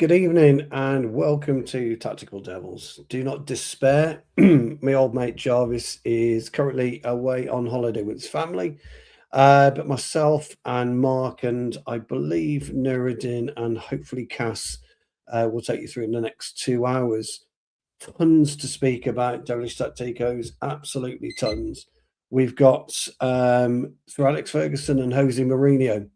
Good evening and welcome to Tactical Devils. Do not despair. My old mate Jarvis is currently away on holiday with his family, but myself and Mark and I believe Nuruddin and hopefully Cass will take you through in the next 2 hours. Tons to speak about, Devilish Tacticos, absolutely tons. We've got Sir Alex Ferguson and Jose Mourinho.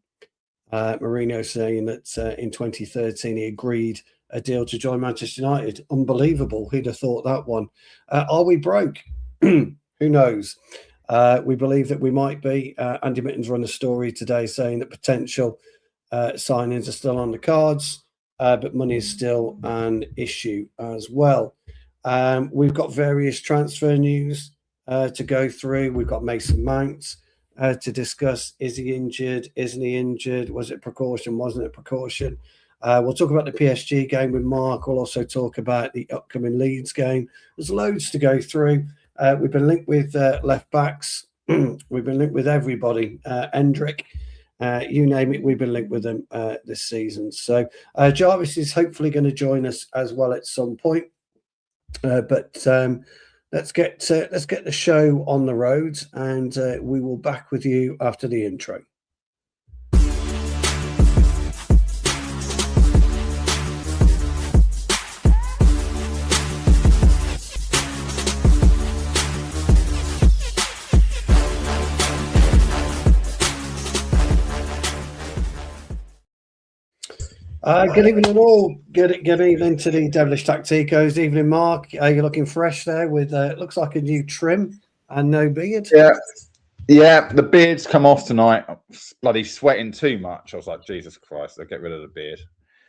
Mourinho saying that in 2013 he agreed a deal to join Manchester United. Unbelievable. Who'd have thought that one? Are we broke? Who knows? We believe that we might be. Andy Mitten's run a story today saying that potential signings are still on the cards, but money is still an issue as well. We've got various transfer news to go through. We've got Mason Mount to discuss. Is he injured? Isn't he injured? Was it precaution? Wasn't it precaution? We'll talk about the PSG game with Mark. We'll also talk about the upcoming Leeds game. There's loads to go through. We've been linked with left backs. We've been linked with everybody. Endrick, you name it, we've been linked with them this season. So Jarvis is hopefully going to join us as well at some point. Let's get the show on the road, and we will back with you after the intro. Good evening all. Good evening to the Devilish Tacticos. Evening, Mark. You're looking fresh there with looks like a new trim and no beard. Yeah. The beard's come off tonight. I'm bloody sweating too much. I was like, Jesus Christ, I'll get rid of the beard.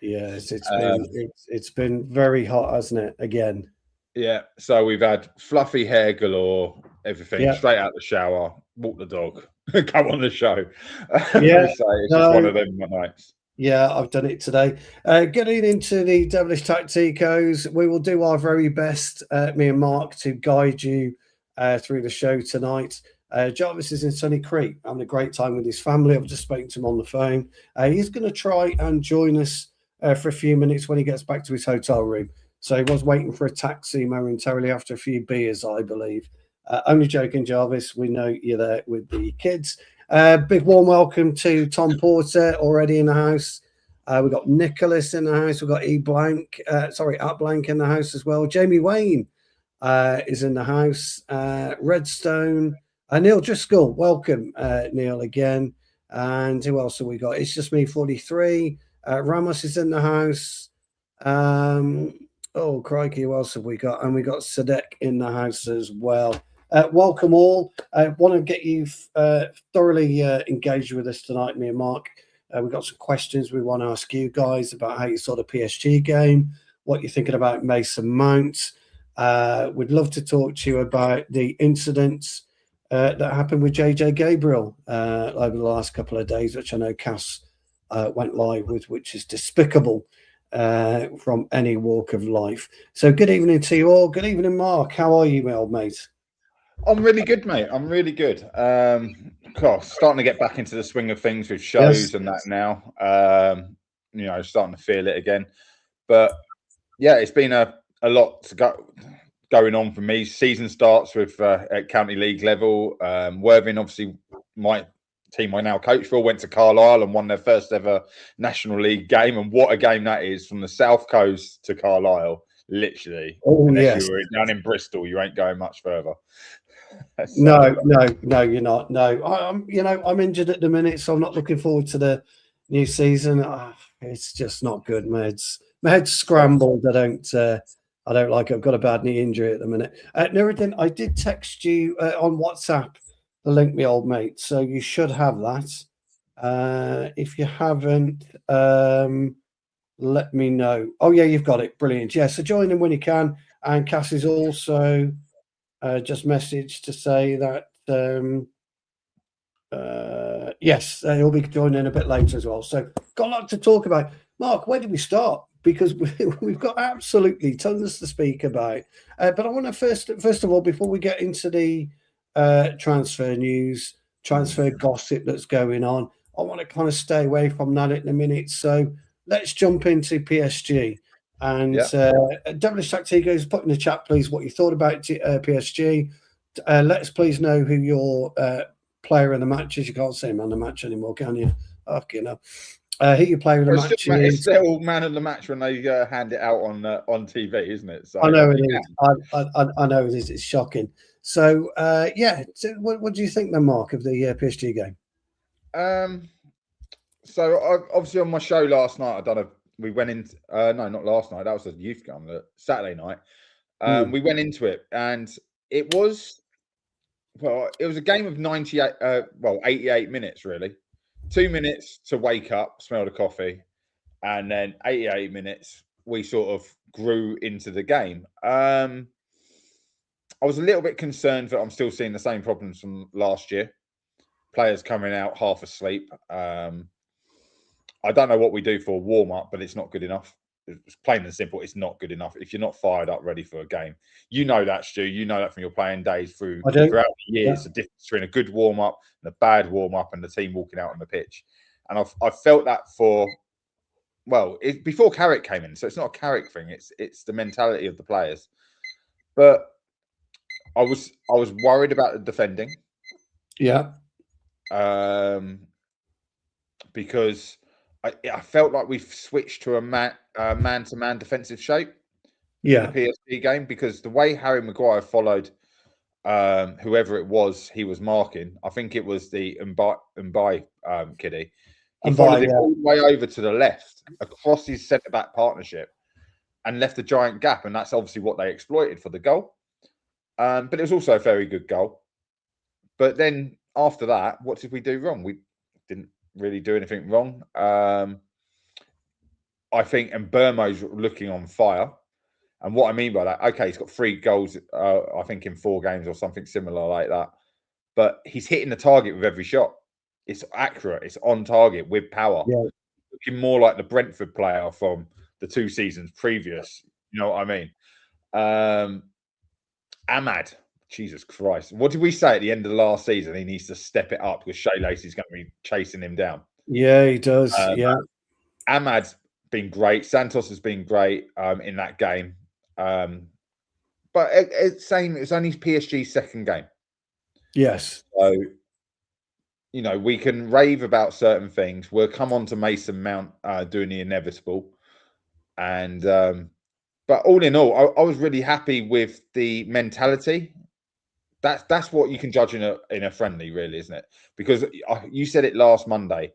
Yes, it's been very hot, hasn't it? Again. Yeah. So we've had fluffy hair galore, everything straight out the shower, walk the dog, come on the show. Yeah, it's just one of them nights. Yeah, I've done it today. Getting into the Devilish Tacticos, we will do our very best, me and Mark, to guide you through the show tonight. Jarvis is in Sunny Creek, having a great time with his family. I've just spoken to him on the phone. He's going to try and join us for a few minutes when he gets back to his hotel room. So he was waiting for a taxi momentarily after a few beers, I believe. Only joking, Jarvis. We know you're there with the kids. Big warm welcome to Tom Porter already in the house. We've got Nicholas in the house. We've got at Blank in the house as well. Jamie Wayne is in the house. Redstone. Neil Driscoll, welcome, Neil, again. And who else have we got? It's Just Me 43. Ramos is in the house. Oh, crikey, who else have we got? And we got Sadek in the house as well. Welcome all. I want to get you thoroughly engaged with us tonight, me and Mark. We've got some questions we want to ask you guys about how you saw the PSG game, what you're thinking about Mason Mount. We'd love to talk to you about the incidents that happened with JJ Gabriel over the last couple of days, which I know Cass went live with, which is despicable from any walk of life. So good evening to you all. Good evening, Mark. How are you, my old mate? I'm really good, mate. I'm really good. Starting to get back into the swing of things with shows and that now. Starting to feel it again. But yeah, it's been a lot going on for me. Season starts with at county league level. Worthing, obviously, my team I now coach for, went to Carlisle and won their first ever National League game. And what a game that is, from the South Coast to Carlisle, literally. Oh, yes. You were down in Bristol, you ain't going much further. No, you're not. No, I'm injured at the minute, so I'm not looking forward to the new season. It's just not good. My head's scrambled. I don't like it. I've got a bad knee injury at the minute. Nuruddin, I did text you on WhatsApp the link, my old mate, so you should have that. If you haven't, let me know. Oh yeah, you've got it. Brilliant. Yeah, so join in when you can. And Cass is also just messaged to say that yes, he'll be joining a bit later as well. So got a lot to talk about. Mark, where did we start? Because we've got absolutely tons to speak about. But I want to first of all, before we get into the transfer news, transfer gossip that's going on, I want to kind of stay away from that in a minute. So let's jump into PSG. And Devilish Tactigos, put in the chat, please, what you thought about PSG. Let's please know who your player of the match is. You can't say man of the match anymore, can you? Okay, no. Who your player of the match is? It's still man of the match when they hand it out on TV, isn't it? So I know it is. I know it is. It's shocking. So So what do you think then, Mark, of the PSG game? So obviously on my show last night, we went into no, not last night. That was a youth game. Saturday night. We went into it, and it was a game of 88 minutes really. 2 minutes to wake up, smell the coffee, and then 88 minutes we sort of grew into the game. I was a little bit concerned that I'm still seeing the same problems from last year. Players coming out half asleep. I don't know what we do for warm up, but it's not good enough. It's plain and simple. It's not good enough. If you're not fired up, ready for a game, you know that, Stu. You know that from your playing days throughout the years. The difference between a good warm up and a bad warm up, and the team walking out on the pitch. And I've felt that before Carrick came in. So it's not a Carrick thing. It's the mentality of the players. But I was worried about the defending. Yeah. Because I felt like we've switched to a man-to-man defensive shape in the PSG game, because the way Harry Maguire followed whoever it was he was marking, I think it was the Mbai kiddie. He followed him all the way over to the left, across his centre-back partnership, and left a giant gap, and that's obviously what they exploited for the goal. But it was also a very good goal. But then after that, what did we do wrong? We didn't really do anything wrong. I think Mbermo's looking on fire. And what I mean by that, okay, he's got 3 goals, I think, in 4 games or something similar like that. But he's hitting the target with every shot. It's accurate. It's on target with power. Yeah. Looking more like the Brentford player from the 2 seasons previous. You know what I mean? Ahmad, Jesus Christ. What did we say at the end of the last season? He needs to step it up because Shea Lacey's going to be chasing him down. Yeah, he does. Ahmad's been great. Santos has been great in that game. But it's only PSG's second game. Yes. So, we can rave about certain things. We'll come on to Mason Mount doing the inevitable. And but all in all, I was really happy with the mentality. That's what you can judge in a friendly, really, isn't it? Because you said it last Monday,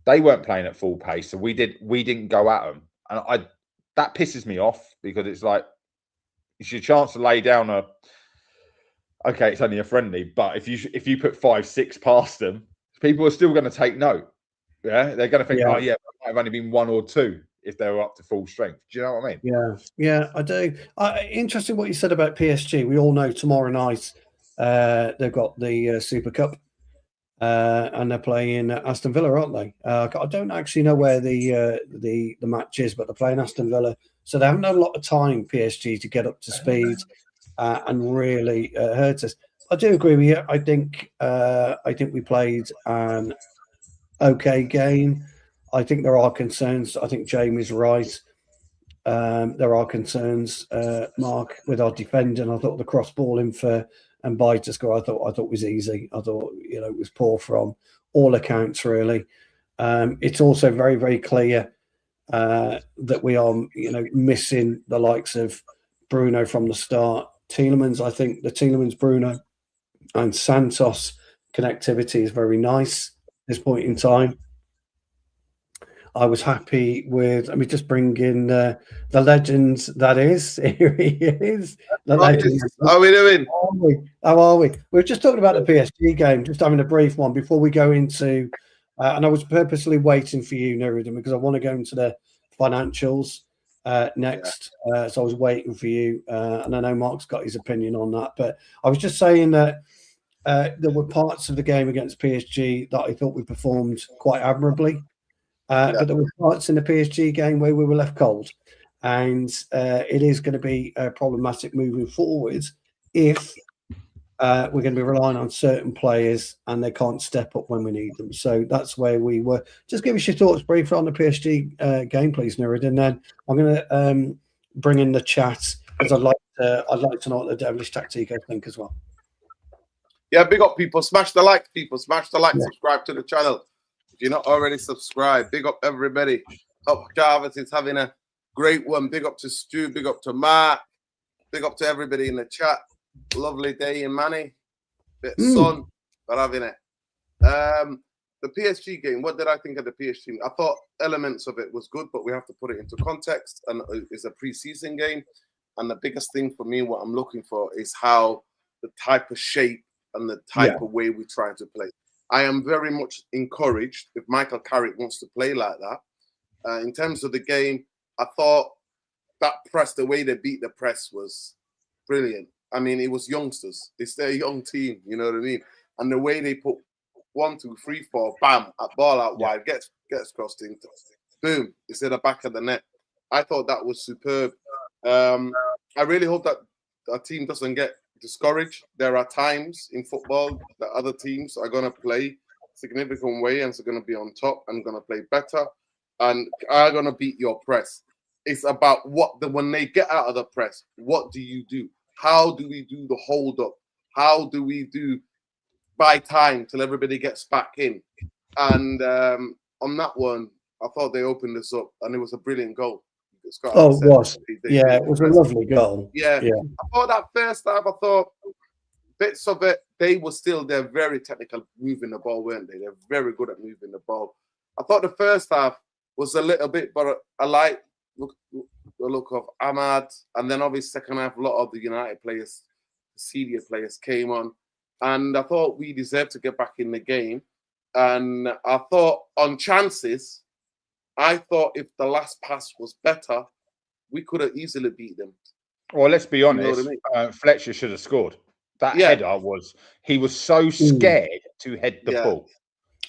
they weren't playing at full pace, so we didn't go at them, and that pisses me off, because it's like it's your chance to lay down okay, it's only a friendly, but if you put 5-6 past them, people are still going to take note. Yeah, they're going to think, oh yeah, it might have only been 1 or 2 if they were up to full strength. Do you know what I mean? Yeah, I do. Interesting what you said about PSG. We all know tomorrow night they've got the Super Cup, and they're playing Aston Villa, aren't they? I don't actually know where the match is, but they're playing Aston Villa, so they haven't had a lot of time, PSG, to get up to speed and really hurt us. I do agree with you. I think we played an okay game. I think there are concerns. I think Jamie's right. There are concerns, Mark, with our defending. I thought the cross ball in for Mbai to score, I thought was easy. I thought it was poor from all accounts, really. It's also very, very clear that we are missing the likes of Bruno from the start. Tielemans, I think the Tielemans, Bruno, and Santos connectivity is very nice at this point in time. I was happy with. Let me just bring in the legends. That is, here he is. The legends. How are we doing? How are we? We were just talking about the PSG game. Just having a brief one before we go into. And I was purposely waiting for you, Nuruddin, because I want to go into the financials next. So I was waiting for you, and I know Mark's got his opinion on that. But I was just saying that there were parts of the game against PSG that I thought we performed quite admirably. But there were parts in the PSG game where we were left cold, and it is going to be problematic moving forward if we're going to be relying on certain players, and they can't step up when we need them. So that's where we were. Just give us your thoughts briefly on the PSG game, please, Nurid, and then I'm going to bring in the chat because I'd like to know what the Devilish Tactico think as well. Yeah, big up, people. Smash the like, people. Smash the like. Subscribe to the channel if you're not already subscribed. Big up, everybody. Hope Jarvis is having a great one. Big up to Stu. Big up to Mark. Big up to everybody in the chat. Lovely day in Manny. Bit of sun, but having it. The PSG game, what did I think of the PSG? I thought elements of it was good, but we have to put it into context. And it's a preseason game. And the biggest thing for me, what I'm looking for, is how the type of shape and the type of way we try to play. I am very much encouraged if Michael Carrick wants to play like that. In terms of the game, I thought that press, the way they beat the press was brilliant. I mean, it was youngsters. It's their young team, you know what I mean? And the way they put 1, 2, 3, 4, bam, a ball out wide, gets crossed into, boom, it's in the back of the net. I thought that was superb. I really hope that our team doesn't get discouraged. There are times in football that other teams are going to play significant way and are going to be on top and going to play better and are going to beat your press. It's about when they get out of the press, what do you do? How do we do the hold up? How do we do buy time till everybody gets back in? And on that one, I thought they opened this up and it was a brilliant goal. It was. Yeah, it was a lovely goal. Yeah. I thought that first half, I thought bits of it, they're very technical moving the ball, weren't they? They're very good at moving the ball. I thought the first half was a little bit, but I like the look of Ahmad. And then obviously second half, a lot of the United players, the senior players came on. And I thought we deserved to get back in the game. And I thought on chances, I thought if the last pass was better, we could have easily beat them. Well, let's be honest. You know what I mean? Fletcher should have scored. That header he was so scared to head the ball.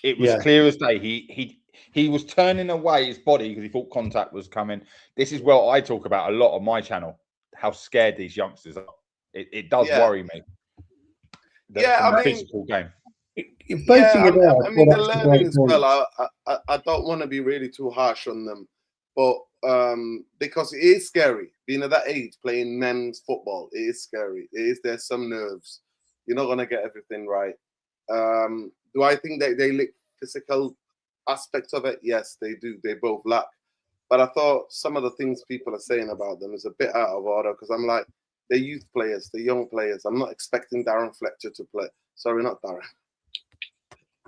It was clear as day. He was turning away his body because he thought contact was coming. This is what I talk about a lot on my channel, how scared these youngsters are. It does worry me. The physical game. I mean, they're learning as well. I don't want to be really too harsh on them, but because it is scary being at that age playing men's football. It is scary. There's some nerves. You're not gonna get everything right. Do I think that they lack physical aspects of it? Yes, they do. They both lack. But I thought some of the things people are saying about them is a bit out of order because I'm like, they're youth players, they're young players. I'm not expecting Darren Fletcher to play. Sorry, not Darren.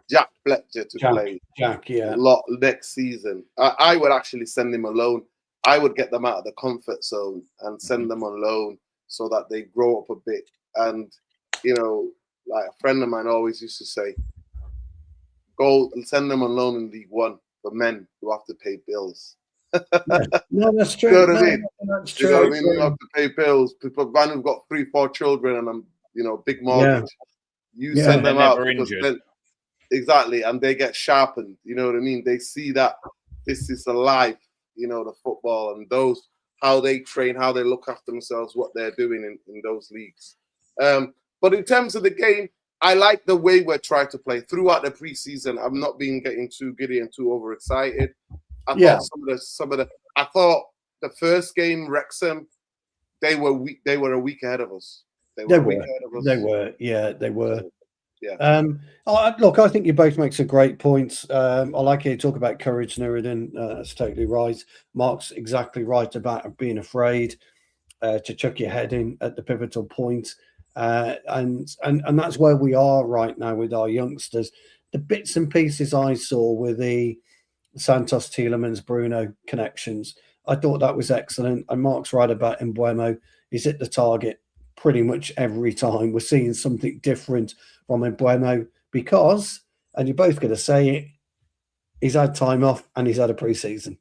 Jack Fletcher to play a lot next season. I would actually send him alone. I would get them out of the comfort zone and send them on loan so that they grow up a bit. And, you know, like a friend of mine always used to say, go and send them on loan in League One for men who have to pay bills. No, that's true. You know what I mean? That's true. You know what I mean? You have to pay bills. People, man who've got 3, 4 children and big mortgage. You send them out because exactly, and they get sharpened. You know what I mean? They see that this is a life. The football and how they train, how they look after themselves, what they're doing in those leagues. But in terms of the game, I like the way we're trying to play throughout the preseason. I'm not getting too giddy and too overexcited. I thought the first game, Wrexham, they were weak. They were a week ahead of us. They were. Yeah. Look, I think you both make some great points. I like you talk about courage, Nuruddin. That's totally right. Mark's exactly right about being afraid to chuck your head in at the pivotal point. And that's where we are right now with our youngsters. The bits and pieces I saw with the Santos, Tielemans, Bruno connections, I thought that was excellent. And Mark's right about Mbeumo. He's hit the target pretty much every time. We're seeing something different from Mbeumo because, and you're both going to say it, he's had time off and he's had a pre-season.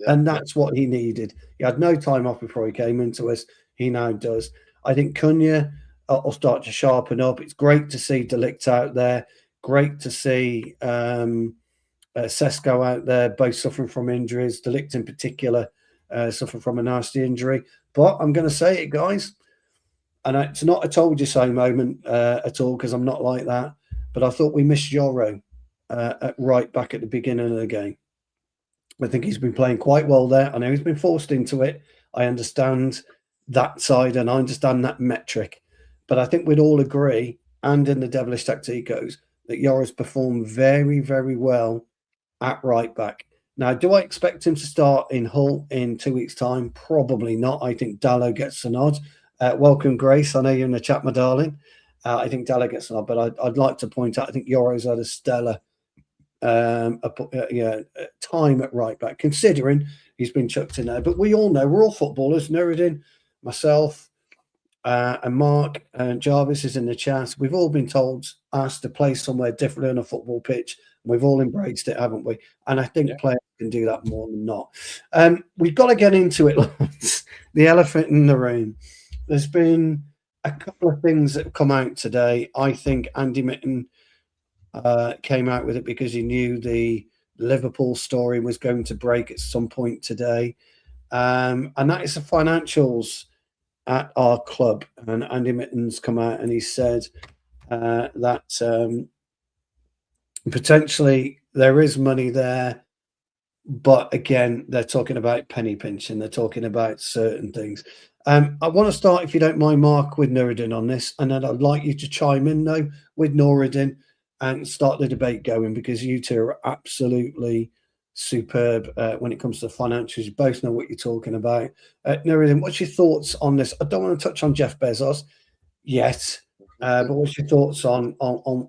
And that's what he needed. He had no time off before he came into us. He now does. I think Cunha will start to sharpen up. It's great to see De Ligt out there. Great to see Sesko out there, both suffering from injuries. De Ligt in particular suffering from a nasty injury. But I'm going to say it, guys. and it's not a told you so moment at all, because I'm not like that. But I thought we missed Yoro at right back at the beginning of the game. I think he's been playing quite well there. I know he's been forced into it. I understand that side and I understand that metric. But I think we'd all agree, and in the Devilish Tacticos, that Yoro's performed very, very well at right back. Now, do I expect him to start in Hull in 2 weeks' time? Probably not. I think Dallo gets the nod. Welcome, Grace. I know you're in the chat, my darling. I think Dallo gets the nod, but I'd like to point out, I think Yoro's had a stellar time at right back, considering he's been chucked in there. But we all know, we're all footballers. Nuruddin, myself, and Mark and Jarvis is in the chat. We've all been asked to play somewhere different on a football pitch. We've all embraced it, haven't we? And I think players can do that more than not. We've got to get into it, lads. The elephant in the room. There's been a couple of things that have come out today. I think Andy Mitten came out with it because he knew the Liverpool story was going to break at some point today. And that is the financials at our club. And Andy Mitten's come out and he said that potentially there is money there. But again, they're talking about penny pinching. They're talking about certain things. I want to start, if you don't mind, Mark, with Nuruddin on this. And then I'd like you to chime in, though, with Nuruddin and start the debate going, because you two are absolutely superb when it comes to financials. You both know what you're talking about. Nuruddin, what's your thoughts on this? I don't want to touch on Jeff Bezos yet, but what's your thoughts on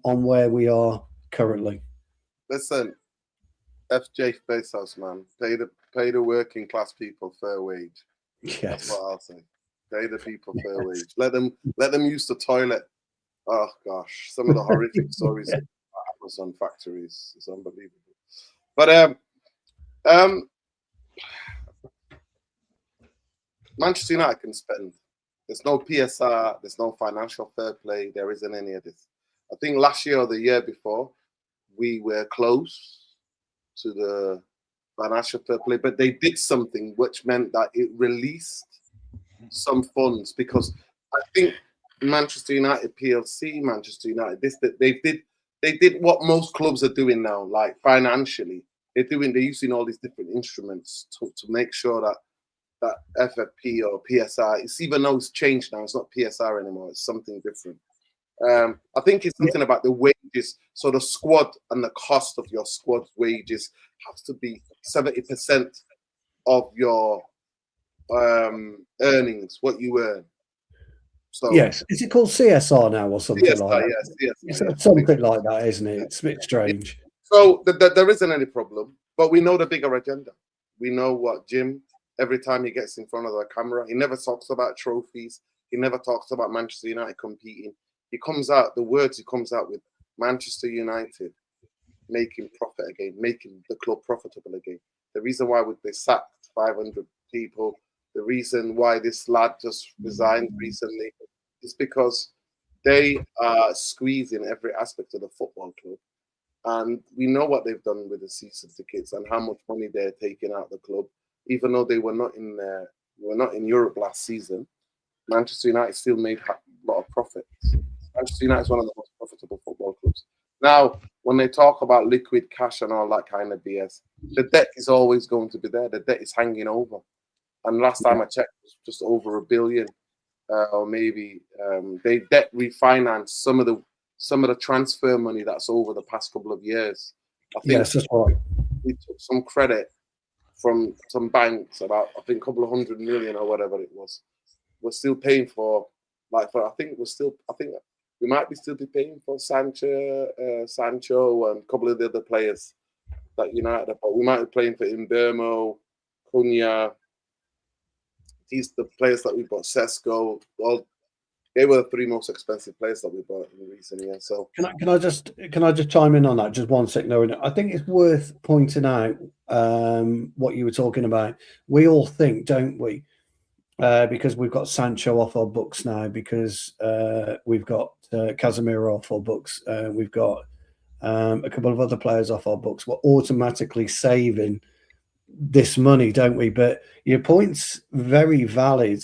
where we are currently? Listen, F. Jeff Bezos, man. Pay the working class people fair wage. Yes. That's what I'll say. Pay the people fair wage. Let them use the toilet. Oh gosh, some of the horrific stories at Amazon factories is unbelievable. But Manchester United can spend. There's no PSR, there's no financial fair play, there isn't any of this. I think last year or the year before, we were close to the financial fair play, but they did something which meant that it released some funds, because I think Manchester United PLC, Manchester United, they did what most clubs are doing now, like financially. They're using all these different instruments to make sure that FFP or PSR, even though it's changed now, it's not PSR anymore, it's something different. I think it's something about the wages. So the squad and the cost of your squad's wages has to be 70% of your earnings, what you earn. So yes, is it called CSR now or something CSR, like that? Yes, it's something like that, isn't it? It's a bit strange. So there isn't any problem, but we know the bigger agenda. We know what Jim, every time he gets in front of the camera, he never talks about trophies. He never talks about Manchester United competing. He comes out with Manchester United making profit again, making the club profitable again. The reason why they sacked 500 people, the reason why this lad just resigned recently is because they are squeezing every aspect of the football club. And we know what they've done with the season tickets and how much money they're taking out of the club. Even though they were not in Europe last season, Manchester United still made a lot of profits. Manchester United is one of the most profitable football clubs. Now, when they talk about liquid cash and all that kind of BS, the debt is always going to be there. The debt is hanging over. And last time I checked, it was just over $1 billion, or maybe they debt refinanced some of the transfer money that's over the past couple of years. I think yes, that's right. We took some credit from some banks, about I think a couple of $100 million or whatever it was. We're still paying for, I think we might still be paying for Sancho and a couple of the other players that United, but we might be paying for Imbermo, Cunha. These the players that we bought, Sesko. Well, they were the three most expensive players that we bought in recent years. So can I just chime in on that just 1 second? No, I think it's worth pointing out what you were talking about. We all think, don't we? Because we've got Sancho off our books now, because we've got Casemiro off our books, we've got a couple of other players off our books. We're automatically saving this money, don't we? But your point's very valid.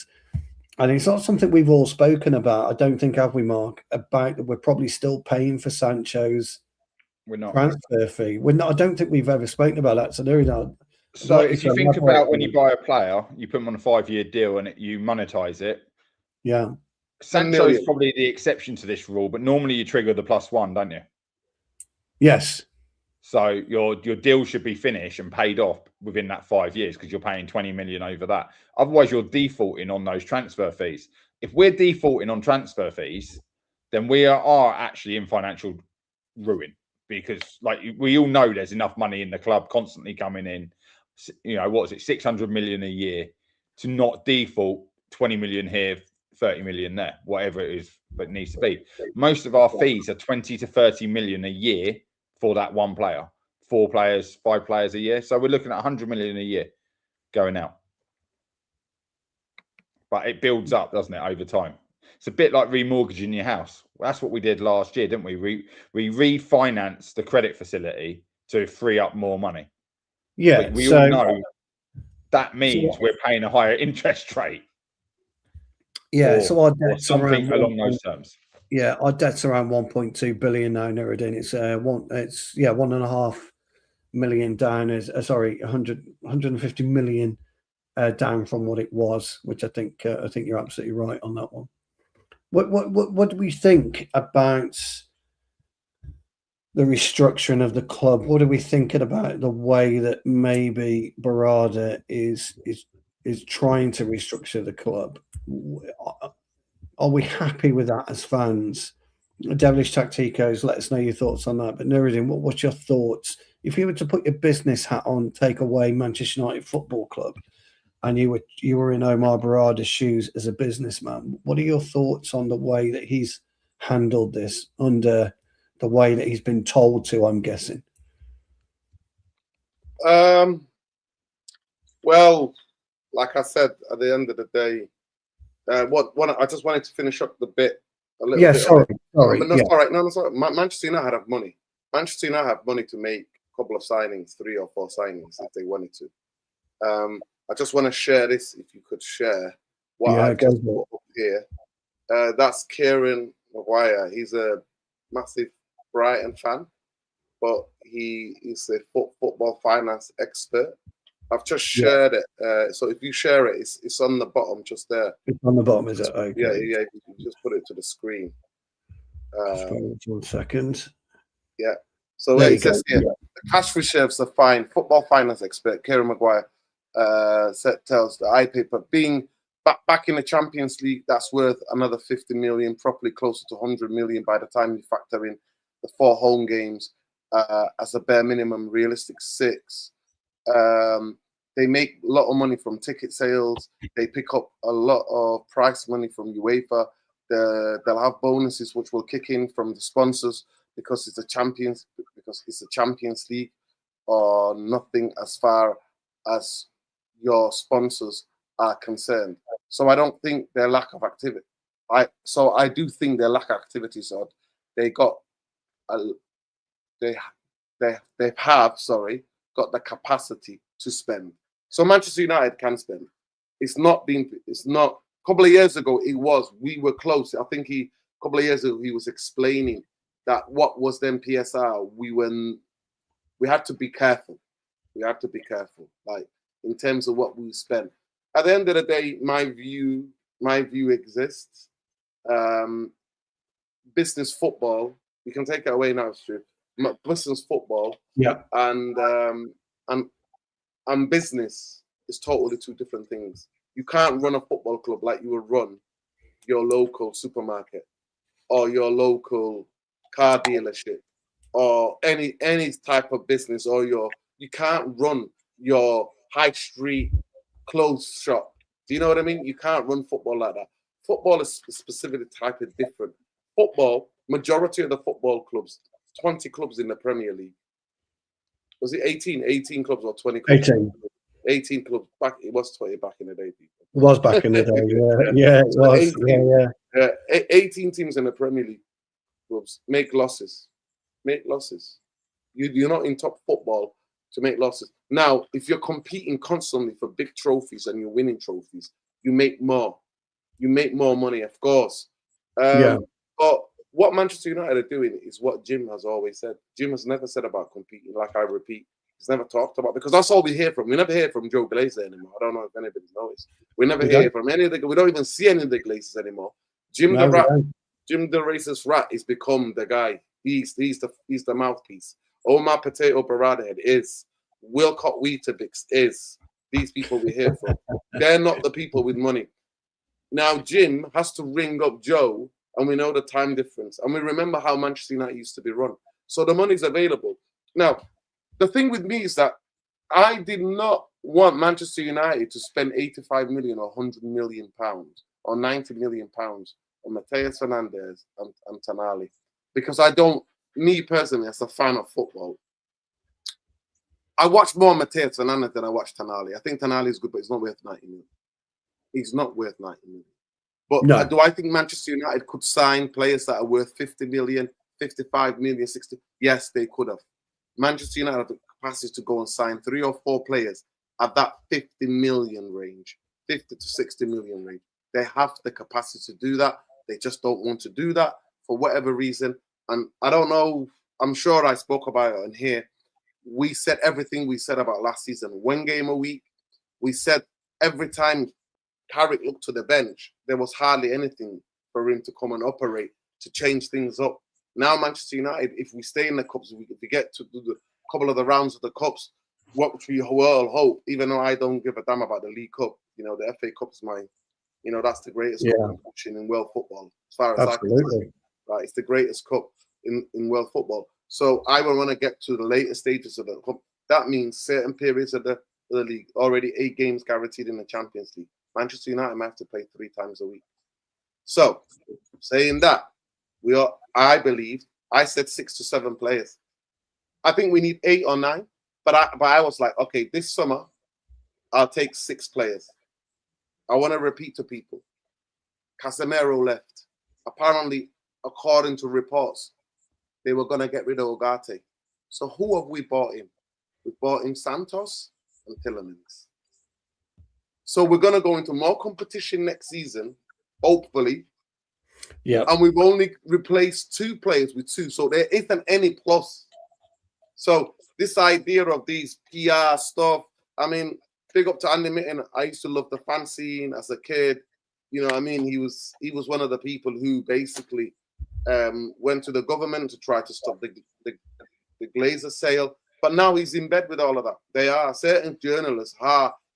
And it's not something we've all spoken about. I don't think, have we, Mark, about that we're probably still paying for Sancho's We're not. transfer fee. We're not. I don't think we've ever spoken about that. So there is no. So if you think about when you buy a player, you put them on a 5-year deal and you monetize it. Yeah. Sancho is probably the exception to this rule, but normally you trigger the +1, don't you? Yes. So your deal should be finished and paid off within that 5 years because you're paying 20 million over that. Otherwise, you're defaulting on those transfer fees. If we're defaulting on transfer fees, then we are actually in financial ruin because, like, we all know there's enough money in the club constantly coming in. You know, what is it, 600 million a year to not default 20 million here, 30 million there, whatever it is that needs to be. Most of our fees are 20 to 30 million a year for that one player, 4 players, 5 players a year. So we're looking at 100 million a year going out. But it builds up, doesn't it, over time? It's a bit like remortgaging your house. That's what we did last year, didn't we? We refinanced the credit facility to free up more money. Yeah. But we all know that means we're paying a higher interest rate. Yeah. So our debt's something around along those terms. Yeah, our debt's around 1.2 billion now, Nuruddin. It's 1.5 million down. 150 million down from what it was, which I think you're absolutely right on that one. What do we think about the restructuring of the club? What are we thinking about the way that maybe Barada is trying to restructure the club? Are we happy with that as fans? Devilish Tacticos, let us know your thoughts on that. But Nuruddin, what's your thoughts? If you were to put your business hat on, take away Manchester United Football Club, and you were in Omar Barada's shoes as a businessman, what are your thoughts on the way that he's handled this under the way that he's been told to, I'm guessing? Well, like I said, at the end of the day, I just wanted to finish up the bit a little bit. Sorry. All right. No, sorry. Manchester United have money. Manchester United have money to make a couple of signings, 3 or 4 signings if they wanted to. I just want to share this. If you could share what I just put up here. That's Kieran Maguire. He's a massive Brighton fan, but he is a football finance expert. I've just shared it. So if you share it, it's on the bottom, just there. It's on the bottom, is it? Okay. Yeah. If you can just put it to the screen. 1 second. Yeah. So it says here, the cash reserves are fine. Football finance expert Kieran Maguire tells the iPaper, being back in the Champions League, that's worth another 50 million, probably closer to 100 million by the time you factor in the 4 home games as a bare minimum, realistic 6. They make a lot of money from ticket sales. They pick up a lot of prize money from UEFA. They'll have bonuses which will kick in from the sponsors because it's a Champions League, or nothing as far as your sponsors are concerned. So I don't think their lack of activity. I do think their lack of activity is odd. They got got the capacity to spend. So Manchester United can spend. It's not. A couple of years ago, we were close. I think a couple of years ago, he was explaining that what was then PSR, we had to be careful. We had to be careful, like in terms of what we spend. At the end of the day, my view exists. Business football, you can take it away now, Stu. Business football, and business is totally 2 different things. You can't run a football club like you would run your local supermarket or your local car dealership or any type of business, or you can't run your high street clothes shop. Do you know what I mean? You can't run football like that. Football is specifically type of different. Football, majority of the football clubs, 20 clubs in the Premier League. Was it 18? 18 clubs or 20 clubs? 18 clubs. It was 20 back in the day, people. It was back in the day, yeah. It was. 18 teams in the Premier League clubs make losses. You're not in top football to make losses. Now, if you're competing constantly for big trophies and you're winning trophies, you make more. You make more money, of course. Yeah. But what Manchester United are doing is what Jim has always said. Jim has never said about competing, like I repeat. He's never talked about, because that's all we hear from. We never hear from Joe Glazer anymore. I don't know if anybody's noticed. We never hear from any of the. We don't even see any of the Glazers anymore. Jim the racist rat has become the guy. He's the mouthpiece. Omar Potato Barada is. Wilcox Weetabix is. These people we hear from. They're not the people with money. Now Jim has to ring up Joe, and we know the time difference, and we remember how Manchester United used to be run. So the money's available. Now, the thing with me is that I did not want Manchester United to spend 85 million or 100 million pounds or 90 million pounds on Mateus Fernandes and Tonali, because I don't, me personally, as a fan of football, I watch more Mateus Fernandes than I watch Tonali. I think Tonali is good, but he's not worth 90 million. He's not worth 90 million. But do I think Manchester United could sign players that are worth 50 million, 55 million, 60? Yes, they could have. Manchester United have the capacity to go and sign 3 or 4 players at that 50 million range, 50 to 60 million range. They have the capacity to do that. They just don't want to do that for whatever reason. And I don't know, I'm sure I spoke about it in here. We said everything we said about last season. 1 game a week. We said every time Carrick looked to the bench, there was hardly anything for him to come and operate to change things up. Now Manchester United, if we stay in the Cups, if we get to do a couple of the rounds of the Cups, what we all hope, even though I don't give a damn about the League Cup, the FA Cup is mine. That's the greatest cup in world football, as far as I can see. Right, it's the greatest cup in world football. So I will want to get to the later stages of the cup. That means certain periods of the league, already 8 games guaranteed in the Champions League. Manchester United might have to play 3 times a week. So, saying that, I believe, I said 6 to 7 players. I think we need 8 or 9, but I was like, okay, this summer, I'll take 6 players. I want to repeat to people. Casemiro left. Apparently, according to reports, they were going to get rid of Ugarte. So who have we bought in? We bought in Santos and Tielemans. So we're going to go into more competition next season, hopefully. Yeah. And we've only replaced 2 players with 2. So there isn't any plus. So this idea of these PR stuff, I mean, big up to Andy Mitten. I used to love the fan scene as a kid. You know what I mean? He was one of the people who basically went to the government to try to stop the Glazer sale. But now he's in bed with all of that. They are certain journalists.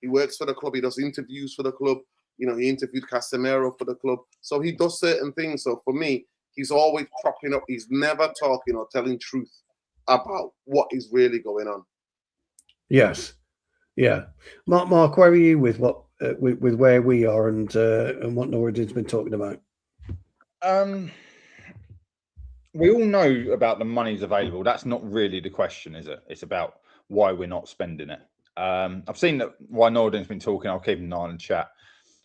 He works for the club. He does interviews for the club. He interviewed Casemiro for the club. So he does certain things. So for me, he's always propping up. He's never talking or telling truth about what is really going on. Yes. Yeah. Mark, where are you with what with where we are and what Norridge's been talking about? We all know about the money's available. That's not really the question, is it? It's about why we're not spending it. I've seen that why Norden's been talking. I'll keep an eye on the chat.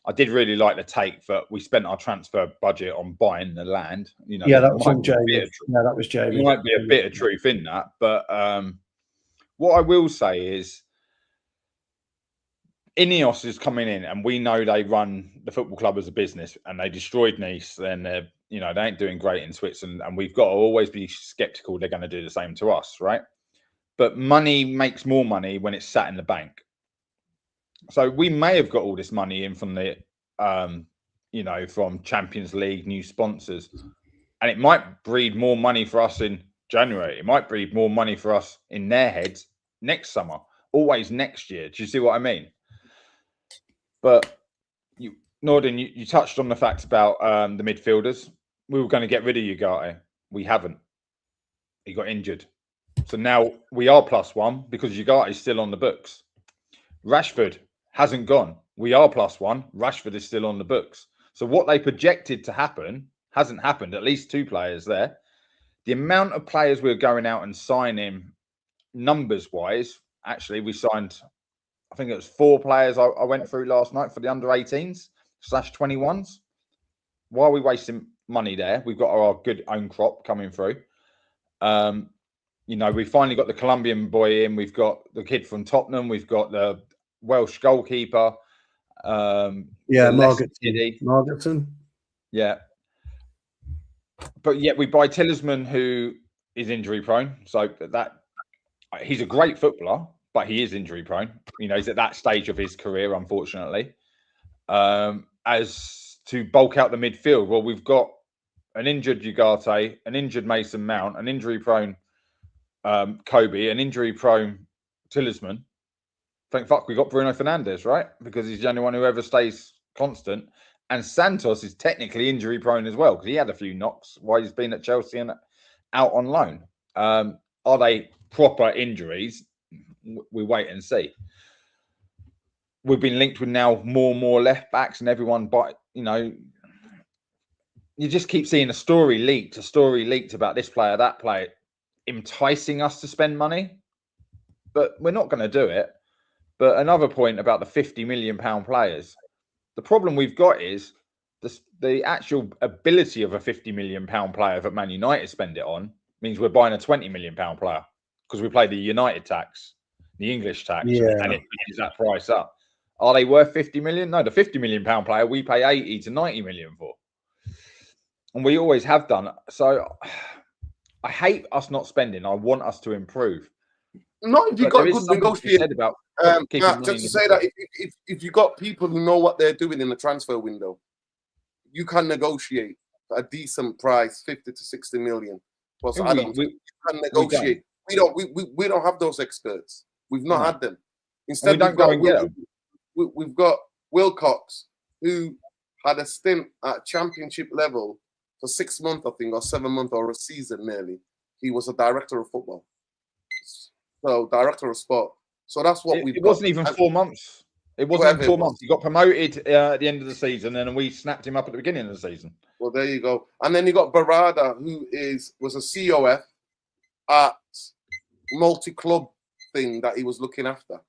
I did really like the take that we spent our transfer budget on buying the land. That was from Jamie. That was Jamie. There might be a bit of truth in that, but what I will say is INEOS is coming in, and we know they run the football club as a business, and they destroyed Nice. Then they ain't doing great in Switzerland, and we've got to always be skeptical they're going to do the same to us, right? But money makes more money when it's sat in the bank. So we may have got all this money in from the, from Champions League, new sponsors, and it might breed more money for us in January. It might breed more money for us in their heads next summer, always next year. Do you see what I mean? But Norden, you touched on the fact about the midfielders. We were going to get rid of Ugarte. We haven't. He got injured. So now we are +1 because Ugarte is still on the books. Rashford hasn't gone. We are +1. Rashford is still on the books. So what they projected to happen hasn't happened. At least 2 players there. The amount of players we're going out and signing, numbers-wise, actually, we signed, I think it was 4 players I went through last night for the under-18s/21s. Why are we wasting money there? We've got our good own crop coming through. We finally got the Colombian boy in. We've got the kid from Tottenham. We've got the Welsh goalkeeper. Margetson. Yeah. But yet we buy Talisman, who is injury prone. So that he's a great footballer, but he is injury prone. You know, he's at that stage of his career, unfortunately. As to bulk out the midfield, well, we've got an injured Ugarte, an injured Mason Mount, an injury prone Kobe, an injury prone Talisman. Thank fuck we got Bruno Fernandes, right? Because he's the only one who ever stays constant. And Santos is technically injury prone as well because he had a few knocks while he's been at Chelsea and out on loan. Are they proper injuries? We wait and see. We've been linked with now more and more left backs and everyone, but you know, you just keep seeing a story leaked about this player, that player, enticing us to spend money, but we're not going to do it. But another point about the £50 million players, the problem we've got is the actual ability of a £50 million player that Man United spend it on means we're buying a £20 million player because we play the United tax, the English tax, and it pushes that price up. Are they worth 50 million? No, the £50 million player we pay 80 to 90 million for. And we always have done. So I hate us not spending. I want us to improve. Not if you got good negotiation. Just to say that if you got people who know what they're doing in the transfer window, you can negotiate a decent price, 50 to 60 million. Plus, you can negotiate. We don't have those experts. We've not had them. Instead, we've got Wilcox, who had a stint at championship level for 6 months, I think, or 7 months, or a season nearly. He was a director of football. So, director of sport. So that's what we've got. It wasn't even 4 months. It wasn't even 4 months. He got promoted at the end of the season, and we snapped him up at the beginning of the season. Well, there you go. And then you got Barada, who was a COF at multi-club thing that he was looking after.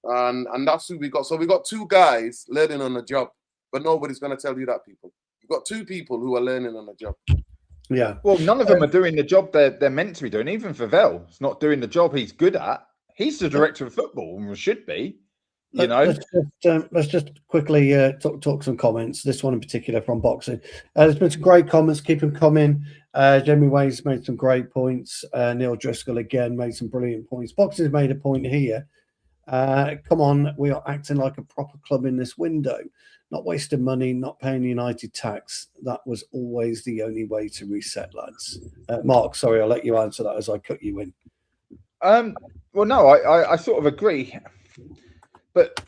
And that's who we got. So we got two guys learning on the job, but nobody's going to tell you that, people. We've got two people who are learning on the job. Yeah. Well, none of them are doing the job they're meant to be doing. Even Favel is not doing the job he's good at. He's the director of football and should be. You know. Let's just quickly talk some comments. This one in particular from Boxing. There's been some great comments. Keep them coming. Jeremy Wade's made some great points. Neil Driscoll again made some brilliant points. Boxing's made a point here. Come on, we are acting like a proper club in this window. Not wasting money, not paying United tax. That was always the only way to reset, lads. Mark, sorry, I'll let you answer that as I cut you in. Well, no, I sort of agree. But,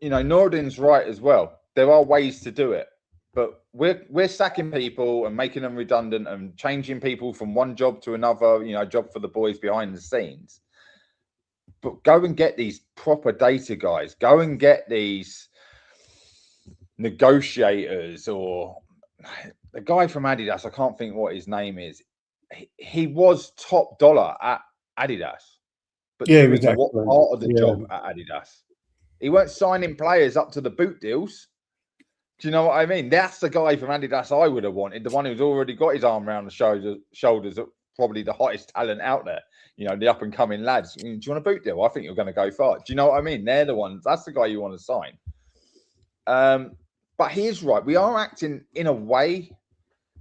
you know, Nordin's right as well. There are ways to do it. But we're sacking people and making them redundant and changing people from one job to another, you know, job for the boys behind the scenes. But go and get these proper data guys. Go and get these negotiators, or the guy from Adidas. I can't think what his name is. He was top dollar at Adidas, but he was what part of the job at Adidas? He weren't signing players up to the boot deals. Do you know what I mean? That's the guy from Adidas I would have wanted. The one who's already got his arm around the shoulders of probably the hottest talent out there. You know, the up and coming lads. Do you want a boot deal? I think you're going to go far. Do you know what I mean? They're the ones. That's the guy you want to sign. But he is right. We are acting in a way.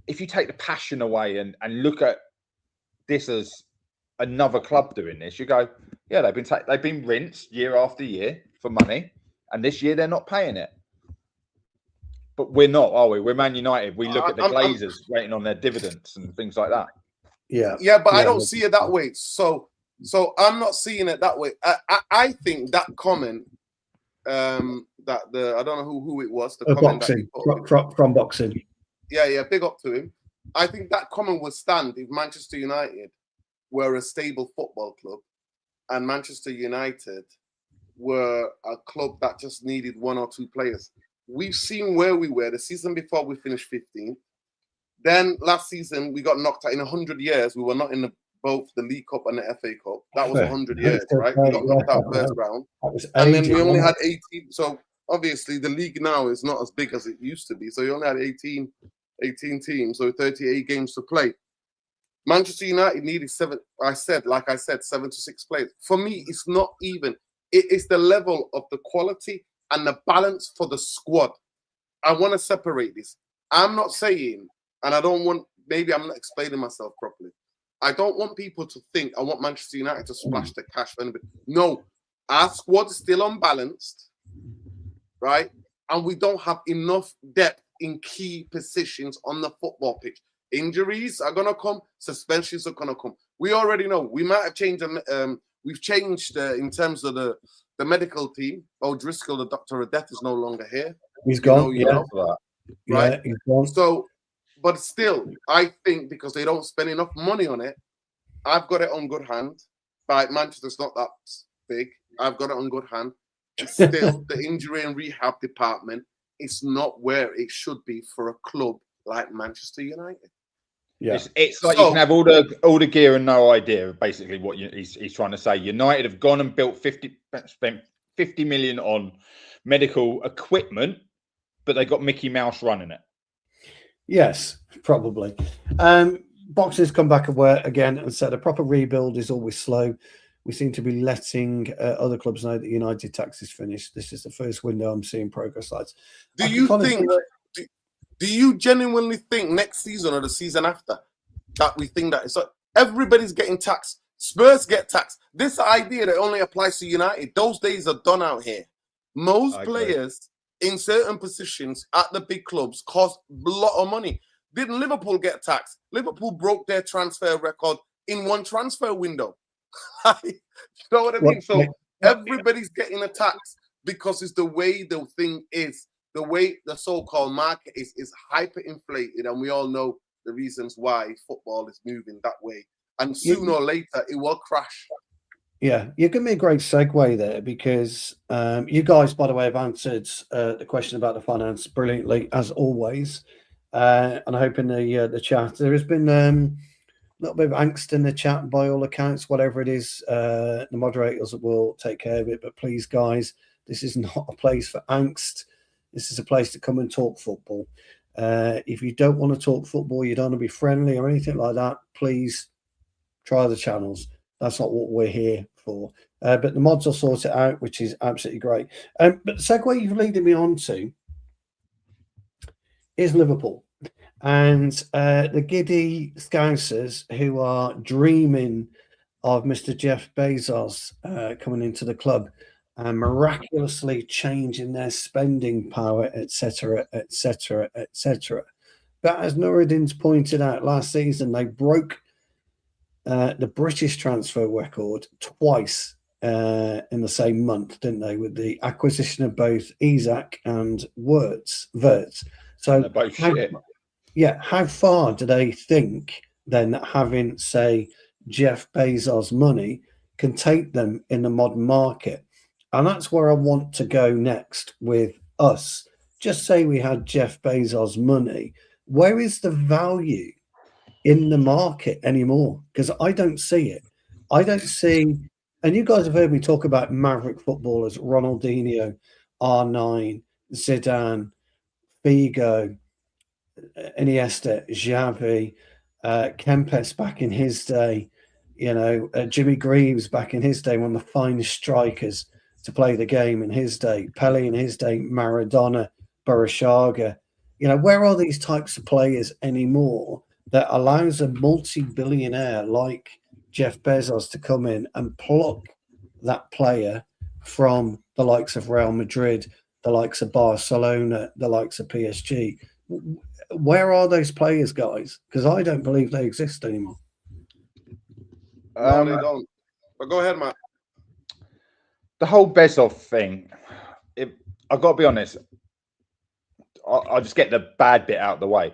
If you take the passion away and look at this as another club doing this, you go, yeah, they've been rinsed year after year for money, and this year they're not paying it. But we're not, are we? We're Man United. We look at the Glazers waiting on their dividends and things like that. Yeah, but I don't see it that way. So I'm not seeing it that way. I think that comment, I don't know who it was. The comment Boxing, from Boxing. Yeah, big up to him. I think that comment would stand if Manchester United were a stable football club, and Manchester United were a club that just needed one or two players. We've seen where we were the season before. We finished 15th. Then last season we got knocked out. In 100 years, we were not in both the League Cup and the FA Cup. That was 100 years, right? We got knocked out first round, and then we only had 18. So obviously the league now is not as big as it used to be. So you only had 18 teams, so 38 games to play. Manchester United needed 7 to 6 players. For me, it's not even. It is the level of the quality and the balance for the squad. I want to separate this. I'm not saying, and I don't want, maybe I'm not explaining myself properly. I don't want people to think I want Manchester United to splash the cash for anybody. No, our squad is still unbalanced, right? And we don't have enough depth in key positions on the football pitch. Injuries are going to come. Suspensions are going to come. We already know. We might have changed. We've changed in terms of the medical team. O'Driscoll, the doctor of death, is no longer here. He's gone. Right? He's gone. So, but still, I think because they don't spend enough money on it, I've got it on good hand. Right, Manchester's not that big. I've got it on good hand. Still, the injury and rehab department is not where it should be for a club like Manchester United. Yeah, it's like you can have all the gear and no idea of basically what he's trying to say. United have gone and spent 50 million on medical equipment, but they got Mickey Mouse running it. Yes, probably. Boxers come back again and said a proper rebuild is always slow. We seem to be letting other clubs know that United tax is finished. This is the first window I'm seeing progress lights. Do you genuinely think next season or the season after that we think that so everybody's getting taxed? Spurs get taxed. This idea that only applies to United, those days are done out here. Most players in certain positions at the big clubs cost a lot of money. Didn't Liverpool get taxed? Liverpool broke their transfer record in one transfer window. You know what I mean? So everybody's getting a tax because it's the way the thing is. The way the so-called market is hyperinflated, and we all know the reasons why football is moving that way. And sooner or later, it will crash. Yeah, you give me a great segue there because you guys, by the way, have answered the question about the finance brilliantly, as always. And I hope in the chat there has been a little bit of angst in the chat by all accounts. Whatever it is, the moderators will take care of it. But please, guys, this is not a place for angst. This is a place to come and talk football. If you don't want to talk football, you don't want to be friendly or anything like that, please try the channels. That's not what we're here for. But the mods will sort it out, which is absolutely great. But the segue you've leading me on to is Liverpool. And the giddy Scousers who are dreaming of Mr. Jeff Bezos coming into the club and miraculously changing their spending power, etc., etc., etc. But as Nuruddin's pointed out, last season they broke the British transfer record twice in the same month, didn't they? With the acquisition of both Isak and Wirtz. So both shit. Yeah, how far do they think then that having, say, Jeff Bezos' money can take them in the modern market? And that's where I want to go next with us. Just say we had Jeff Bezos' money. Where is the value in the market anymore? Because I don't see it. I don't see, and you guys have heard me talk about maverick footballers, Ronaldinho, R9, Zidane, Figo, Iniesta, Xavi, Kempes back in his day, Jimmy Greaves back in his day, one of the finest strikers to play the game in his day, Pele in his day, Maradona, Barashaga. Where are these types of players anymore that allows a multi-billionaire like Jeff Bezos to come in and pluck that player from the likes of Real Madrid, the likes of Barcelona, the likes of PSG? Where are those players, guys? Because I don't believe they exist anymore. No, they don't. But go ahead, Matt. The whole Bezos thing, I've got to be honest, I'll just get the bad bit out of the way.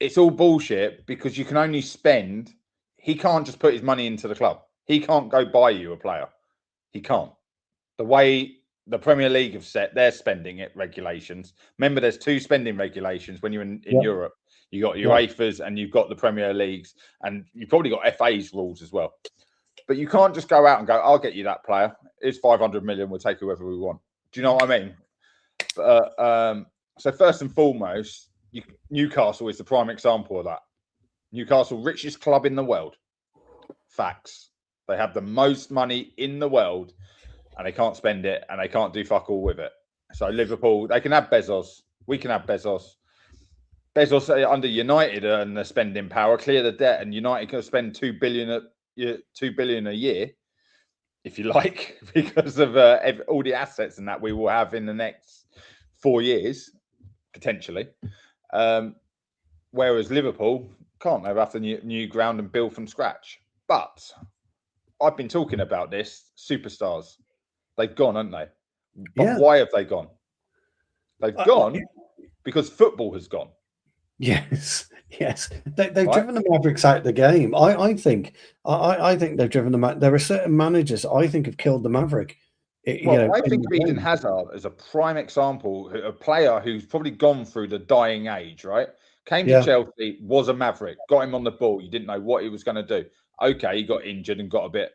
It's all bullshit because you can only spend. He can't just put his money into the club. He can't go buy you a player. He can't. The way the Premier League have set their spending regulations. Remember, there's two spending regulations when you're in Europe. You got UEFA's and you've got the Premier Leagues, and you've probably got FA's rules as well. But you can't just go out and go, I'll get you that player. It's 500 million. We'll take whoever we want. Do you know what I mean? So first and foremost, Newcastle is the prime example of that. Newcastle, richest club in the world. Facts. They have the most money in the world, and they can't spend it, and they can't do fuck all with it. So Liverpool, they can have Bezos. We can have Bezos. Bezos under United and the spending power, clear the debt, and United can spend $2 billion a year, if you like, because of all the assets and that we will have in the next 4 years, potentially. Whereas Liverpool can't. They have to new ground and build from scratch. But I've been talking about this. Superstars, they've gone, haven't they? But why have they gone? They've gone because football has gone. Yes. They've driven the Mavericks out of the game. I think they've driven them out. There are certain managers I think have killed the Maverick. I think of Eden Hazard as a prime example, a player who's probably gone through the dying age, right? Came to Chelsea, was a Maverick, got him on the ball. You didn't know what he was going to do. Okay, he got injured and got a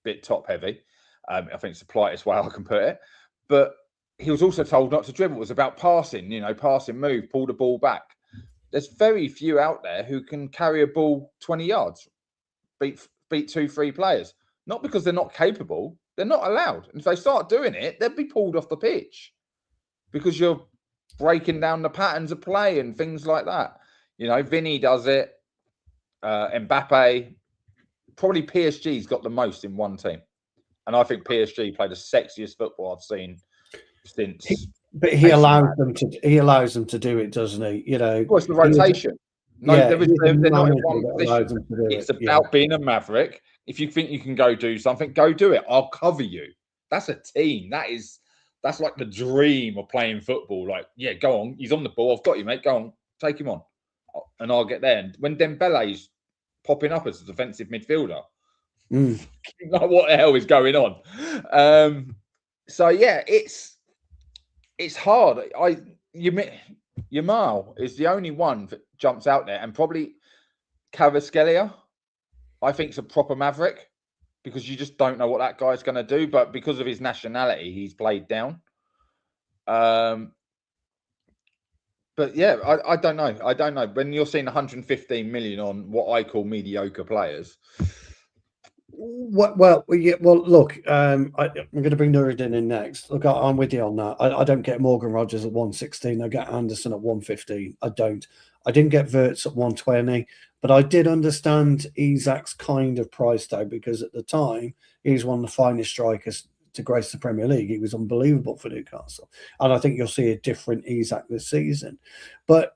bit top heavy. I think it's the politest way I can put it. But he was also told not to dribble. It was about passing, passing, move, pull the ball back. There's very few out there who can carry a ball 20 yards, beat 2-3 players. Not because they're not capable, they're not allowed. And if they start doing it, they'll be pulled off the pitch because you're breaking down the patterns of play and things like that. Vinny does it. Mbappe, probably PSG's got the most in one team. And I think PSG play the sexiest football I've seen since. But he allows them to. He allows them to do it, doesn't he? Well, it's the rotation. They're not in one position. It's about being a Maverick. If you think you can go do something, go do it. I'll cover you. That's a team. That's like the dream of playing football. Like, yeah, go on. He's on the ball. I've got you, mate. Go on, take him on, and I'll get there. And when Dembele's popping up as a defensive midfielder, like, what the hell is going on? So yeah, it's hard. Yamal is the only one that jumps out there, and probably Kvaratskhelia, I think, is a proper Maverick because you just don't know what that guy's going to do. But because of his nationality, he's played down. But yeah, I don't know. I don't know. When you're seeing 115 million on what I call mediocre players. Look, I'm going to bring Nuruddin in next. Look, I'm with you on that. I don't get Morgan Rogers at 116. I get Anderson at 115. I didn't get Wirtz at 120, but I did understand Isak's kind of price tag because at the time he was one of the finest strikers to grace the Premier League. He was unbelievable for Newcastle, and I think you'll see a different Isak this season. But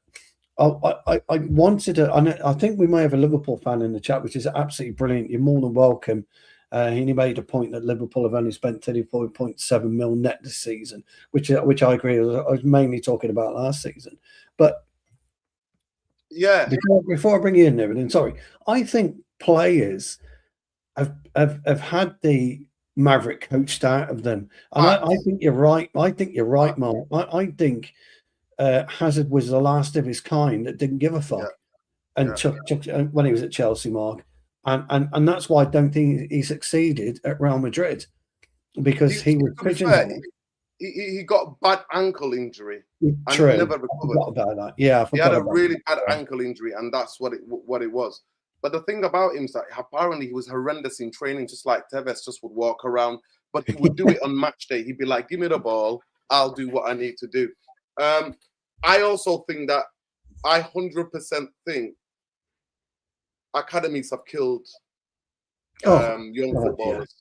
I wanted to, and I think we may have a Liverpool fan in the chat, which is absolutely brilliant. You're more than welcome. He made a point that Liverpool have only spent 34.7 mil net this season, which I agree. I was mainly talking about last season. But yeah, before I bring you in there, and sorry, I think players have had the Maverick coached out of them, and I think you're right. I think you're right, Mark. I think Hazard was the last of his kind that didn't give a fuck and took when he was at Chelsea, Mark, and that's why I don't think he succeeded at Real Madrid because he was pigeonholed. He got a bad ankle injury and True. he never recovered. I forgot about that. Yeah, he had a really bad ankle injury, and that's what it was. But the thing about him is that apparently he was horrendous in training, just like Tevez just would walk around, but he would do it on match day. He'd be like, "Give me the ball, I'll do what I need to do." I also think that I 100% think academies have killed young footballers.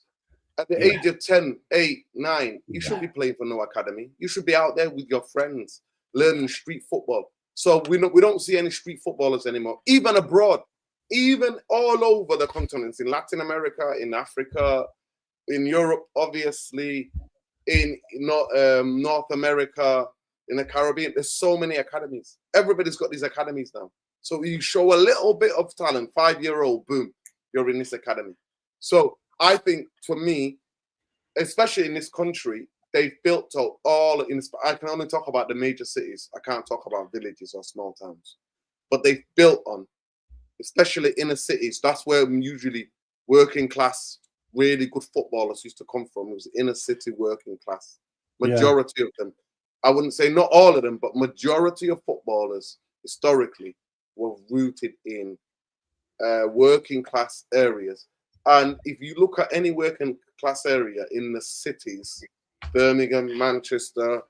At the age of 10, 8, 9, you shouldn't be playing for no academy. You should be out there with your friends, learning street football. So we don't see any street footballers anymore, even abroad, even all over the continents, in Latin America, in Africa, in Europe, obviously, in North America, in the Caribbean. There's so many academies. Everybody's got these academies now. So you show a little bit of talent, 5-year-old, boom, you're in this academy. So I think, for me, especially in this country, they've built up all in. I can only talk about the major cities. I can't talk about villages or small towns. But they've built on, especially inner cities. That's where usually working class, really good footballers used to come from. It was inner city working class. Majority of them. I wouldn't say not all of them, but majority of footballers historically were rooted in working class areas. And if you look at any working class area in the cities, Birmingham, Manchester,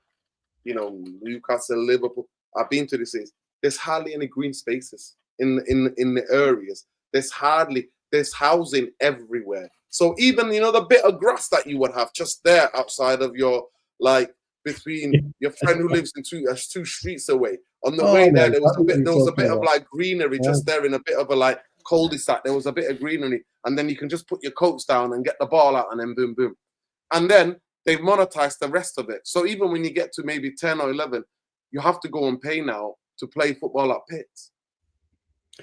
you know, Newcastle, Liverpool. I've been to these things. There's hardly any green spaces in the areas. There's housing everywhere. So even, you know, the bit of grass that you would have just there outside of your, like, between your friend who lives in two streets away. On the way there, there was a bit of like greenery just there in a bit of a like cul-de-sac. There was a bit of greenery, and then you can just put your coats down and get the ball out, and then boom, boom. And then they've monetized the rest of it. So even when you get to maybe 10 or 11, you have to go and pay now to play football at pits.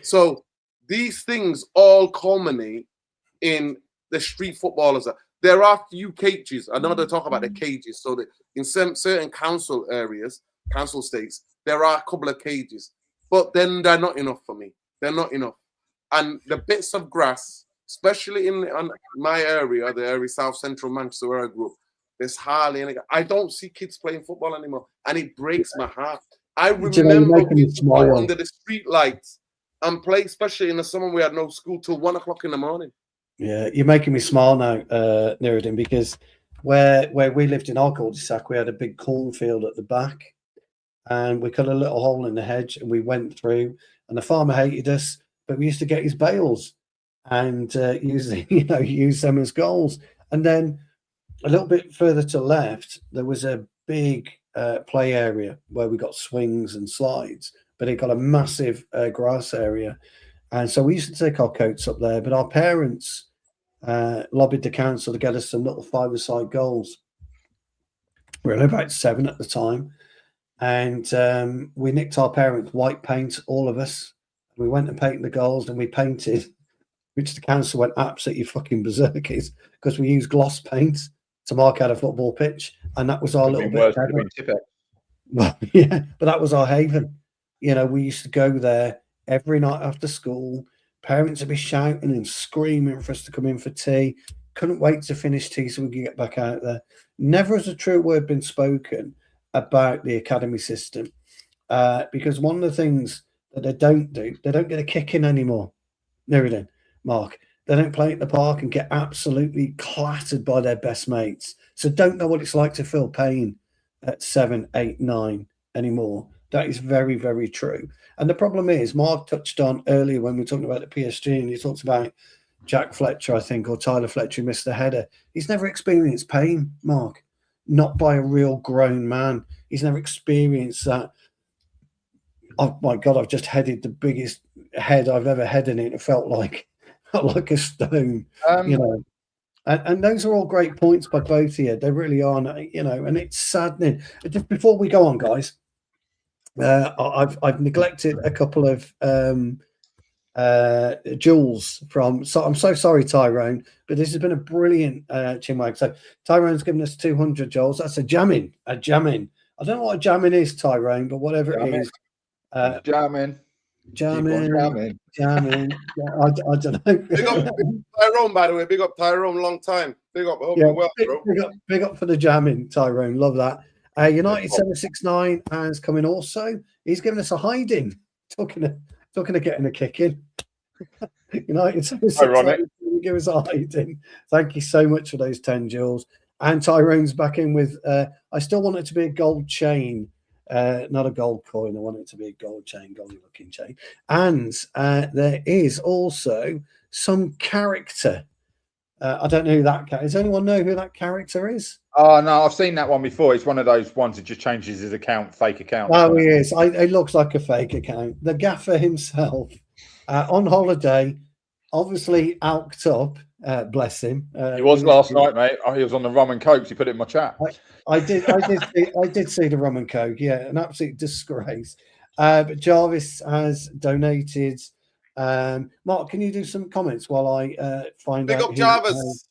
So these things all culminate in the street footballers. There are few cages. I know they talk about the cages. So that in certain council areas, council states, there are a couple of cages. But then they're not enough for me. They're not enough. And the bits of grass, especially in my area, the area South Central Manchester where I grew up, there's hardly any. I don't see kids playing football anymore. And it breaks my heart. I remember we used to go under the street lights and play, especially in the summer. We had no school till 1 o'clock in the morning. Yeah, you're making me smile now, Nuruddin, because where we lived in our cul-de-sac, we had a big cornfield at the back, and we cut a little hole in the hedge, and we went through, and the farmer hated us, but we used to get his bales and use them as goals. And then a little bit further to the left, there was a big play area where we got swings and slides, but it got a massive grass area. And so we used to take our coats up there, but our parents lobbied the council to get us some little five-a-side goals. We were only about 7 at the time. And we nicked our parents' white paint, all of us. We went and painted the goals, and we painted, which the council went absolutely fucking berserkers, because we used gloss paint to mark out a football pitch. And that was our little bit. Well, yeah, but that was our haven. You know, we used to go there every night after school. Parents would be shouting and screaming for us to come in for tea. Couldn't wait to finish tea so we could get back out there. Never has a true word been spoken about the academy system, because one of the things that they don't do, they don't get a kick in anymore. Nuruddin, Mark, they don't play at the park and get absolutely clattered by their best mates. So don't know what it's like to feel pain at 7, 8, 9 anymore. That is very, very true. And the problem is, Mark touched on earlier when we were talking about the PSG, and he talked about Jack Fletcher, I think, or Tyler Fletcher, who missed the header. He's never experienced pain, Mark, not by a real grown man. He's never experienced that. Oh my God, I've just headed the biggest head I've ever headed in. It felt like a stone, you know. And those are all great points by both of you. They really are, you know, and it's saddening. Just before we go on, guys, I've neglected a couple of jewels from. So I'm so sorry, Tyrone, but this has been a brilliant chinwag. So Tyrone's given us 200 jewels. That's a jamming. I don't know what a jamming is, Tyrone, but whatever it is. Jamming. I don't know. Big up Tyrone, by the way. Big up Tyrone, long time. Big up. Hope you're well, bro. Big up for the jamming, Tyrone. Love that. United 769 has come in also. He's given us a hiding. Talking of getting a kick in. United 769 give us a hiding. Thank you so much for those 10 jewels. And Tyrone's back in with I still want it to be a gold chain. Not a gold coin. I want it to be a gold chain, goldy looking chain. And there is also some character. I don't know who that character is. Does anyone know who that character is? Oh, no, I've seen that one before. It's one of those ones that just changes his account, fake account. Oh, he is. It looks like a fake account. The gaffer himself on holiday, obviously alked up. Bless him. He was last night, mate. He was on the rum and cokes. He put it in my chat. I did see the rum and coke. Yeah, an absolute disgrace. But Jarvis has donated. Mark, can you do some comments while I find out? Big up Jarvis.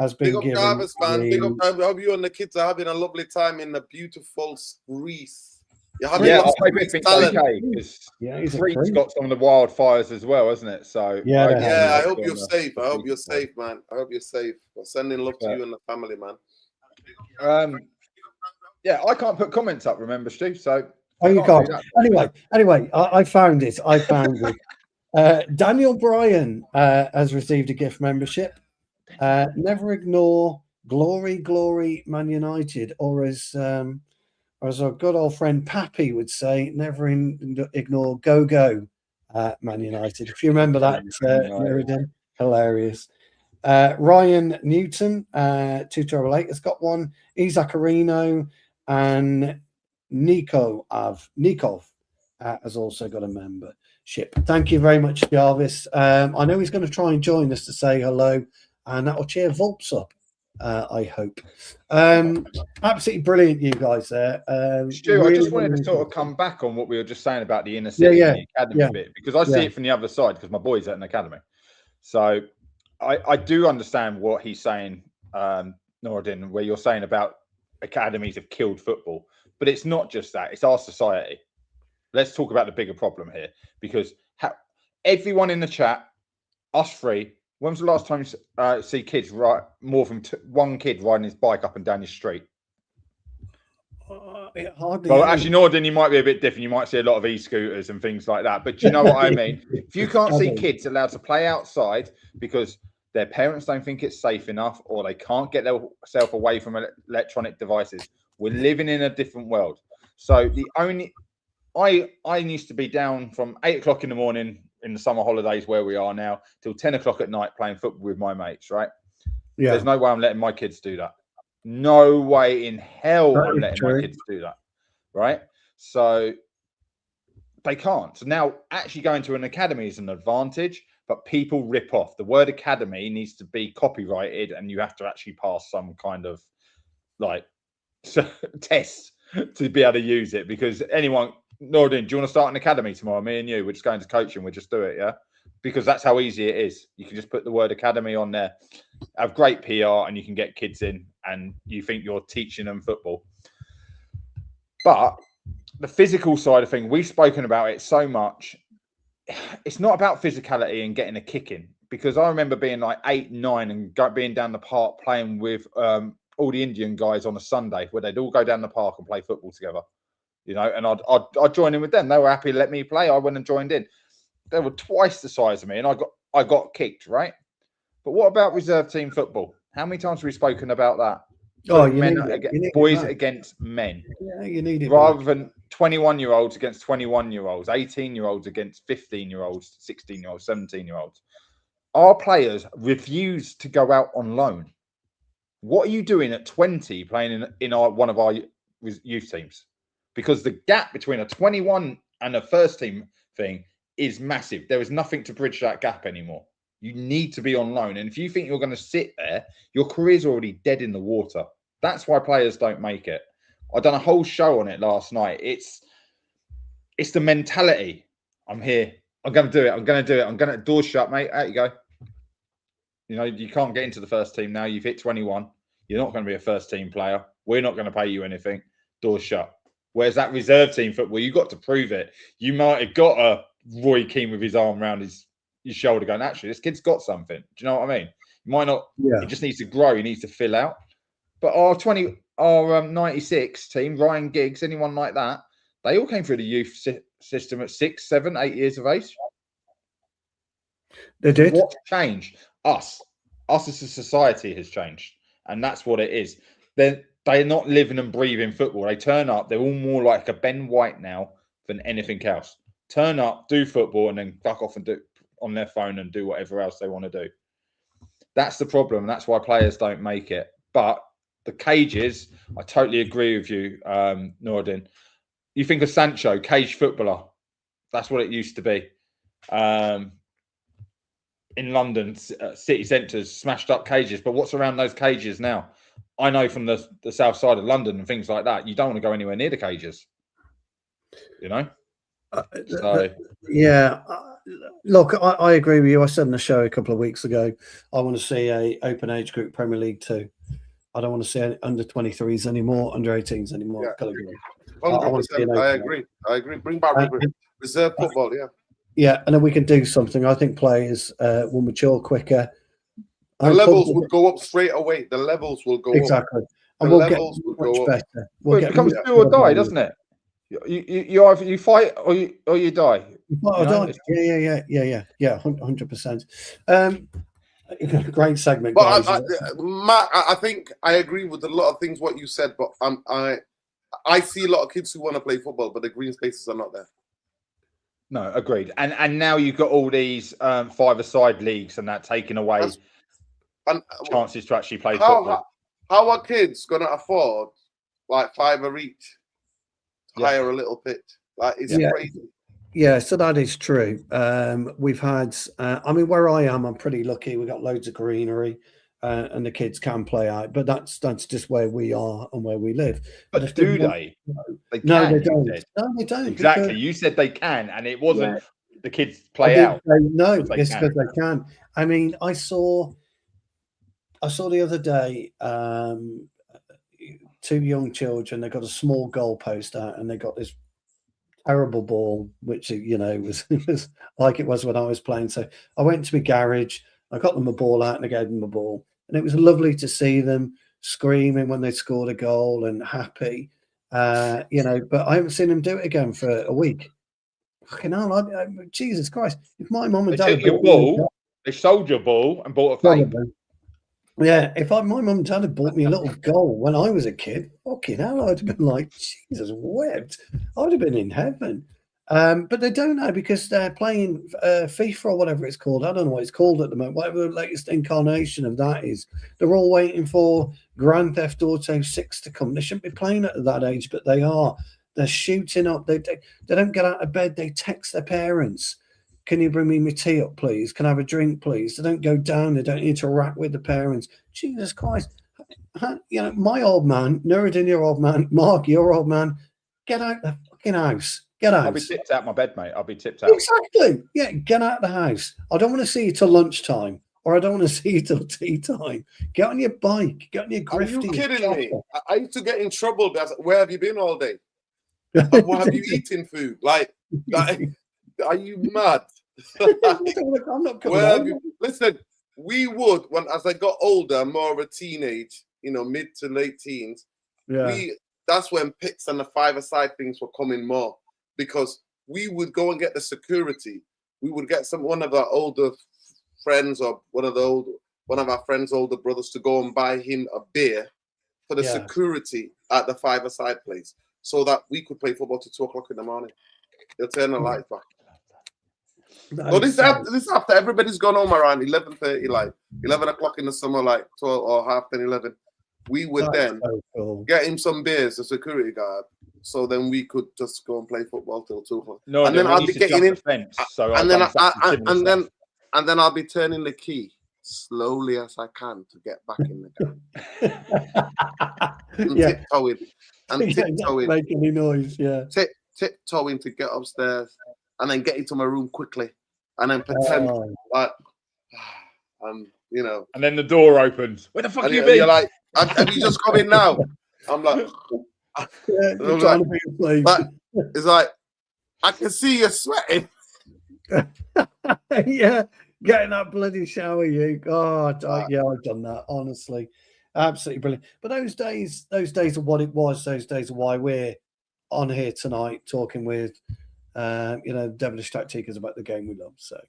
Has been big up given Jarvis, man. Big up. I hope you and the kids are having a lovely time in the beautiful Greece. I hope everything's okay. Crete's got some of the wildfires as well, hasn't it? So I hope you're safe. I hope you're safe, man. I hope you're safe. We're sending love to you and the family, man. Yeah, I can't put comments up. Remember, Stu? So you can't. Anyway, I found it. Daniel Bryan has received a gift membership. Never ignore glory, Man United, or as as our good old friend Pappy would say, never ignore go Man United. If you remember that, Nuruddin, hilarious. Ryan Newton, 2888 has got one. Isaac Arino and Nikov has also got a membership. Thank you very much, Jarvis. I know he's going to try and join us to say hello, and that will cheer Volps up, I hope. Absolutely brilliant, you guys there. Stu, really, I just wanted to sort of come back on what we were just saying about the inner city and the academy bit, because I see it from the other side, because my boy's at an academy. So I do understand what he's saying, Nuruddin, where you're saying about academies have killed football. But it's not just that. It's our society. Let's talk about the bigger problem here, because everyone in the chat, us three, when was the last time you see kids more than one kid riding his bike up and down your street? Well, actually, Nuruddin, you might be a bit different. You might see a lot of e-scooters and things like that. But do you know what I mean? If you can't see kids allowed to play outside because their parents don't think it's safe enough, or they can't get themselves away from electronic devices, we're living in a different world. So I used to be down from 8 o'clock in the morning in the summer holidays where we are now till 10 o'clock at night playing football with my mates, right? Yeah. There's no way I'm letting my kids do that. No way in hell I'm letting my kids do that, right? So they can't. So now actually going to an academy is an advantage, but people rip off. The word academy needs to be copyrighted, and you have to actually pass some kind of like test to be able to use it, because anyone, Nuruddin, do you want to start an academy tomorrow? Me and you, we're just going to coaching, we'll just do it, yeah? Because that's how easy it is. You can just put the word academy on there, have great PR, and you can get kids in, and you think you're teaching them football. But the physical side of things, we've spoken about it so much. It's not about physicality and getting a kick in, because I remember being like 8, 9 and being down the park playing with all the Indian guys on a Sunday, where they'd all go down the park and play football together, you know, and I'd join in with them. They were happy to let me play. I went and joined in. They were twice the size of me, and I got kicked, right? But what about reserve team football? How many times have we spoken about that? Oh, boys against men. Yeah, you need it. Rather than 21-year-olds against 21-year-olds, 18-year-olds against 15-year-olds, 16-year-olds, 17-year-olds. Our players refuse to go out on loan. What are you doing at 20 playing in one of our youth teams? Because the gap between a 21 and a first team thing is massive. There is nothing to bridge that gap anymore. You need to be on loan. And if you think you're going to sit there, your career's already dead in the water. That's why players don't make it. I done a whole show on it last night. It's the mentality. I'm here. I'm going to do it. I'm going to do it. I'm going to, doors shut, mate. Out you go. You know, you can't get into the first team now. You've hit 21. You're not going to be a first team player. We're not going to pay you anything. Doors shut. Whereas that reserve team football, you got to prove it. You might have got a Roy Keane with his arm around his shoulder going, actually, this kid's got something. Do you know what I mean? You might not. Yeah. It just needs to grow. He needs to fill out. But our 96 team, Ryan Giggs, anyone like that, they all came through the youth system at 6, 7, 8 years of age. They did. What changed? Us as a society has changed. And that's what it is. They're not living and breathing football. They turn up. They're all more like a Ben White now than anything else. Turn up, do football, and then fuck off and do on their phone and do whatever else they want to do. That's the problem. And that's why players don't make it. But the cages, I totally agree with you, Nuruddin. You think of Sancho, cage footballer. That's what it used to be. In London, city centres, smashed up cages. But what's around those cages now? I know from the south side of London and things like that, you don't want to go anywhere near the cages. You know? Look, I agree with you. I said in the show a couple of weeks ago, I want to see a open age group Premier League 2. I don't want to see any under 23s anymore, under 18s anymore. Yeah. I agree. Bring back reserve football, yeah. Yeah, and then we can do something. I think players will mature quicker. The levels would go up straight away. The levels will go exactly. up. And we'll get much better. It becomes do or die, doesn't it? You either you fight or you die. You fight or die. Yeah, 100%. Great segment, but guys. Matt, I think I agree with a lot of things what you said, but I see a lot of kids who want to play football, but the green spaces are not there. No, agreed. And now you've got all these five-a-side leagues and that taking away chances to actually play football. How are kids going to afford like $5 each to hire a little pitch? Like, it's crazy. Yeah, so that is true. We've had, I mean, where I am, I'm pretty lucky. We've got loads of greenery and the kids can play out, but that's just where we are and where we live. But if do they? No, they don't. No, they don't. Exactly. Because, you said they can, and it wasn't the kids play out. No, it's because they can. I mean, I saw the other day, 2 young children, they got a small goalpost out and they got this terrible ball, which, you know, was like it was when I was playing. So I went to my garage, I got them a ball out and I gave them a ball. And it was lovely to see them screaming when they scored a goal and happy, you know, but I haven't seen them do it again for a week. Fucking hell, Jesus Christ. If my mum and dad... They sold your ball and bought a fake. Yeah, if my mum and dad had bought me a little goal when I was a kid, fucking hell, I'd have been like, Jesus wept. I'd have been in heaven. But they don't know because they're playing FIFA or whatever it's called. I don't know what it's called at the moment. Whatever the latest incarnation of that is. They're all waiting for Grand Theft Auto 6 to come. They shouldn't be playing at that age, but they are. They're shooting up. They don't get out of bed. They text their parents. Can you bring me my tea up, please? Can I have a drink, please? They don't go down. They don't interact with the parents. Jesus Christ. You know, my old man, Nuruddin, your old man, Mark, your old man, get out the fucking house. Get out. I'll be tipped out my bed, mate. I'll be tipped out. Exactly. Yeah, get out of the house. I don't want to see you till lunchtime, or I don't want to see you till tea time. Get on your bike. Get on your grifty. Are you kidding me? I used to get in trouble. Where have you been all day? What have you eaten food? Like, are you mad? I'm not coming. Listen, we would, as I got older, more of a teenage, you know, mid to late teens. Yeah. That's when picks and the five-a-side things were coming more, because we would go and get the security. We would get one of our older friends or one of our friends' older brothers to go and buy him a beer for the security at the five-a-side place, so that we could play football till 2 o'clock in the morning. They'll turn the lights back. So this after everybody's gone home around 11:30, like 11 o'clock in the summer, like 12 or half 10, 11. We would get him some beers, the security guard, so then we could just go and play football till 2 o'clock. No, and then I'll be getting in, and then I'll be turning the key slowly as I can to get back in the game. Tiptoeing, making any noise, tiptoeing to get upstairs, and then get into my room quickly, and then pretend like, you know. And then the door opens. Where the fuck you been? You're like, have you just come in now? I'm like, it's like, I can see you sweating. Yeah, getting that bloody shower, you. God, I've done that, honestly. Absolutely brilliant. But those days are what it was. Those days are why we're on here tonight talking with you know, devilish tactics about the game we love. So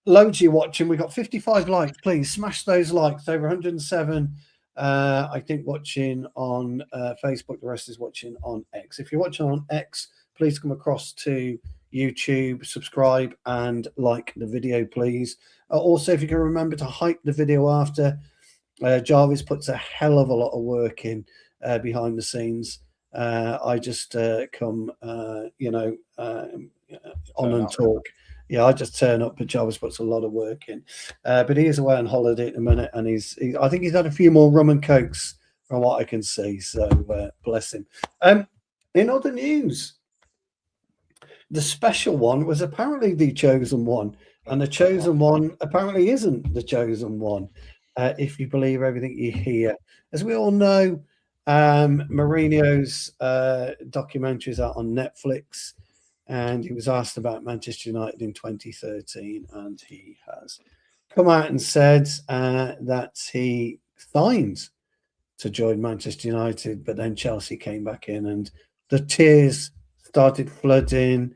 loads you watching. We got 55 likes. Please smash those likes. Over 107 I think watching on Facebook. The rest is watching on X. If you're watching on X, please come across to YouTube, subscribe and like the video, please. Also, if you can remember to hype the video after. Jarvis puts a hell of a lot of work in behind the scenes. I just come, you know, on and talk. Yeah, I just turn up, but Jarvis puts a lot of work in. But he is away on holiday at the minute, and I think he's had a few more rum and cokes from what I can see. So bless him. In other news, the special one was apparently the chosen one, and the chosen one apparently isn't the chosen one. If you believe everything you hear, as we all know. Mourinho's documentary is out on Netflix, and he was asked about Manchester United in 2013, and he has come out and said that he signed to join Manchester United, but then Chelsea came back in and the tears started flooding,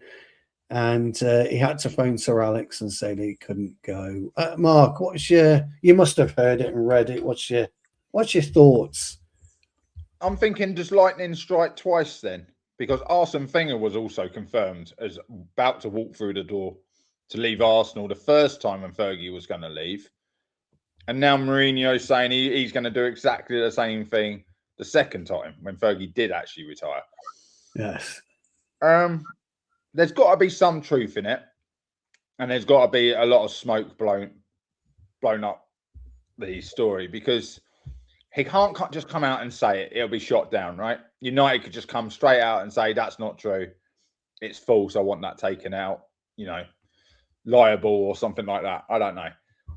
and he had to phone Sir Alex and say that he couldn't go. Mark, you must have heard it and read it. What's your thoughts? I'm thinking, does lightning strike twice then? Because Arsene Wenger was also confirmed as about to walk through the door to leave Arsenal the first time when Fergie was going to leave. And now Mourinho's saying he's going to do exactly the same thing the second time when Fergie did actually retire. Yes. There's got to be some truth in it. And there's got to be a lot of smoke blown up the story, because he can't just come out and say it. It'll be shot down, right? United could just come straight out and say, that's not true. It's false. I want that taken out, liable or something like that. I don't know.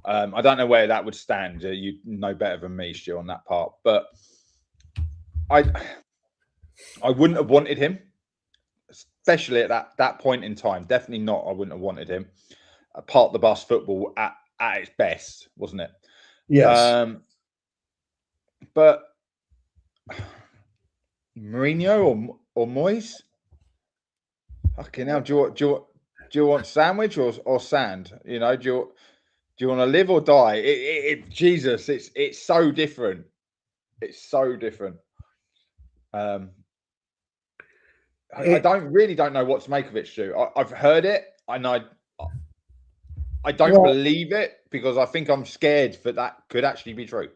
I don't know where that would stand. You know better than me, Stu, on that part. But I wouldn't have wanted him, especially at that point in time. Definitely not. I wouldn't have wanted him. Park the bus football at its best, wasn't it? Yes. But Mourinho or Moyes? Fucking hell, do you want sandwich or sand? Do you want to live or die? Jesus, it's so different. It's so different. I don't know what to make of it, Stu. I've heard it, and I don't believe it, because I think I'm scared that could actually be true.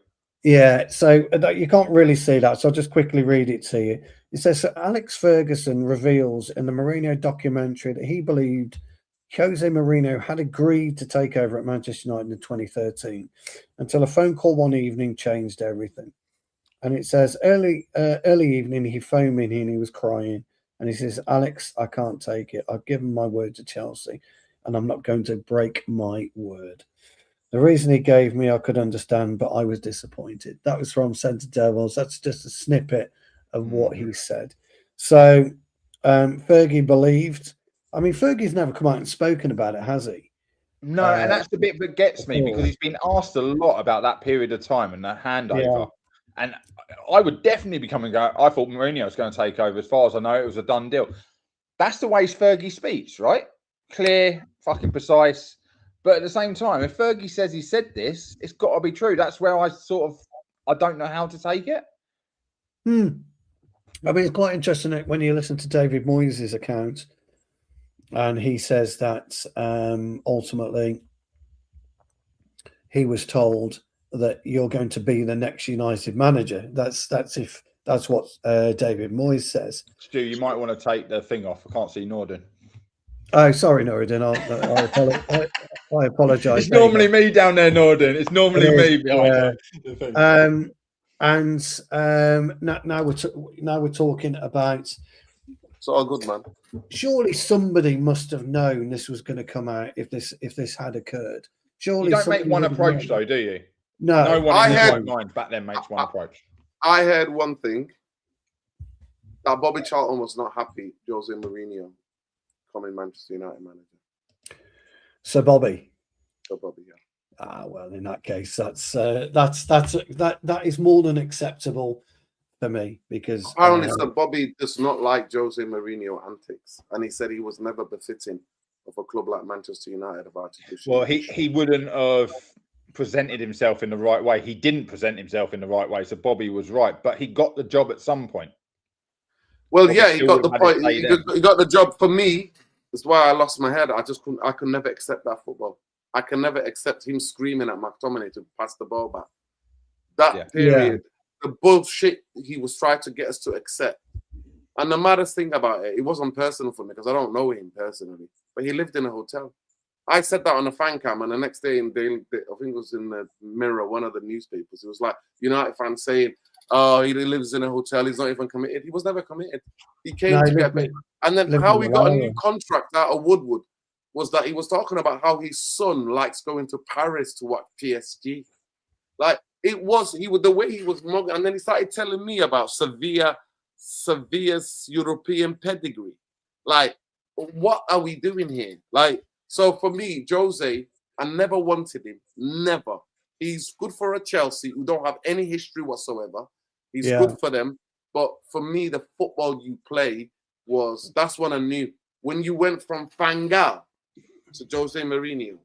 Yeah, so you can't really see that. So I'll just quickly read it to you. It says, Alex Ferguson reveals in the Mourinho documentary that he believed Jose Mourinho had agreed to take over at Manchester United in 2013 until a phone call one evening changed everything. And it says, early evening, he phoned me and he was crying. And he says, Alex, I can't take it. I've given my word to Chelsea and I'm not going to break my word. The reason he gave me, I could understand, but I was disappointed. That was from Centre Devils. That's just a snippet of what he said. So Fergie believed. I mean, Fergie's never come out and spoken about it, has he? No, and that's the bit that gets me, because he's been asked a lot about that period of time and that handover. Yeah. And I would definitely be coming out. I thought Mourinho was going to take over. As far as I know, it was a done deal. That's the way Fergie speaks, right? Clear, fucking precise. But at the same time, if Fergie says he said this, it's got to be true. That's where I don't know how to take it. I mean, it's quite interesting when you listen to David Moyes' account, and he says that ultimately he was told that you're going to be the next United manager. That's what David Moyes says. Stu, you might want to take the thing off. I can't see Norden. Oh, sorry, Norden. I apologise. It's normally me down there, Norden. It's normally me behind the thing. Now we're talking about. It's all good, man. Surely somebody must have known this was going to come out if this had occurred. Surely you don't make one approach, though, do you? No one in his right mind back then makes one approach. I heard one thing, that Bobby Charlton was not happy Jose Mourinho coming Manchester United manager. So Bobby, yeah. Well, in that case, that is more than acceptable for me, because apparently Sir Bobby does not like Jose Mourinho antics, and he said he was never befitting of a club like Manchester United about it. Well, he wouldn't have presented himself in the right way. He didn't present himself in the right way, so Bobby was right, but he got the job at some point. Well, Bobby, yeah, he got the point. He got the job. For me, that's why I lost my head. I could never accept that football. I can never accept him screaming at McTominay to pass the ball back. That period, the bullshit he was trying to get us to accept. And the maddest thing about it wasn't personal for me, because I don't know him personally, but he lived in a hotel. I said that on a fan cam, and the next day in Daily, I think it was in the Mirror, one of the newspapers, it was like United fans saying, "Oh, he lives in a hotel. He's not even committed." He was never committed. He came to get paid. And then how he got a new contract out of Woodward was that he was talking about how his son likes going to Paris to watch PSG. Like, it was, the way he was mugging. And then he started telling me about Sevilla's European pedigree. Like, what are we doing here? Like, so for me, Jose, I never wanted him. Never. He's good for a Chelsea who don't have any history whatsoever. He's good for them. But for me, the football you play that's what I knew. When you went from Fangal to Jose Mourinho,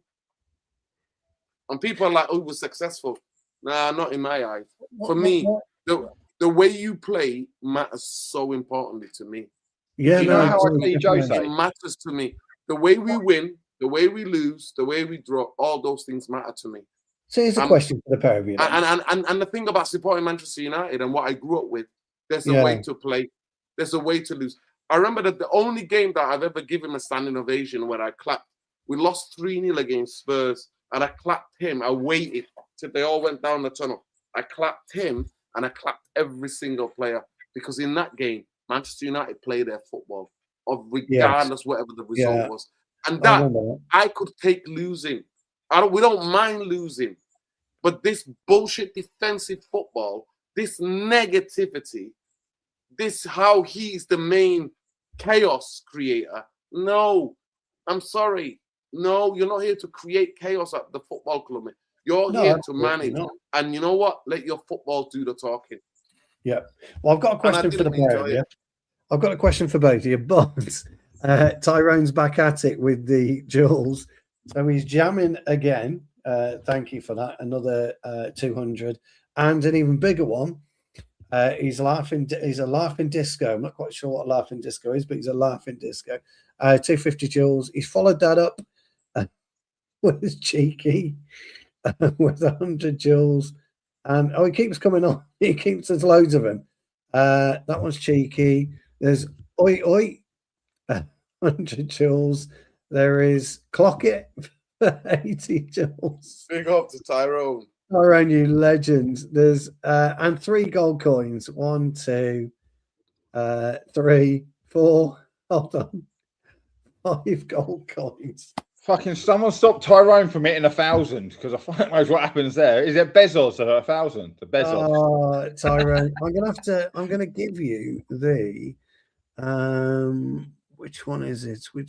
and people are like, "Oh, he was successful." Nah, not in my eyes. For me, the the way you play matters so importantly to me. Yeah, Do you know how I play Jose? It matters to me. The way we win, the way we lose, the way we draw, all those things matter to me. So here's a question for the pair of you. And the thing about supporting Manchester United and what I grew up with, there's a way to play, there's a way to lose. I remember that the only game that I've ever given a standing ovation when I clapped, we lost 3-0 against Spurs, and I clapped him. I waited till they all went down the tunnel. I clapped him, and I clapped every single player, because in that game, Manchester United played their football, regardless whatever the result was. And that I could take losing. We don't mind losing. But this bullshit defensive football, this negativity, this how he's the main chaos creator. No, I'm sorry. No, you're not here to create chaos at the football club. You're here to manage. And you know what? Let your football do the talking. Yeah. Well, I've got a question for the pair of you. I've got a question for both of you. But Tyrone's back at it with the jewels. So he's jamming again. Thank you for that. Another 200 and an even bigger one. He's a laughing disco. I'm not quite sure what a laughing disco is, but he's a laughing disco. 250 jewels. He's followed that up with cheeky with 100 jewels. And he keeps coming on. There's loads of them. That one's cheeky. There's oi 100 jewels. There is clock it. 80 jewels. Big up to Tyrone. Tyrone, you legend. There's and 3 gold coins. 1, 2, 3, 4. Hold on. 5 gold coins. Fucking someone stop Tyrone from hitting 1,000, because I fucking knows what happens there. Is it Bezos at 1,000? The Bezos. Oh, Tyrone, I'm gonna give you the which one is it? We're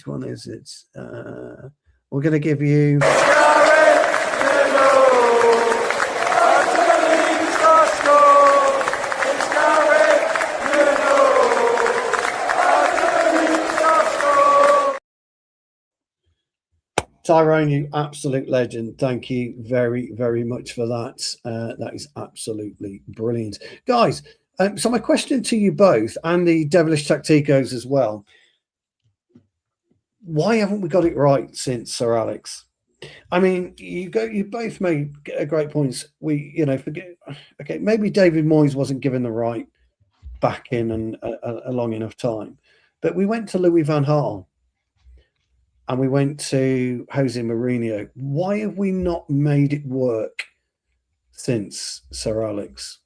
going to give you. Tyrone, you absolute legend. Thank you very, very much for that. That is absolutely brilliant. Guys, so my question to you both, and the Devilish Tacticos as well, why haven't we got it right since, Sir Alex? I mean, you both made great points. Forget. Okay, maybe David Moyes wasn't given the right backing and a long enough time, but we went to Louis van Gaal and we went to Jose Mourinho. Why have we not made it work since, Sir Alex?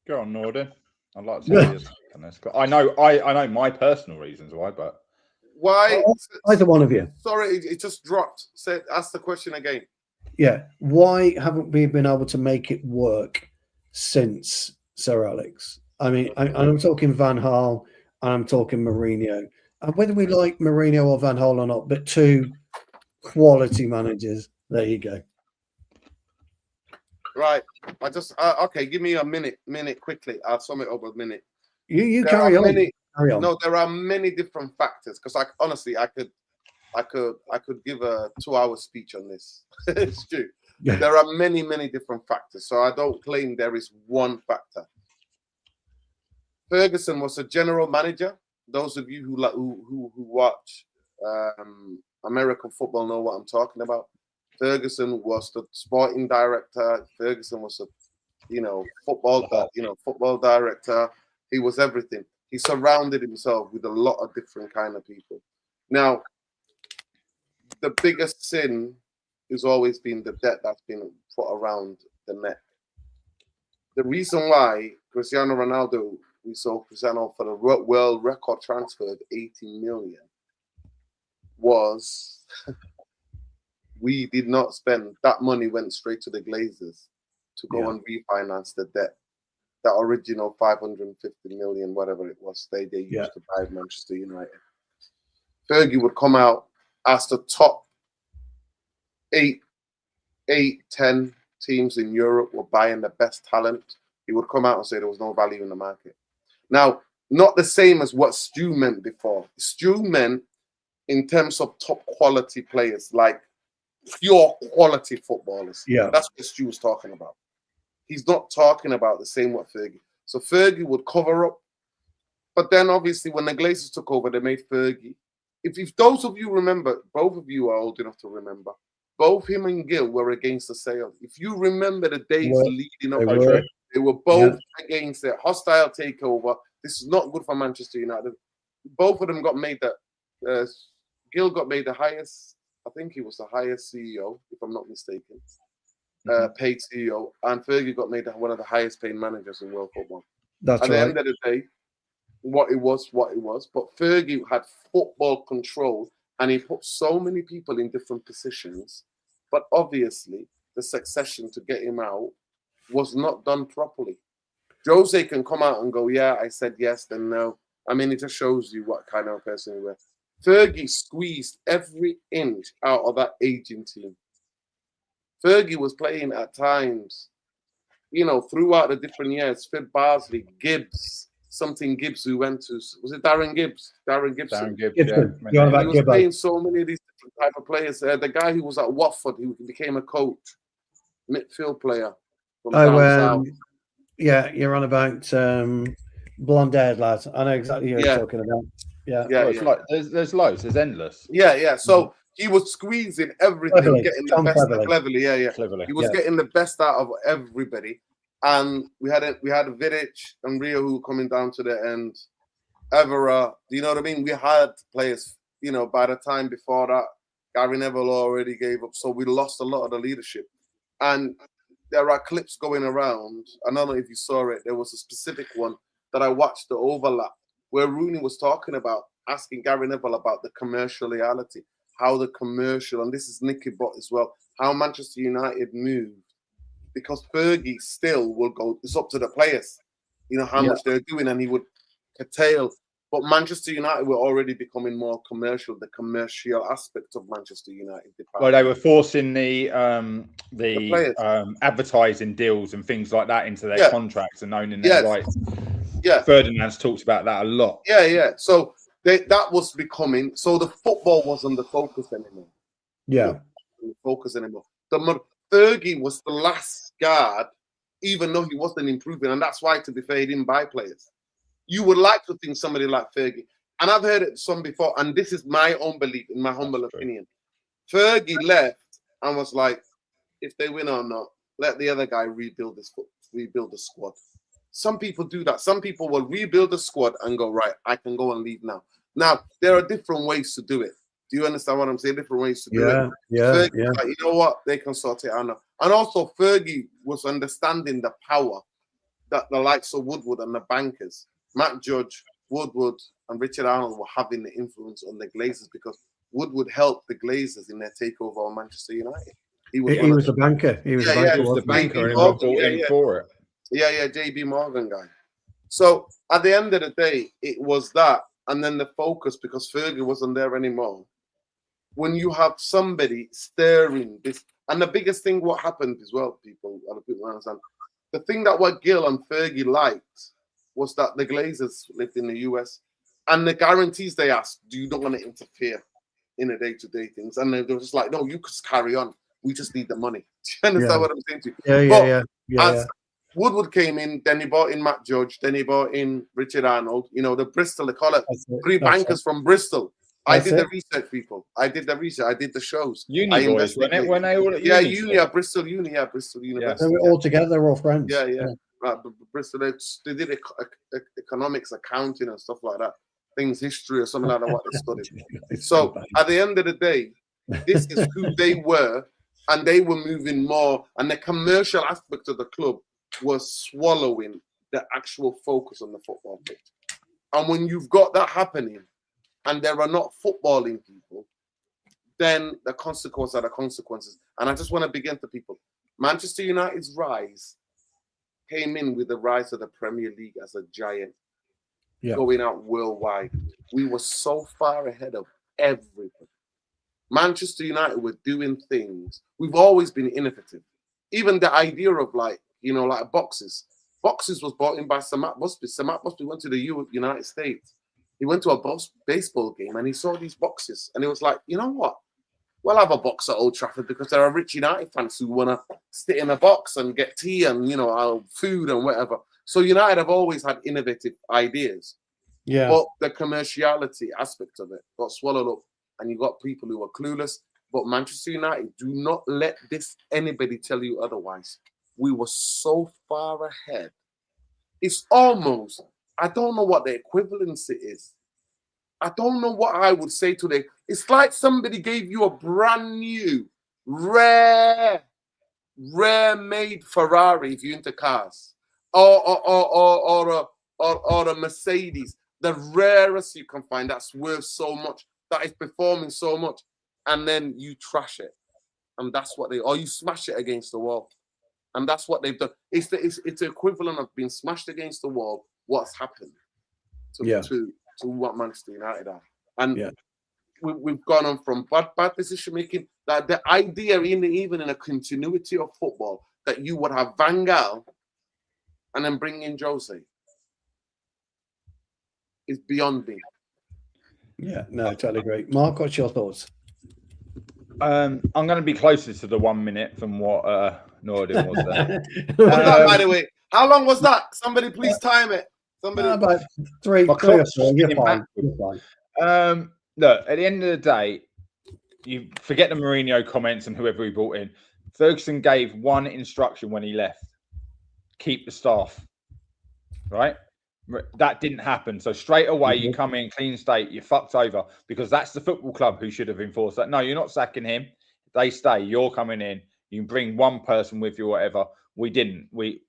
Go on, Norden. I'd like to hear this on this. I know my personal reasons why, but why? Either one of you. Sorry, it just dropped. Ask the question again. Yeah. Why haven't we been able to make it work since, Sir Alex? I mean, I'm talking Van Gaal and I'm talking Mourinho. And whether we like Mourinho or Van Gaal or not, but 2 quality managers. There you go. Right. I just okay. Give me a minute quickly. I'll sum it up a minute. You carry on. Carry on. No, there are many different factors, because honestly, I could give a 2-hour speech on this. It's true. Yeah. There are many different factors, so I don't claim there is one factor. Ferguson was a general manager. Those of you who watch American football know what I'm talking about. Ferguson was the sporting director. Ferguson was a football director. He was everything. He surrounded himself with a lot of different kind of people. Now, the biggest sin has always been the debt that's been put around the neck. The reason why Cristiano Ronaldo, we sold Cristiano for the world record transfer of 80 million was we did not spend that money, went straight to the Glazers to go and refinance the debt. That original 550 million, whatever it was, they used to buy Manchester United. Fergie would come out as the top 8, 10 teams in Europe were buying the best talent. He would come out and say there was no value in the market. Now, not the same as what Stu meant before. Stu meant in terms of top quality players, like pure quality footballers. Yeah. That's what Stu was talking about. he's not talking about the same what Fergie. So Fergie would cover up. But then obviously when the Glazers took over, they made Fergie. If those of you remember, both of you are old enough to remember, both him and Gil were against the sale. If you remember the days leading up, they were both against it. Hostile takeover. This is not good for Manchester United. Both of them got made that. Gil got made the highest, I think he was the highest CEO, if I'm not mistaken, paid CEO. And Fergie got made one of the highest paid managers in world football. That's At the end of the day, what it was. But Fergie had football control and he put so many people in different positions. But obviously, the succession to get him out was not done properly. Jose can come out and go, yeah, I said yes, then no. I mean, it just shows you what kind of person he was. Fergie squeezed every inch out of that aging team. Fergie was playing at times, you know, throughout the different years. Fib Barsley, Gibbs, who went to, was it Darren Gibbs? Darren Gibson. Darren Gibbs, yeah. He was playing so many of these different type of players. The guy who was at Watford, who became a coach, midfield player from down south. Yeah, you're on about blonde-haired lads. I know exactly who you're talking about. Yeah, it's like there's loads, there's endless. Yeah. So he was squeezing everything, getting the best cleverly. Cleverly. He was getting the best out of everybody. And we had Vidic and Rio who were coming down to the end. Evera, do you know what I mean? We had players, you know, by the time before that, Gary Neville already gave up. So we lost a lot of the leadership. And there are clips going around. I don't know if you saw it. There was a specific one that I watched, the overlap, where Rooney was talking about, asking Gary Neville about the commercial reality, how the commercial, and this is Nicky Butt as well, how Manchester United moved. Because Fergie still will go, it's up to the players, you know, how much they're doing, and he would curtail. But Manchester United were already becoming more commercial, the commercial aspect of Manchester United. Well, they were forcing the advertising deals and things like that into their contracts and owning their rights. Yeah. Ferdinand's talks about that a lot. Yeah. So that was becoming, so the football wasn't the focus anymore. Fergie was the last guard, even though he wasn't improving. And that's why, to be fair, he didn't buy players. You would like to think somebody like Fergie, and I've heard it some before, and this is my own belief, in my humble opinion. Fergie left and was like, if they win or not, let the other guy rebuild the squad. Some people do that. Some people will rebuild the squad and go, right, I can go and leave now. Now, there are different ways to do it. Do you understand what I'm saying? Different ways to do it. Fergie, like, you know what? They can sort it out now. And also, Fergie was understanding the power that the likes of Woodward and the bankers, Matt Judge, Woodward, and Richard Arnold were having the influence on the Glazers, because Woodward helped the Glazers in their takeover of Manchester United. He was a banker. He was the banker and bought in for it. Yeah, JB Morgan guy. So at the end of the day, it was that, and then the focus, because Fergie wasn't there anymore. When you have somebody stirring this, and the biggest thing, what happened as well, other people understand, the thing that what Gil and Fergie liked was that the Glazers lived in the US, and the guarantees they asked, do you not want to interfere in the day-to-day things? And they were just like, no, you just carry on. We just need the money. Do you understand what I'm saying to you? Yeah. Woodward came in, then he bought in Matt Judge, then he bought in Richard Arnold. You know, the Bristol, they call it three bankers from Bristol. I did the research, people. I did the research. I did the shows. Uni boys, when they all at Bristol University. So we're all together, we're all friends. Yeah. Right, Bristol, they did economics, accounting, and stuff like that. Things, history, or something like that, what they studied. So at the end of the day, this is who they were, and they were moving more, and the commercial aspect of the club was swallowing the actual focus on the football pitch. And when you've got that happening, and there are not footballing people, then the consequences are the consequences. And I just want to begin to people. Manchester United's rise came in with the rise of the Premier League as a giant, going out worldwide. We were so far ahead of everybody. Manchester United were doing things. We've always been innovative. Even the idea of like boxes. Boxes was brought in by Sir Matt Busby. Sir Matt Busby went to the United States. He went to a baseball game and he saw these boxes and he was like, you know what? we'll have a box at Old Trafford because there are rich United fans who want to sit in a box and get tea and, food and whatever. So United have always had innovative ideas. Yeah. But the commerciality aspect of it got swallowed up, and you got people who are clueless. But Manchester United, do not let anybody tell you otherwise. We were so far ahead. It's almost, I don't know what the equivalency is. I don't know what I would say today. It's like somebody gave you a brand new, rare made Ferrari if you're into cars, or a Mercedes, the rarest you can find that's worth so much, that is performing so much, and then you trash it, and that's what or you smash it against the wall, and that's what they've done. It's the equivalent of being smashed against the wall. What's happened to what Manchester United are, and we've gone on from bad decision making. That the idea, even in a continuity of football, that you would have Van Gaal and then bring in Jose, is beyond me. Yeah, no, I totally agree. Mark, what's your thoughts? I'm going to be closer to the 1 minute from what Nordin was there. By the way, how long was that? Somebody please time it. Somebody about three or four. You're fine. Look, at the end of the day, you forget the Mourinho comments and whoever he brought in. Ferguson gave one instruction when he left: keep the staff. Right? That didn't happen. So straight away, you come in clean state, you're fucked over, because that's the football club who should have enforced that. No, you're not sacking him. They stay. You're coming in. You can bring one person with you, or whatever. We didn't. We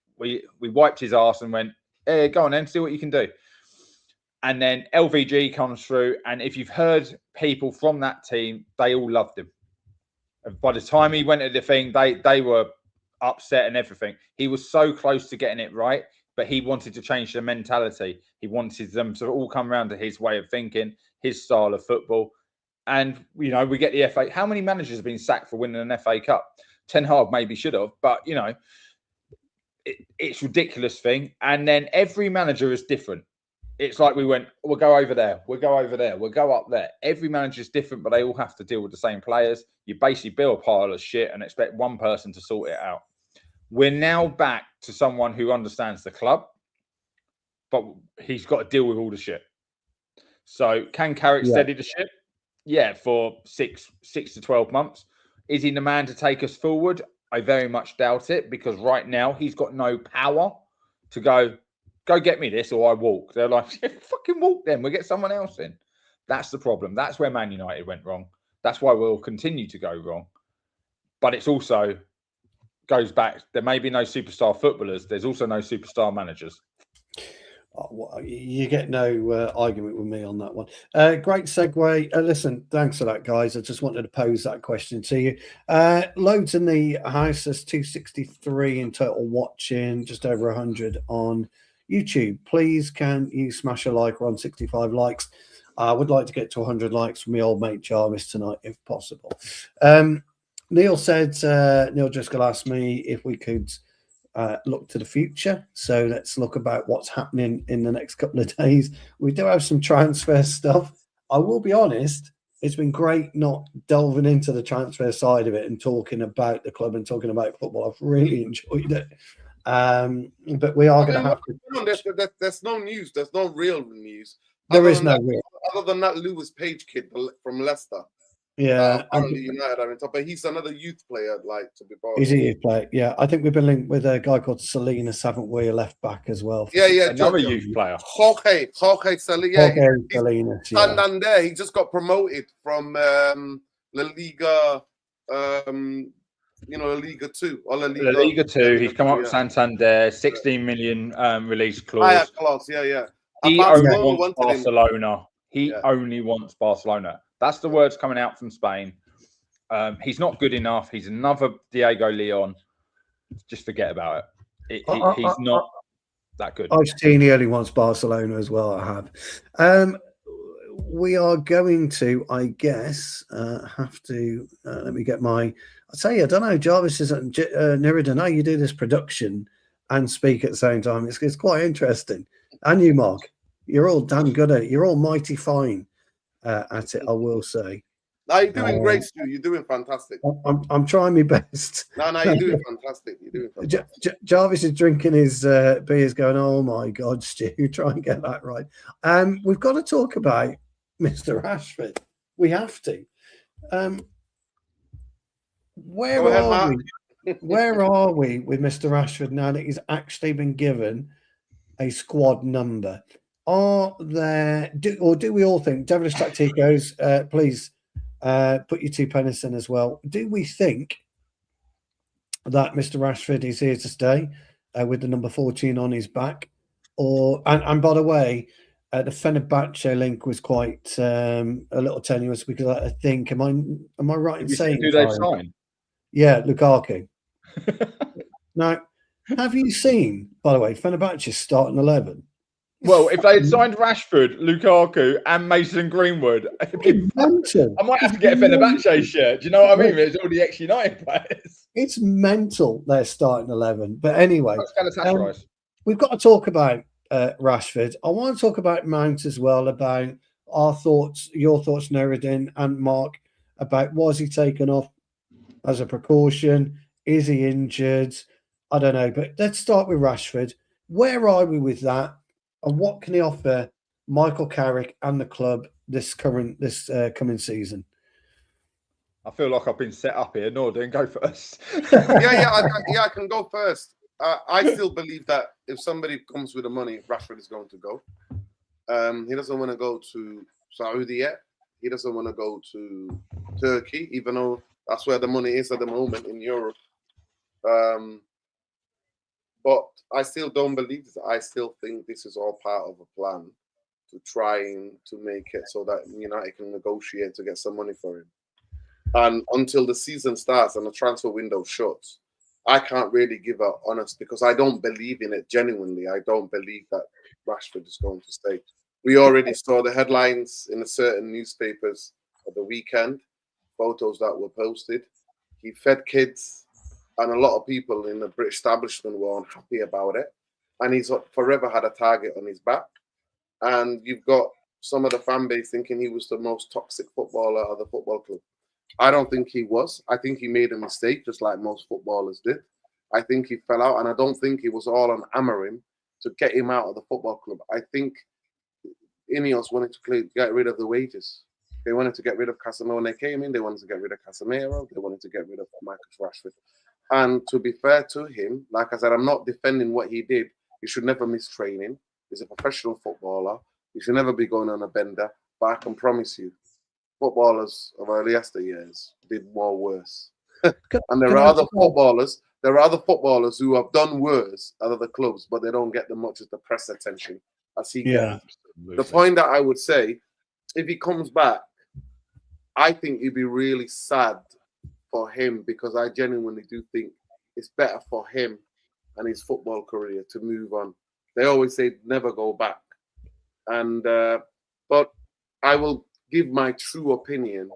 wiped his ass and went, hey, go on then, see what you can do. And then LVG comes through, and if you've heard people from that team, they all loved him. By the time he went to the thing, they were upset and everything. He was so close to getting it right, but he wanted to change their mentality. He wanted them to all come around to his way of thinking, his style of football. And, we get the FA. How many managers have been sacked for winning an FA Cup? Ten Hag maybe should have, but, it's a ridiculous thing. And then every manager is different. It's like we went, we'll go over there, we'll go over there, we'll go up there. Every manager is different, but they all have to deal with the same players. You basically build a pile of shit and expect one person to sort it out. We're now back to someone who understands the club, but he's got to deal with all the shit. So can Carrick steady the ship? Yeah, for 6 to 12 months. Is he the man to take us forward? I very much doubt it, because right now he's got no power to go get me this or I walk. They're like, fucking walk then. We'll get someone else in. That's the problem. That's where Man United went wrong. That's why we'll continue to go wrong. But it's also goes back. There may be no superstar footballers. There's also no superstar managers. You get no argument with me on that one. Great segue. Listen, thanks for that, guys. I just wanted to pose that question to you. Loads in the house. There's 263 in total watching, just over 100 on YouTube. Please, can you smash a like? We're on 65 likes. I would like to get to 100 likes from my old mate Jarvis tonight, if possible. Neil said, Neil Driscoll asked me if we could look to the future. So let's look about what's happening in the next couple of days. We do have some transfer stuff. I will be honest, it's been great not delving into the transfer side of it and talking about the club and talking about football. I've really enjoyed it. But we are going to have to. There's no news. There's no real news. There is no real. Other than that Lewis Page kid from Leicester. Yeah, apparently United are in top, but he's another youth player. Like, to be honest, he's a youth player. Yeah, I think we've been linked with a guy called Salinas, haven't we? A left back as well. Yeah, another youth player. Jorge Salinas. Yeah, Salinas. Santander. He just got promoted from La Liga. La Liga 2 or La Liga 2. He's come up with Santander. 16 million release clause. Yeah. He only wants Barcelona. He only wants Barcelona. That's the words coming out from Spain. He's not good enough. He's another Diego Leon. Just forget about it. He's not that good. I've seen he only wants Barcelona as well. I have. We are going to, I guess, have to. Let me get my. I'll tell you, I don't know. Jarvis is Neridan. How you do this production and speak at the same time? It's quite interesting. And you, Mark, you're all damn good at it. You're all mighty fine at it, I will say. No, you're doing great, Stu. You're doing fantastic. I'm trying my best. No, you're doing fantastic. You're doing fantastic. Jarvis is drinking his beers, going, "Oh my God, Stu, try and get that right." We've got to talk about Mr. Rashford. We have to. Where are we? Where are we with Mr. Rashford now that he's actually been given a squad number? Are there, do we all think, Devilish Tacticos, please put your 2 pennies in as well. Do we think that Mr. Rashford is here to stay with the number 14 on his back? Or and by the way, the Fenerbahce link was quite a little tenuous because I think, am I right in saying who they've signed? Yeah, Lukaku. Now, have you seen, by the way, Fenerbahce's starting 11? Well, if they had signed Rashford, Lukaku, and Mason Greenwood, I might have to get a Fenerbahce shirt. Do you know what I mean? It's all the ex-United players. It's mental, their starting 11. But anyway, we've got to talk about Rashford. I want to talk about Mount as well, about our thoughts, your thoughts, Nuruddin and Mark, about was he taken off as a precaution? Is he injured? I don't know. But let's start with Rashford. Where are we with that? And what can he offer Michael Carrick and the club this coming season? I feel like I've been set up here. Norden, go first. I can go first. I still believe that if somebody comes with the money, Rashford is going to go. He doesn't want to go to Saudi yet. He doesn't want to go to Turkey, even though that's where the money is at the moment in Europe. But I still don't believe that. I still think this is all part of a plan to try and to make it so that United can negotiate to get some money for him. And until the season starts and the transfer window shuts, I can't really give an honest, because I don't believe in it genuinely. I don't believe that Rashford is going to stay. We already saw the headlines in certain newspapers at the weekend, photos that were posted. He fed kids, and a lot of people in the British establishment were unhappy about it. And he's forever had a target on his back. And you've got some of the fan base thinking he was the most toxic footballer of the football club. I don't think he was. I think he made a mistake, just like most footballers did. I think he fell out, and I don't think he was all on Amorim to get him out of the football club. I think INEOS wanted to get rid of the wages. They wanted to get rid of Casemiro when they came in. They wanted to get rid of Casemiro. They wanted to get rid of Marcus Rashford. And to be fair to him, like I said, I'm not defending what he did. He should never miss training. He's a professional footballer. He should never be going on a bender. But I can promise you, footballers of early yesteryears did more worse. And there are other footballers who have done worse at other clubs, but they don't get the much of the press attention as he gets. The point that I would say, if he comes back, I think it'd be really sad for him, because I genuinely do think it's better for him and his football career to move on. They always say never go back. And but I will give my true opinion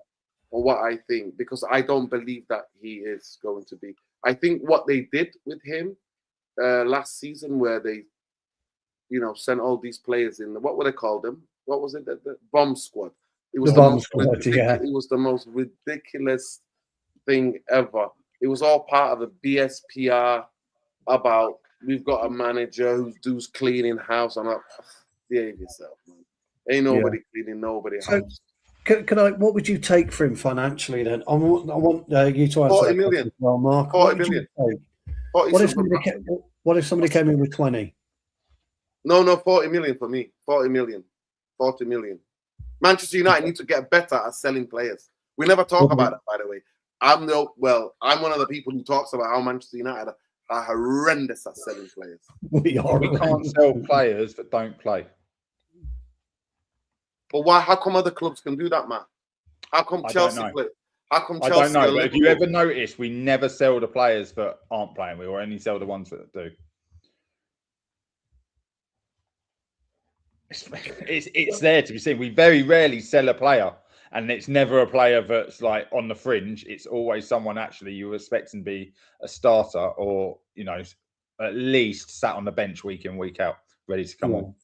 on what I think, because I don't believe that he is going to be. I think what they did with him last season, where they, sent all these players in, what would they call them? What was it? The bomb squad. It was It was the most ridiculous thing ever. It was all part of the BSPR about we've got a manager who's cleaning house. I'm like, behave yourself, man. Ain't nobody cleaning nobody's house. Can I? What would you take for him financially then? I want you to answer 40 million. As well, Mark. 40 million. What if somebody came in with 20? No, 40 million for me. 40 million. 40 million. Manchester United need to get better at selling players. We never talk about it, by the way. I'm one of the people who talks about how Manchester United are horrendous at selling players. We can't sell players that don't play. But why? How come other clubs can do that, man? How come Chelsea play? How come Chelsea? I don't know. But if you ever notice, we never sell the players that aren't playing. We only sell the ones that do. It's there to be seen. We very rarely sell a player, and it's never a player that's like on the fringe. It's always someone actually you expect to be a starter, or at least sat on the bench week in, week out, ready to come on.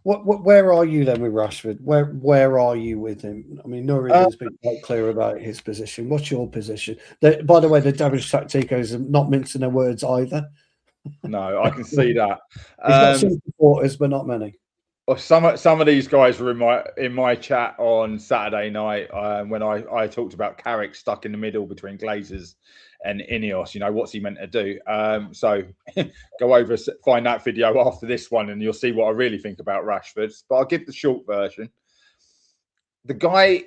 Where are you then with Rashford? Where are you with him? I mean, Nuri has been quite clear about his position. What's your position? By the way, the Devilish Tacticos are not mincing their words either. No, I can see that. He's got some supporters, but not many. Some of these guys were in my chat on Saturday night when I talked about Carrick stuck in the middle between Glazers and INEOS. You know, what's he meant to do? So go over, find that video after this one, and you'll see what I really think about Rashford. But I'll give the short version. The guy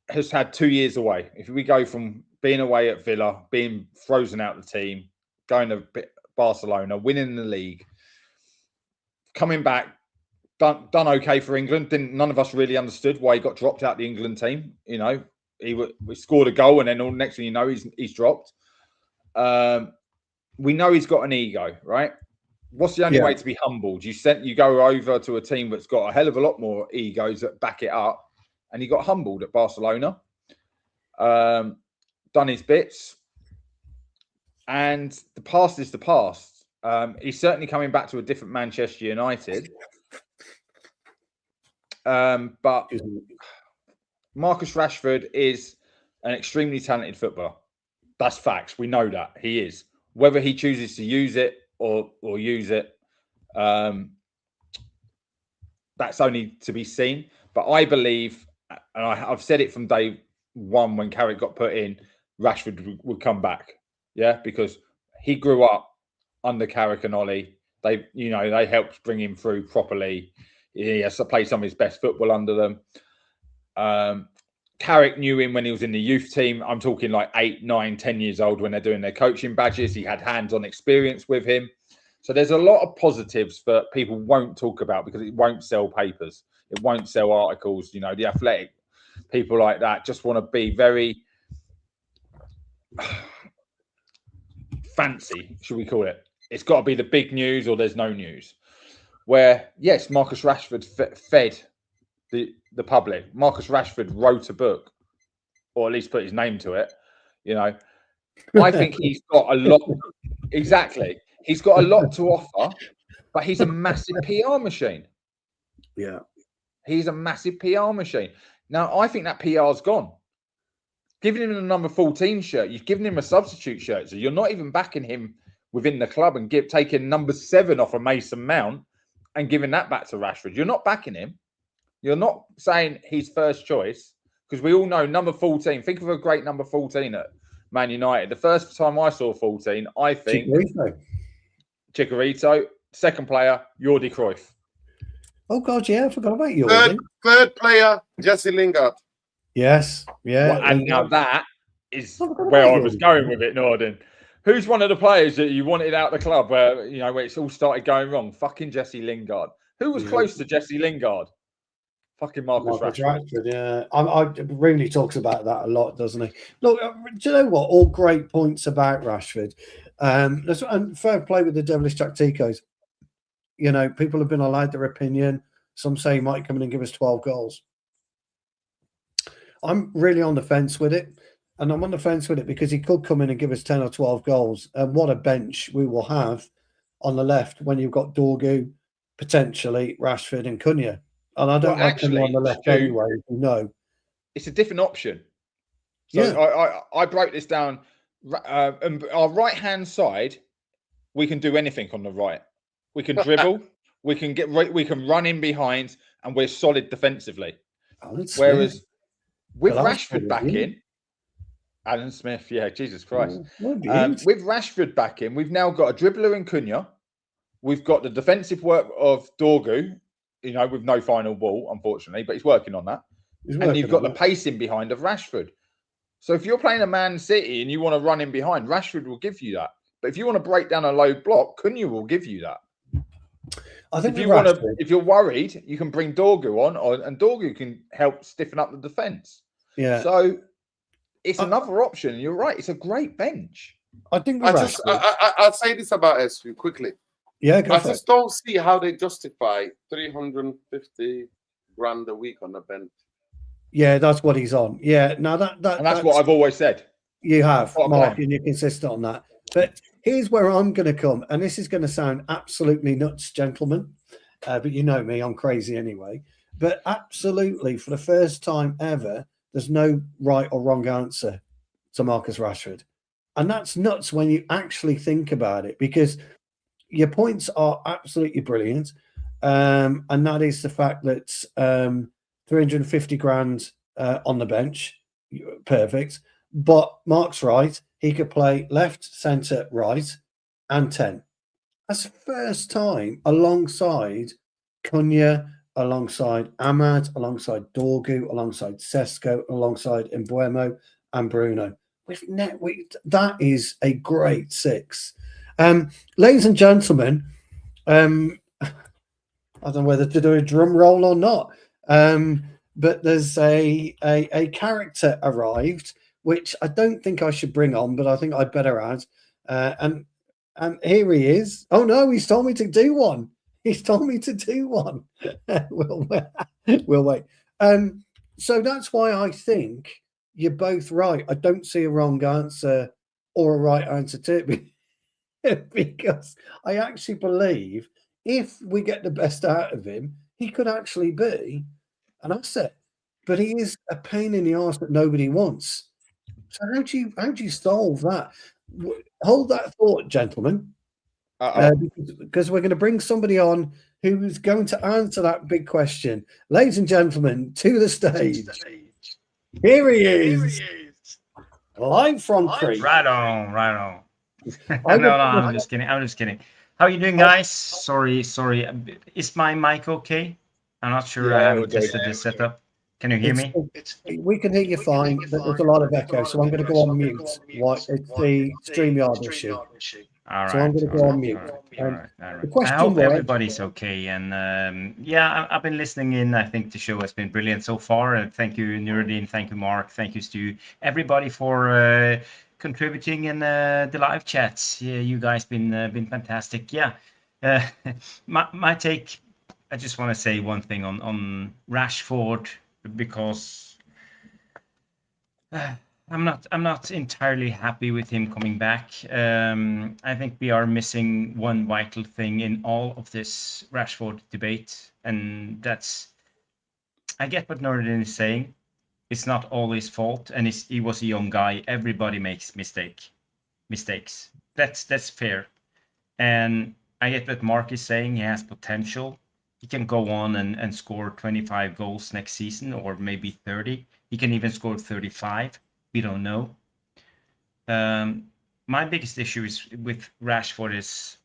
has had 2 years away. If we go from being away at Villa, being frozen out the team, going to Barcelona, winning the league, coming back, done okay for England. None of us really understood why he got dropped out the England team. You know, we scored a goal, and then all next thing you know, he's dropped. We know he's got an ego, right? What's the only way to be humbled? You go over to a team that's got a hell of a lot more egos that back it up, and he got humbled at Barcelona. Done his bits, and the past is the past. He's certainly coming back to a different Manchester United. But Marcus Rashford is an extremely talented footballer. That's facts. We know that he is. Whether he chooses to use it or use it, that's only to be seen. But I believe, and I've said it from day one when Carrick got put in, Rashford would come back. Yeah, because he grew up under Carrick and Ollie. They helped bring him through properly. He has to play some of his best football under them. Carrick knew him when he was in the youth team. I'm talking like 8, 9, 10 years old when they're doing their coaching badges. He had hands-on experience with him. So there's a lot of positives that people won't talk about because it won't sell papers. It won't sell articles. You know, the Athletic, people like that just want to be very fancy, should we call it. It's got to be the big news or there's no news. Where, yes, Marcus Rashford fed the public. Marcus Rashford wrote a book, or at least put his name to it. You know, I think he's got a lot. Exactly. He's got a lot to offer, but he's a massive PR machine. Yeah. He's a massive PR machine. Now, I think that PR's gone. Giving him the number 14 shirt, you've given him a substitute shirt. So you're not even backing him within the club and taking number 7 off of Mason Mount and giving that back to Rashford. You're not backing him. You're not saying he's first choice, because we all know number 14. Think of a great number 14 at Man United. The first time I saw 14, I think Chicharito. Second player, Jordi Cruyff. Oh God, yeah, I forgot about Jordi. Third player, Jesse Lingard. Yes, yeah. Well, and now that is where I was going with it, Norden. Who's one of the players that you wanted out of the club where it's all started going wrong? Fucking Jesse Lingard. Who was close to Jesse Lingard? Fucking Marcus Rashford. Yeah, I really talks about that a lot, doesn't he? Look, do you know what? All great points about Rashford. And fair play with the Devilish Tacticos. You know, people have been allowed their opinion. Some say he might come in and give us 12 goals. I'm really on the fence with it. And I'm on the fence with it because he could come in and give us 10 or 12 goals. And what a bench we will have on the left when you've got Dorgu, potentially Rashford and Cunha. And I don't like him on the left anyway, no. It's a different option. So I broke this down. Our right-hand side, we can do anything on the right. We can dribble, we can run in behind, and we're solid defensively. Whereas with Rashford back in, Alan Smith, yeah, Jesus Christ. With Rashford back in, we've now got a dribbler in Cunha. We've got the defensive work of Dorgu, with no final ball, unfortunately, but he's working on that. And you've got the pacing behind of Rashford. So if you're playing a Man City and you want to run in behind, Rashford will give you that. But if you want to break down a low block, Cunha will give you that. I think if you're worried, you can bring Dorgu on, and Dorgu can help stiffen up the defence. Yeah. So it's another option. You're right. It's a great bench. I think I'll say this about SU quickly. Yeah, I just don't see how they justify 350 grand a week on the bench. Yeah, that's what he's on. Yeah, now that's what I've always said. You have, Mark, and you're consistent on that. But here's where I'm going to come, and this is going to sound absolutely nuts, gentlemen. but you know me, I'm crazy anyway. But absolutely, for the first time ever, there's no right or wrong answer to Marcus Rashford. And that's nuts when you actually think about it, because your points are absolutely brilliant. And that is the fact that 350 grand on the bench, perfect. But Mark's right, he could play left, centre, right, and 10. That's the first time alongside Cunha, alongside Ahmad, alongside Dorgu, alongside Sesko, alongside Mbuemo and Bruno. That is a great six. Ladies and gentlemen, I don't know whether to do a drum roll or not, but there's a character arrived, which I don't think I should bring on, but I think I'd better add. And here he is. Oh no, he's told me to do one. He's told me to do one. We'll wait. So that's why I think you're both right. I don't see a wrong answer or a right answer to it, because I actually believe if we get the best out of him, he could actually be an asset. But he is a pain in the arse that nobody wants. So how do you solve that? Hold that thought, gentlemen, because we're going to bring somebody on who's going to answer that big question. Ladies and gentlemen, to the stage. Here he is, live from Crete. Right on. No, I'm just kidding. How are you doing, guys? Sorry. Is my mic okay? I'm not sure. I haven't tested this setup. Can you hear me? We can hear you fine, but there's a lot of echo, so I'm going to go on mute. It's the StreamYard issue. All right. So I'm going to go on mute. All right. The question I hope was, everybody's okay. And yeah, I've been listening in. I think the show has been brilliant so far. And thank you, Nuruddin. Thank you, Mark. Thank you, Stu. Everybody for contributing in the live chats. Yeah, you guys been fantastic. Yeah. My take. I just want to say one thing on Rashford, because I'm not entirely happy with him coming back. I think we are missing one vital thing in all of this Rashford debate, and that's, I get what Nordin is saying. It's not all his fault, and he was a young guy. Everybody makes mistakes. That's fair, and I get what Mark is saying. He has potential. He can go on and score 25 goals next season, or maybe 30. He can even score 35. We don't know. My biggest issue is with Rashford is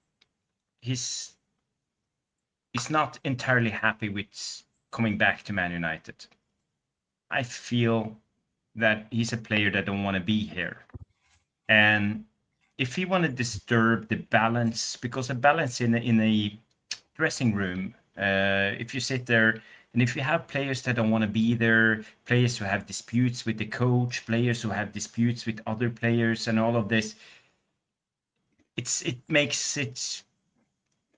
he's not entirely happy with coming back to Man United. I feel that he's a player that don't want to be here. And if he want to disturb the balance, because a balance in a dressing room, if you sit there and if you have players that don't want to be there, players who have disputes with the coach, players who have disputes with other players, and all of this, it makes it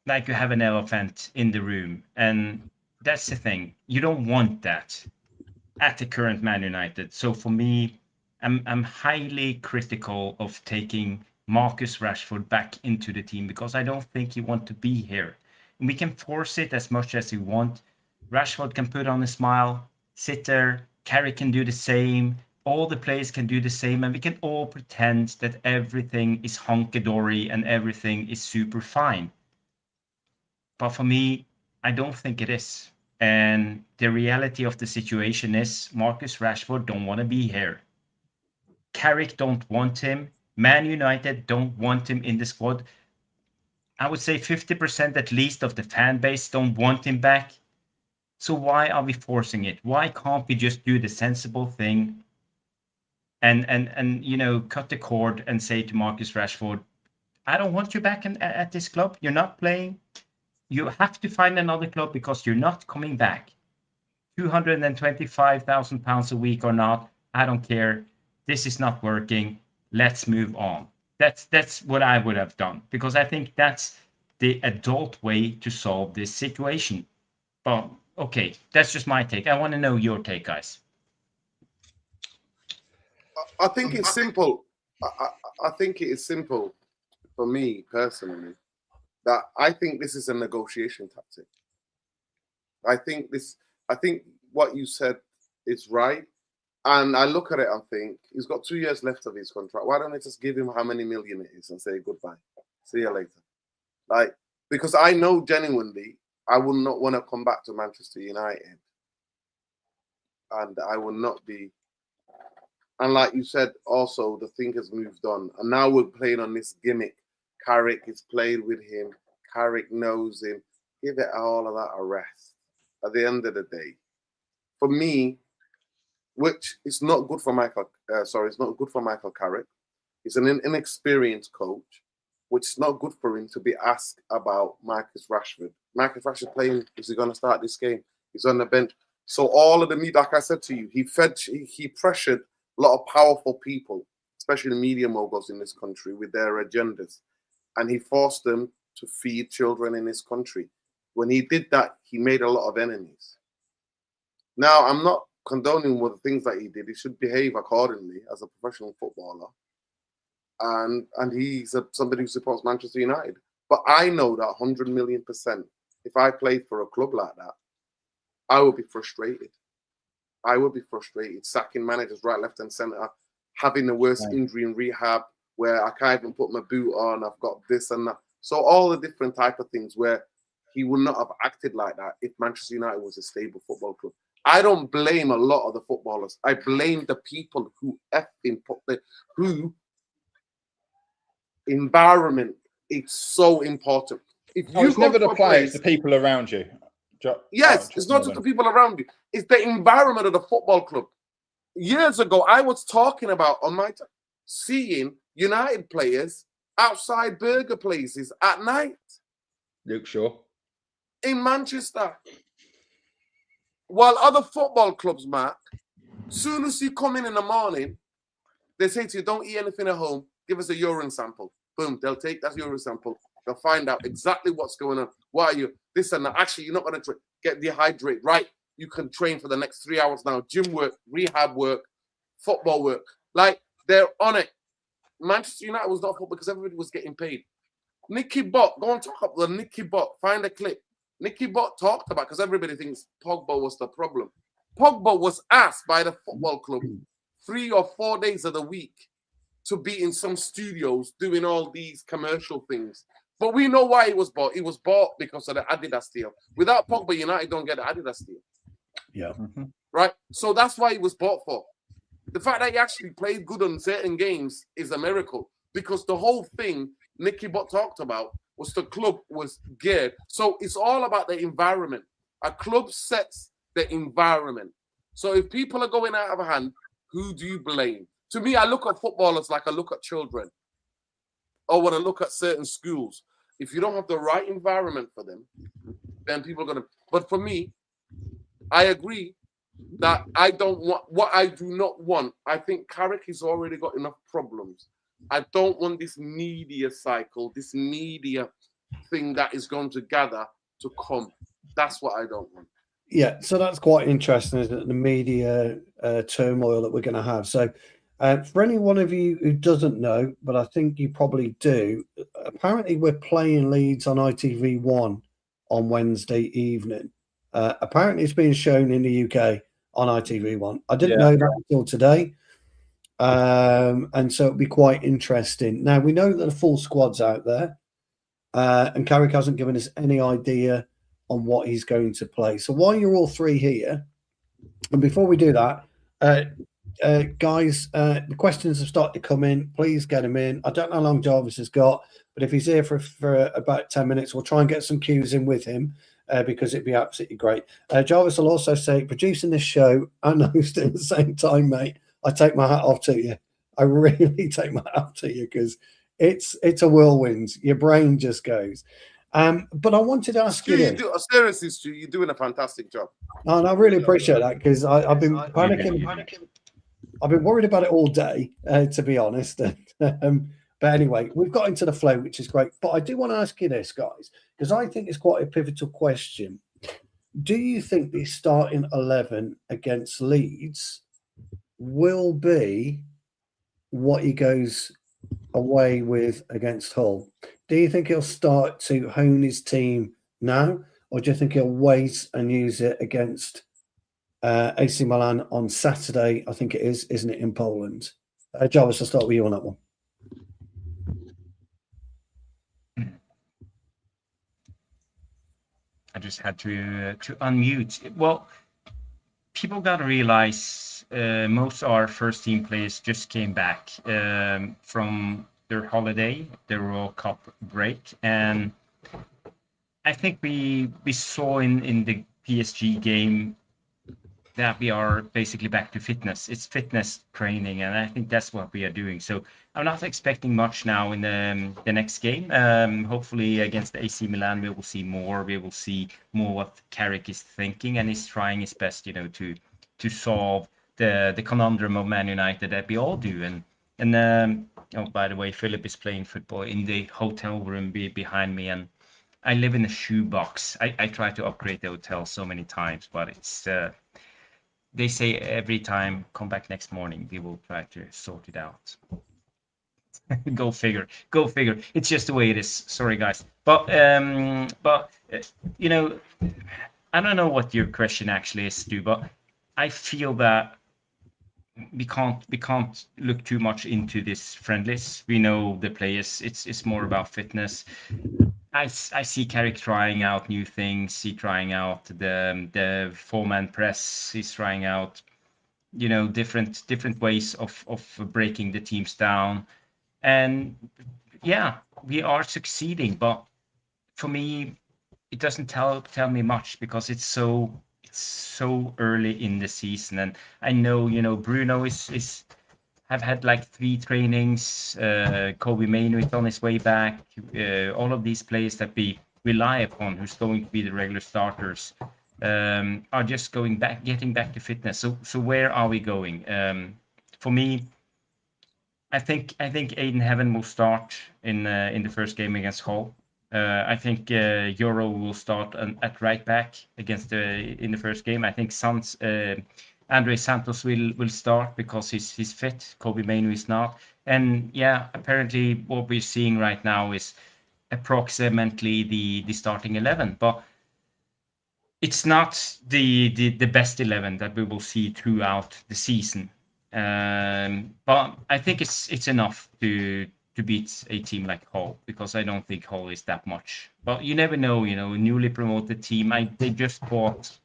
like you have an elephant in the room. And that's the thing. You don't want that at the current Man United. So for me, I'm highly critical of taking Marcus Rashford back into the team, because I don't think he wants to be here. And we can force it as much as we want. Rashford can put on a smile, sit there. Carrick can do the same. All the players can do the same, and we can all pretend that everything is hunky-dory and everything is super fine. But for me, I don't think it is. And the reality of the situation is Marcus Rashford don't want to be here. Carrick don't want him. Man United don't want him in the squad. I would say 50% at least of the fan base don't want him back. So why are we forcing it? Why can't we just do the sensible thing and cut the cord and say to Marcus Rashford, I don't want you back at this club. You're not playing. You have to find another club because you're not coming back. £225,000 a week or not, I don't care. This is not working. Let's move on. That's what I would have done, because I think that's the adult way to solve this situation. But okay, that's just my take. I want to know your take, guys. I think it's simple. I think it is simple for me personally, that I think this is a negotiation tactic. I think what you said is right. And I look at it and think, he's got 2 years left of his contract. Why don't I just give him how many million it is and say goodbye? See you later. Like, because I know genuinely I will not want to come back to Manchester United. And I will not be. And like you said, also, the thing has moved on. And now we're playing on this gimmick. Carrick has played with him. Carrick knows him. Give it all of that a rest. At the end of the day, for me, which is not good for Michael. It's not good for Michael Carrick. He's an inexperienced coach, which is not good for him to be asked about Marcus Rashford. Marcus Rashford playing. Is he going to start this game? He's on the bench. So all of the media, like I said to you, he pressured a lot of powerful people, especially the media moguls in this country, with their agendas, and he forced them to feed children in this country. When he did that, he made a lot of enemies. Now, I'm not condoning the things that he did. He should behave accordingly as a professional footballer. And he's somebody who supports Manchester United. But I know that 100 million%, if I played for a club like that, I would be frustrated. I would be frustrated, sacking managers right, left, and centre, having the worst injury in rehab, where I can't even put my boot on, I've got this and that. So all the different type of things where he would not have acted like that if Manchester United was a stable football club. I don't blame a lot of the footballers. I blame the people who who environment. It's so important. If you it's never the play, it's the people around you. Yes, it's not just the people around you. It's the environment of the football club. Years ago, I was talking about on my time, seeing United players outside burger places at night. Luke Shaw. In Manchester. While other football clubs, Mark, soon as you come in the morning, they say to you, don't eat anything at home, give us a urine sample. Boom, they'll take that urine sample. They'll find out exactly what's going on. Why are you this and that? Actually, you're not going to get dehydrated. Right, you can train for the next 3 hours now. Gym work, rehab work, football work. Like, they're on it. Manchester United was not football because everybody was getting paid. Nicky Butt, go and talk up the Nicky Butt. Find a clip. Nicky Butt talked about, because everybody thinks Pogba was the problem. Pogba was asked by the football club 3 or 4 days of the week to be in some studios doing all these commercial things. But we know why he was bought. He was bought because of the Adidas deal. Without Pogba, United don't get the Adidas deal. Yeah. Right? So that's why he was bought for. The fact that he actually played good on certain games is a miracle, because the whole thing Nicky Butt talked about was the club was geared. So it's all about the environment. A club sets the environment. So if people are going out of hand, who do you blame? To me, I look at footballers like I look at children. Or when I look at certain schools, if you don't have the right environment for them, then people are going to. But for me, I agree that I don't want what I do not want. I think Carrick has already got enough problems. I don't want this media cycle, this media thing that is going to gather to come. That's what I don't want. Yeah, so that's quite interesting, isn't it? The media turmoil that we're going to have. So for any one of you who doesn't know, but I think you probably do, apparently we're playing Leeds on ITV1 on Wednesday evening. Apparently it's being shown in the UK on ITV1. I didn't know that until today. And so it'll be quite interesting. Now, we know that the full squad's out there, and Carrick hasn't given us any idea on what he's going to play. So while you're all three here, and before we do that, guys, the questions have started to come in. Please get them in. I don't know how long Jarvis has got, but if he's here for about 10 minutes, we'll try and get some cues in with him, because it'd be absolutely great. Jarvis will also say, producing this show and hosting at the same time, mate, I take my hat off to you. I really take my hat off to you, because it's a whirlwind. Your brain just goes. But I wanted to ask you this. Seriously, Stu, you're doing a fantastic job. Oh, and I really appreciate that, because I've been panicking. I've been worried about it all day, to be honest. But anyway, we've got into the flow, which is great. But I do want to ask you this, guys, because I think it's quite a pivotal question. Do you think the starting 11 against Leeds will be what he goes away with against Hull? Do you think he'll start to hone his team now, or do you think he'll wait and use it against AC Milan on Saturday? I think it is, isn't it, in Poland? Jarvis, I'll start with you on that one. I just had to unmute. Well, people got to realize most of our first team players just came back from their holiday, their World Cup break, and I think we saw in the PSG game that we are basically back to fitness. It's fitness training, and I think that's what we are doing. So I'm not expecting much now in the next game. Hopefully against the AC Milan, we will see more. We will see more what Carrick is thinking, and he's trying his best, to solve the conundrum of Man United that we all do. And oh, by the way, Philip is playing football in the hotel room behind me, and I live in a shoebox. I try to upgrade the hotel so many times, but it's they say every time, come back next morning, we will try to sort it out. Go figure. It's just the way it is. Sorry, guys. But I don't know what your question actually is, Stu, but I feel that we can't look too much into this friendlies. We know the players. It's more about fitness. I see Carrick trying out new things. He's trying out the 4-man press. He's trying out, different ways of breaking the teams down. And yeah, we are succeeding. But for me, it doesn't tell me much because it's so early in the season. And I know, Bruno is have had like 3 trainings. Kobe Mainoo is on his way back. All of these players that we rely upon, who's going to be the regular starters, are just getting back to fitness. So where are we going? For me, I think Aiden Heaven will start in the first game against Hull. I think Euro will start at right back in the first game. I think Andre Santos will start because he's fit. Kobe Mainoo is not. And yeah, apparently what we're seeing right now is approximately the starting 11. But it's not the best 11 that we will see throughout the season. But I think it's enough to beat a team like Hull, because I don't think Hull is that much. But you never know, a newly promoted team. They just bought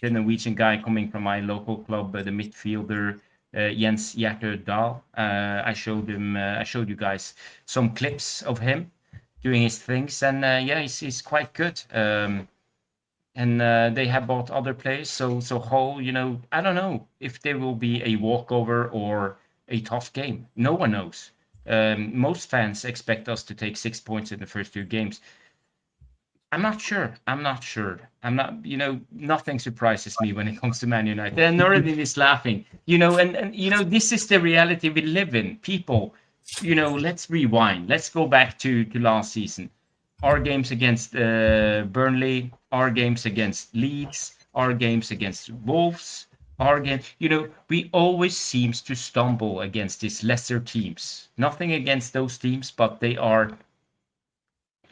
the Norwegian guy coming from my local club, the midfielder Jens Hjertedal. I showed you guys some clips of him doing his things, and yeah, he's quite good. And they have bought other players, so Hull, I don't know if there will be a walkover or a tough game. No one knows. Most fans expect us to take 6 points in the first 2 games. I'm not sure. Nothing surprises me when it comes to Man United. And Noreen is laughing, and this is the reality we live in. People, let's rewind. Let's go back to last season. Our games against Burnley, our games against Leeds, our games against Wolves, our game, we always seems to stumble against these lesser teams. Nothing against those teams, but they are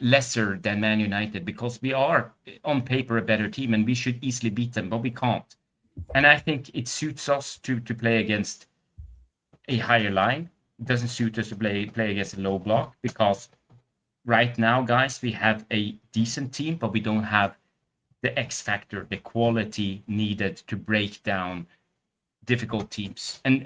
lesser than Man United, because we are on paper a better team and we should easily beat them, but we can't. And I think it suits us to play against a higher line. It doesn't suit us to play against a low block, because right now, guys, we have a decent team, but we don't have the X factor, the quality needed to break down difficult teams. And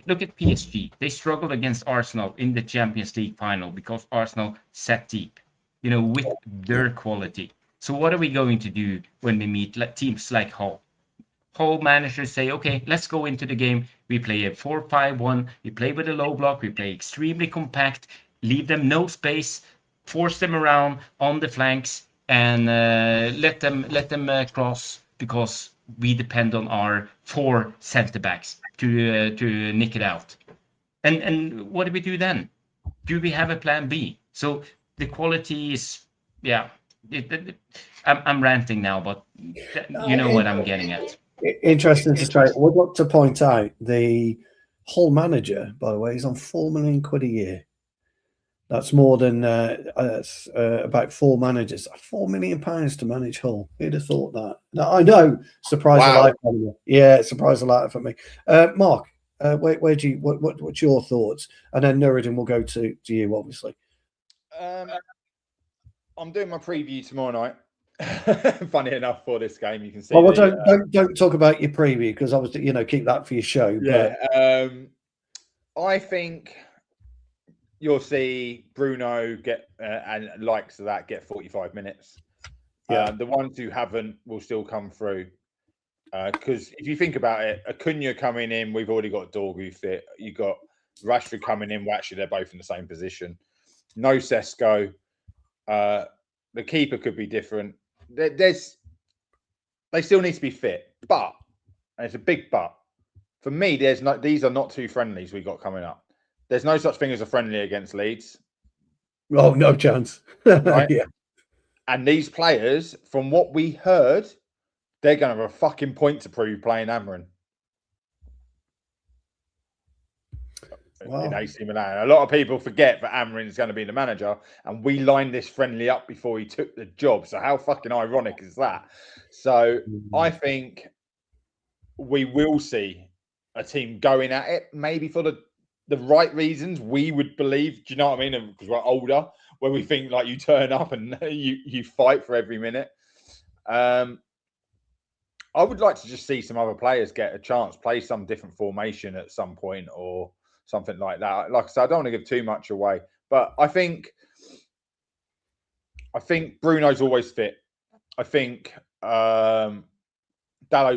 look at PSG. They struggled against Arsenal in the Champions League final because Arsenal sat deep, with their quality. So what are we going to do when we meet teams like Hull? Hull managers say, okay, let's go into the game. We play a 4-5-1. We play with a low block. We play extremely compact, leave them no space, force them around on the flanks, and let them cross, because we depend on our 4 centre backs to nick it out. And what do we do then? Do we have a plan B? So the quality is, yeah. I'm ranting now, but you know what I'm getting at. Interesting to say. We've got to point out the Hull manager, by the way, is on £4 million a year. That's more than about 4 managers. £4 million to manage Hull. Who'd have thought that? No, I know. Surprise Wow. alive for me. Yeah, surprise alive for me. Mark, where do you what's your thoughts? And then Nuruddin will go to you, obviously. I'm doing my preview tomorrow night. Funny enough, for this game, you can see. Well, don't talk about your preview because obviously keep that for your show. Yeah, but I think you'll see Bruno get and likes of that get 45 minutes. Yeah. The ones who haven't will still come through. Because if you think about it, Acuna coming in, we've already got Dorgu fit. You got Rashford coming in. Well, actually, they're both in the same position. No Sesko. The keeper could be different. They still need to be fit, but and it's a big but. For me, these are not two friendlies we got coming up. There's no such thing as a friendly against Leeds. Oh, no chance. Right? Yeah. And these players, from what we heard, they're going to have a fucking point to prove playing Amarin. Wow. In AC Milan. A lot of people forget that Amarin is going to be the manager, and we lined this friendly up before he took the job. So how fucking ironic is that? So I think we will see a team going at it, maybe for the right reasons. We would believe, do you know what I mean? Because we're older, where we think like you turn up and you fight for every minute. I would like to just see some other players get a chance, play some different formation at some point or something like that. Like I said, I don't want to give too much away, but I think Bruno's always fit. I think Dalot's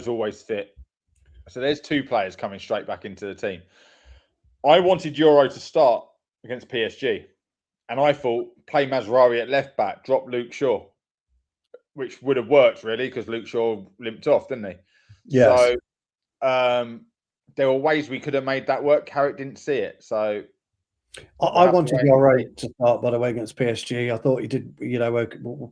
always fit. So there's two players coming straight back into the team. I wanted Euro to start against PSG, and I thought play Mazraoui at left back, drop Luke Shaw, which would have worked really because Luke Shaw limped off, didn't he? Yes. So there were ways we could have made that work. Carrick didn't see it, so I wanted Euro to start, by the way, against PSG. I thought he did,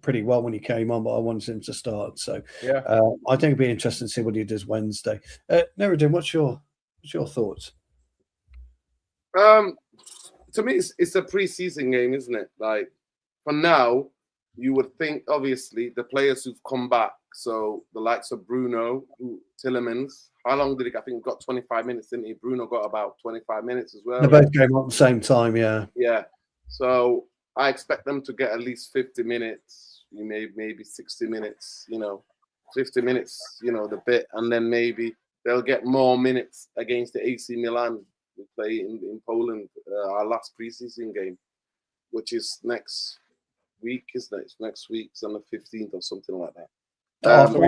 pretty well when he came on, but I wanted him to start. So yeah, I think it'd be interesting to see what he does Wednesday. Nuruddin, what's your thoughts? To me, it's a pre-season game, isn't it? Like for now, you would think obviously the players who've come back. So the likes of Bruno, Tielemans. How long did he? I think he got 25 minutes, didn't he? Bruno got about 25 minutes as well. They both came on at the same time, yeah. Yeah. So I expect them to get at least 50 minutes. Maybe 60 minutes. 50 minutes. The bit, and then maybe they'll get more minutes against the AC Milan. We play in Poland, our last preseason game, which is next week, isn't it? It's next week's on the 15th or something like that. So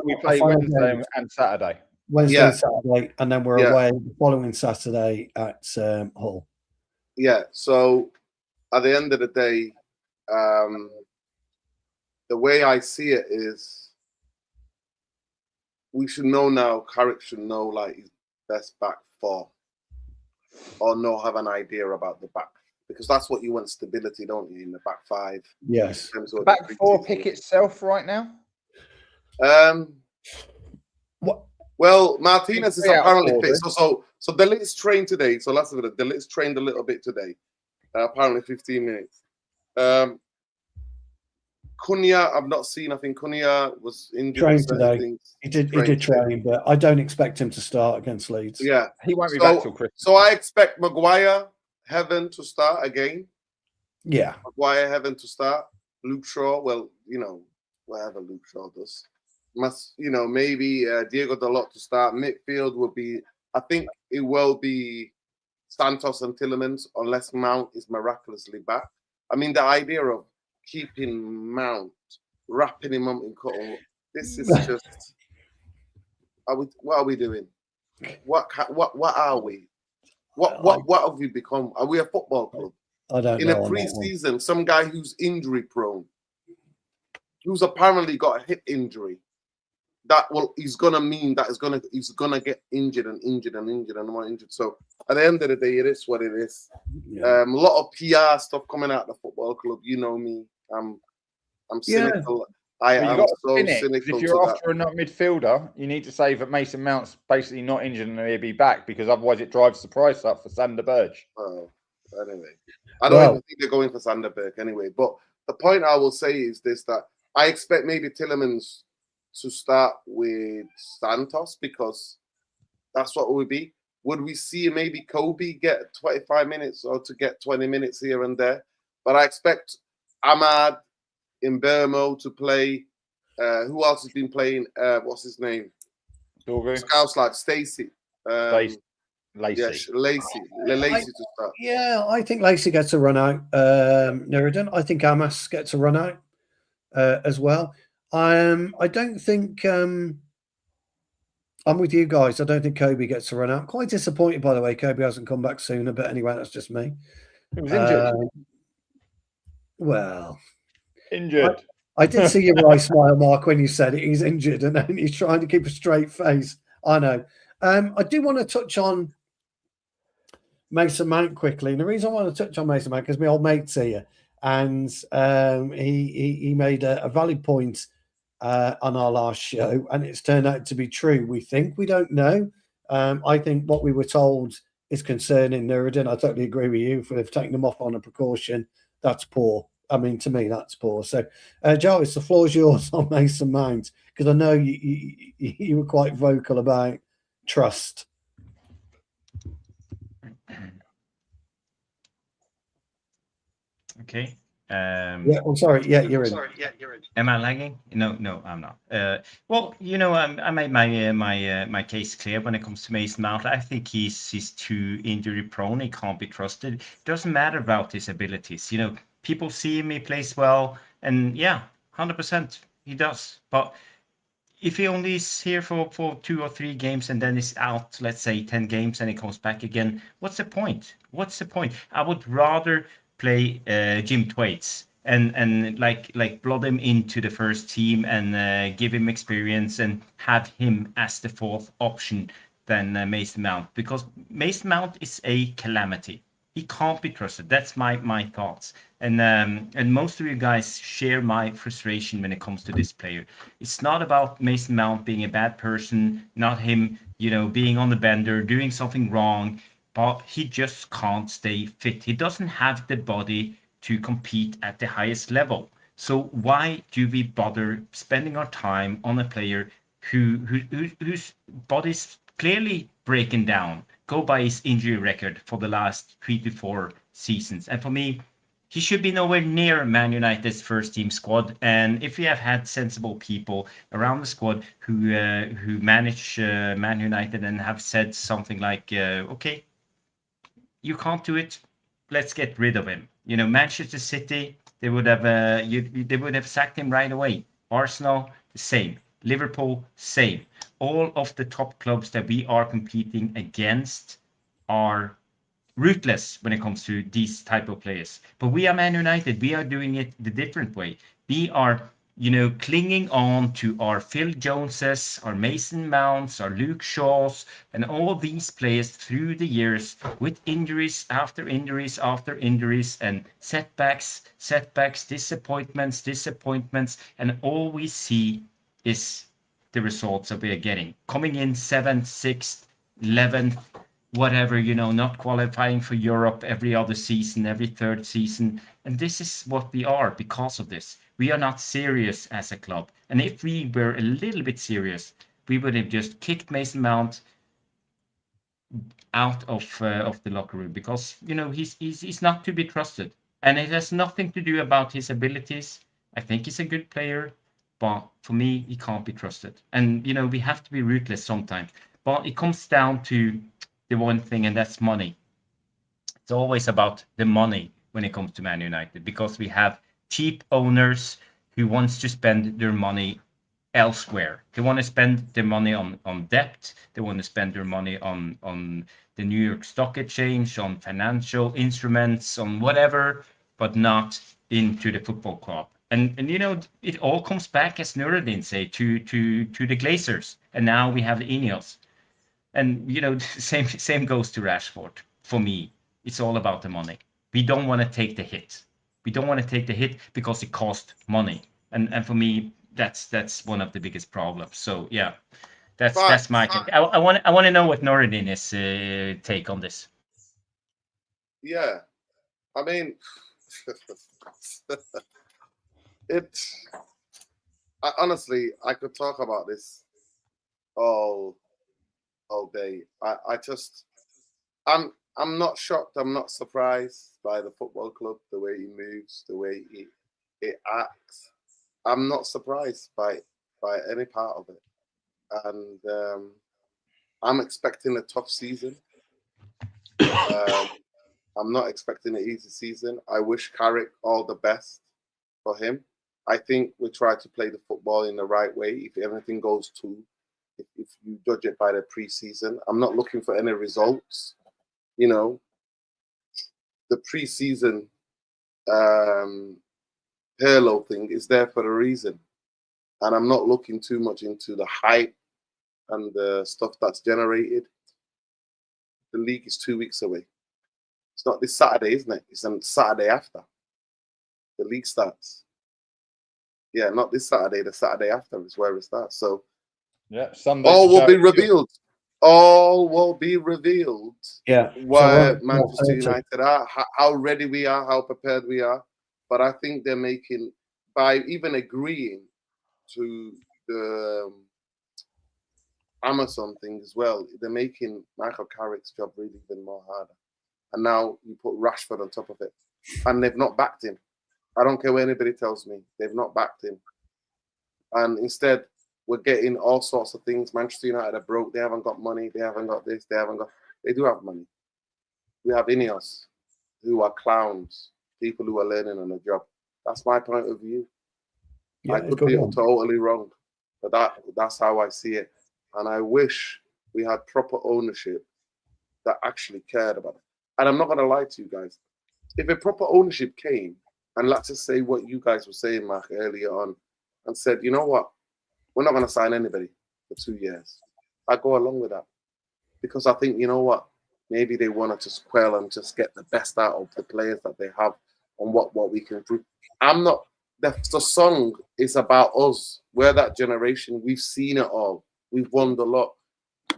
we play Wednesday and Saturday. Wednesday and Saturday, and then we're away the following Saturday at Hull. Yeah, so at the end of the day, the way I see it is we should know now, Carrick should know like his best back four, or have an idea about the back, because that's what you want, stability, don't you, in the back five? Yes. The back four pick itself right now? What? Well, Martinez is apparently fit. So the Lit's trained today. So last of it, the Lit's trained a little bit today. Apparently 15 minutes. Cunha, I've not seen. I think Cunha was injured. Trained today. He did train, but I don't expect him to start against Leeds. Yeah. He won't be back till Christmas. So I expect Maguire, Heaven to start again. Yeah. Maguire, Heaven to start. Luke Shaw, well, whatever Luke Shaw does. Maybe Diego Dalot to start. Midfield will be, I think it will be Santos and Tielemans, unless Mount is miraculously back. I mean, the idea of keeping Mount, wrapping him up in cotton, this is just, what are we doing? What are we? What have we become? Are we a football club? I don't know. In a pre-season, some guy who's injury prone, who's apparently got a hip injury, he's gonna get injured and more injured. So at the end of the day, it is what it is. Yeah. A lot of PR stuff coming out of the football club. You know me. I'm cynical. I am so cynical. If you're after a midfielder, you need to say that Mason Mount's basically not injured and he'll be back, because otherwise it drives the price up for Sander Berge. Oh, anyway. I don't even think they're going for Sanderberg anyway. But the point I will say is this, that I expect maybe Tillemans to start with Santos because that's what it would be. Would we see maybe Kobe get 25 minutes or to get 20 minutes here and there? But I expect Ahmad Mbermo to play. Who else has been playing? What's his name? Scouts like Stacey. Lacey. Lacey to start. Yeah, I think Lacey gets a run out. Nuruddin. I think Amas gets a run out as well. I don't think I'm with you guys. I don't think Kobe gets a run out. Quite disappointed, by the way. Kobe hasn't come back sooner, but anyway, that's just me. He was injured. Injured. I did see your wry smile, Mark, when you said it. He's injured and then he's trying to keep a straight face. I know. I do want to touch on Mason Mount quickly. And the reason I want to touch on Mason Mount because my old mate's here, and he made a valid point on our last show, and it's turned out to be true. We think, we don't know. I think what we were told is concerning Nuruddin. I totally agree with you. If they've taken them off on a precaution, that's poor. I mean, to me, that's poor. So, Jarvis, the floor is yours on Mason Mount, because I know you were quite vocal about trust. Okay. Yeah, I'm sorry. Yeah, you're in. Am I lagging? No, I'm not. Well, I made my case clear when it comes to Mason Mount. I think he's too injury prone. He can't be trusted. It doesn't matter about his abilities. People see him, he plays well, and yeah, 100% he does. But if he only is here for 2 or 3 games and then is out, let's say 10 games, and he comes back again, what's the point? I would rather play Jim Thwaites and like blood him into the first team and give him experience and have him as the 4th option than Mason Mount, because Mason Mount is a calamity. He can't be trusted. That's my thoughts. And most of you guys share my frustration when it comes to this player. It's not about Mason Mount being a bad person, not him, being on the bender, doing something wrong, but he just can't stay fit. He doesn't have the body to compete at the highest level. So why do we bother spending our time on a player whose body's clearly breaking down? Go by his injury record for the last 3 to 4 seasons. And for me, he should be nowhere near Man United's first team squad. And if we have had sensible people around the squad who manage Man United and have said something like, okay, you can't do it, let's get rid of him. Manchester City, they would have sacked him right away. Arsenal, the same. Liverpool, same. All of the top clubs that we are competing against are ruthless when it comes to these type of players. But we are Man United. We are doing it the different way. We are, clinging on to our Phil Joneses, our Mason Mounts, our Luke Shaws, and all these players through the years with injuries after injuries after injuries and setbacks, disappointments, and all we see is the results that we are getting. Coming in 7th, 6th, 11th, whatever, not qualifying for Europe every other season, every 3rd season. And this is what we are because of this. We are not serious as a club. And if we were a little bit serious, we would have just kicked Mason Mount out of the locker room, because, he's not to be trusted. And it has nothing to do about his abilities. I think he's a good player, but for me, he can't be trusted. And, we have to be ruthless sometimes. But it comes down to the one thing, and that's money. It's always about the money when it comes to Man United, because we have cheap owners who wants to spend their money elsewhere. They want to spend their money on debt. They want to spend their money on the New York Stock Exchange, on financial instruments, on whatever, but not into the football club. And it all comes back, as Nuruddin say, to the Glazers. And now we have the INEOS. And same goes to Rashford. For me, it's all about the money. We don't want to take the hit. We don't want to take the hit because it costs money. And for me, that's one of the biggest problems. So yeah, that's my take. I want to know what Nuruddin's take on this. Yeah, I mean, honestly, I could talk about this all day. I'm not shocked. I'm not surprised by the football club, the way he moves, the way it acts. I'm not surprised by any part of it, and I'm expecting a tough season. I'm not expecting an easy season. I wish Carrick all the best for him. I think we try to play the football in the right way. If everything goes if you judge it by the preseason, I'm not looking for any results. You know, the preseason halo thing is there for a reason. And I'm not looking too much into the hype and the stuff that's generated. The league is 2 weeks away. It's not this Saturday, isn't it? It's on Saturday after. The league starts. Yeah, not this Saturday, the Saturday after is where it starts. So yeah, Sunday. All will be revealed. All will be revealed. Yeah. Where Manchester United are, how ready we are, how prepared we are. But I think they're making, by even agreeing to the Amazon thing as well, they're making Michael Carrick's job really even more harder. And now you put Rashford on top of it. And they've not backed him. I don't care what anybody tells me. They've not backed him. And instead, we're getting all sorts of things. Manchester United are broke. They haven't got money. They haven't got this. They do have money. We have INEOS, who are clowns, people who are learning on the job. That's my point of view. Yeah, I could be totally wrong, but that's how I see it. And I wish we had proper ownership that actually cared about it. And I'm not going to lie to you guys. If a proper ownership came, and let's just say what you guys were saying, Mark, earlier on, and said, you know what, we're not going to sign anybody for 2 years. I go along with that. Because I think, you know what, maybe they want to just quell and just get the best out of the players that they have and what we can do. I'm not, the song is about us. We're that generation. We've seen it all. We've won the lot.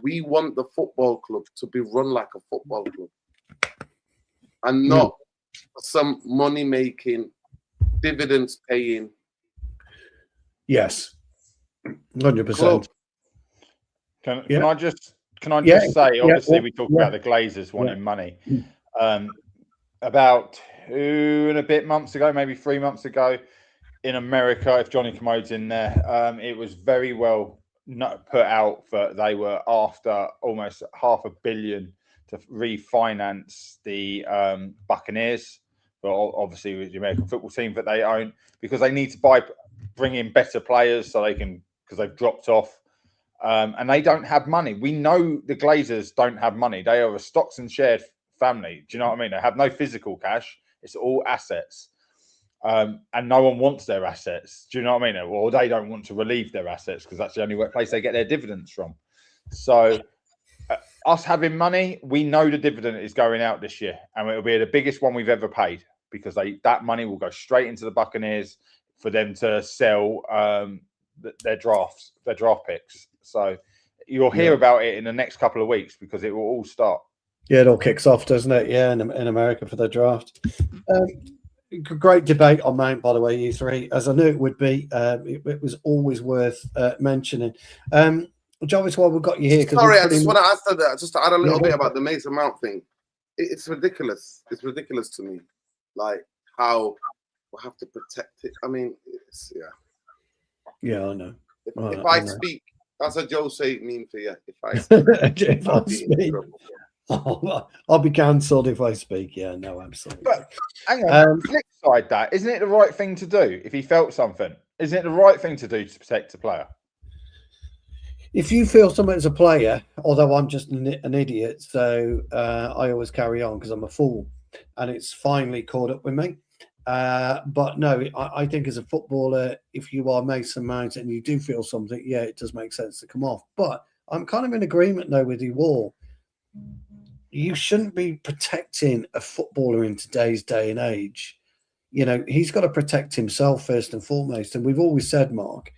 We want the football club to be run like a football club. And not some money-making, dividends-paying. Yes, 100%. Can I just say? Obviously, we talk about the Glazers wanting money. About 2 and a bit months ago, maybe 3 months ago, in America, if Johnny Commode's in there, it was very well put out that they were after almost $500 million to refinance the Buccaneers, but obviously with the American football team that they own, because they need to bring in better players so they can, because they've dropped off, and they don't have money. We know the Glazers don't have money. They are a stocks and shares family. Do you know what I mean? They have no physical cash. It's all assets. And no one wants their assets. Do you know what I mean? Or they don't want to relieve their assets because that's the only place they get their dividends from. So us having money, we know the dividend is going out this year, and it'll be the biggest one we've ever paid, because that money will go straight into the Buccaneers for them to sell their draft picks. So you'll hear about it in the next couple of weeks, because it will all start. Yeah, it all kicks off, doesn't it? Yeah, in America for the draft. Great debate on Mount, by the way, you three, as I knew it would be. It was always worth mentioning. Jarvis, while we've got you here, sorry, I just want to answer that, just to add a little bit about the Mason Mount thing. It's ridiculous. It's ridiculous to me, like how we'll have to protect it. I mean, yeah, I know. If I speak, that's a Joe say mean for you. If I speak, I'll be cancelled if I speak. Yeah, no, absolutely. But hang on, flip side that, isn't it the right thing to do if he felt something? Isn't it the right thing to do to protect a player? If you feel something as a player, although I'm just an idiot, so I always carry on because I'm a fool, and it's finally caught up with me. But no, I think as a footballer, if you are Mason Mount and you do feel something, yeah, it does make sense to come off. But I'm kind of in agreement though with you all. You shouldn't be protecting a footballer in today's day and age. You know, he's got to protect himself first and foremost. And we've always said, Mark,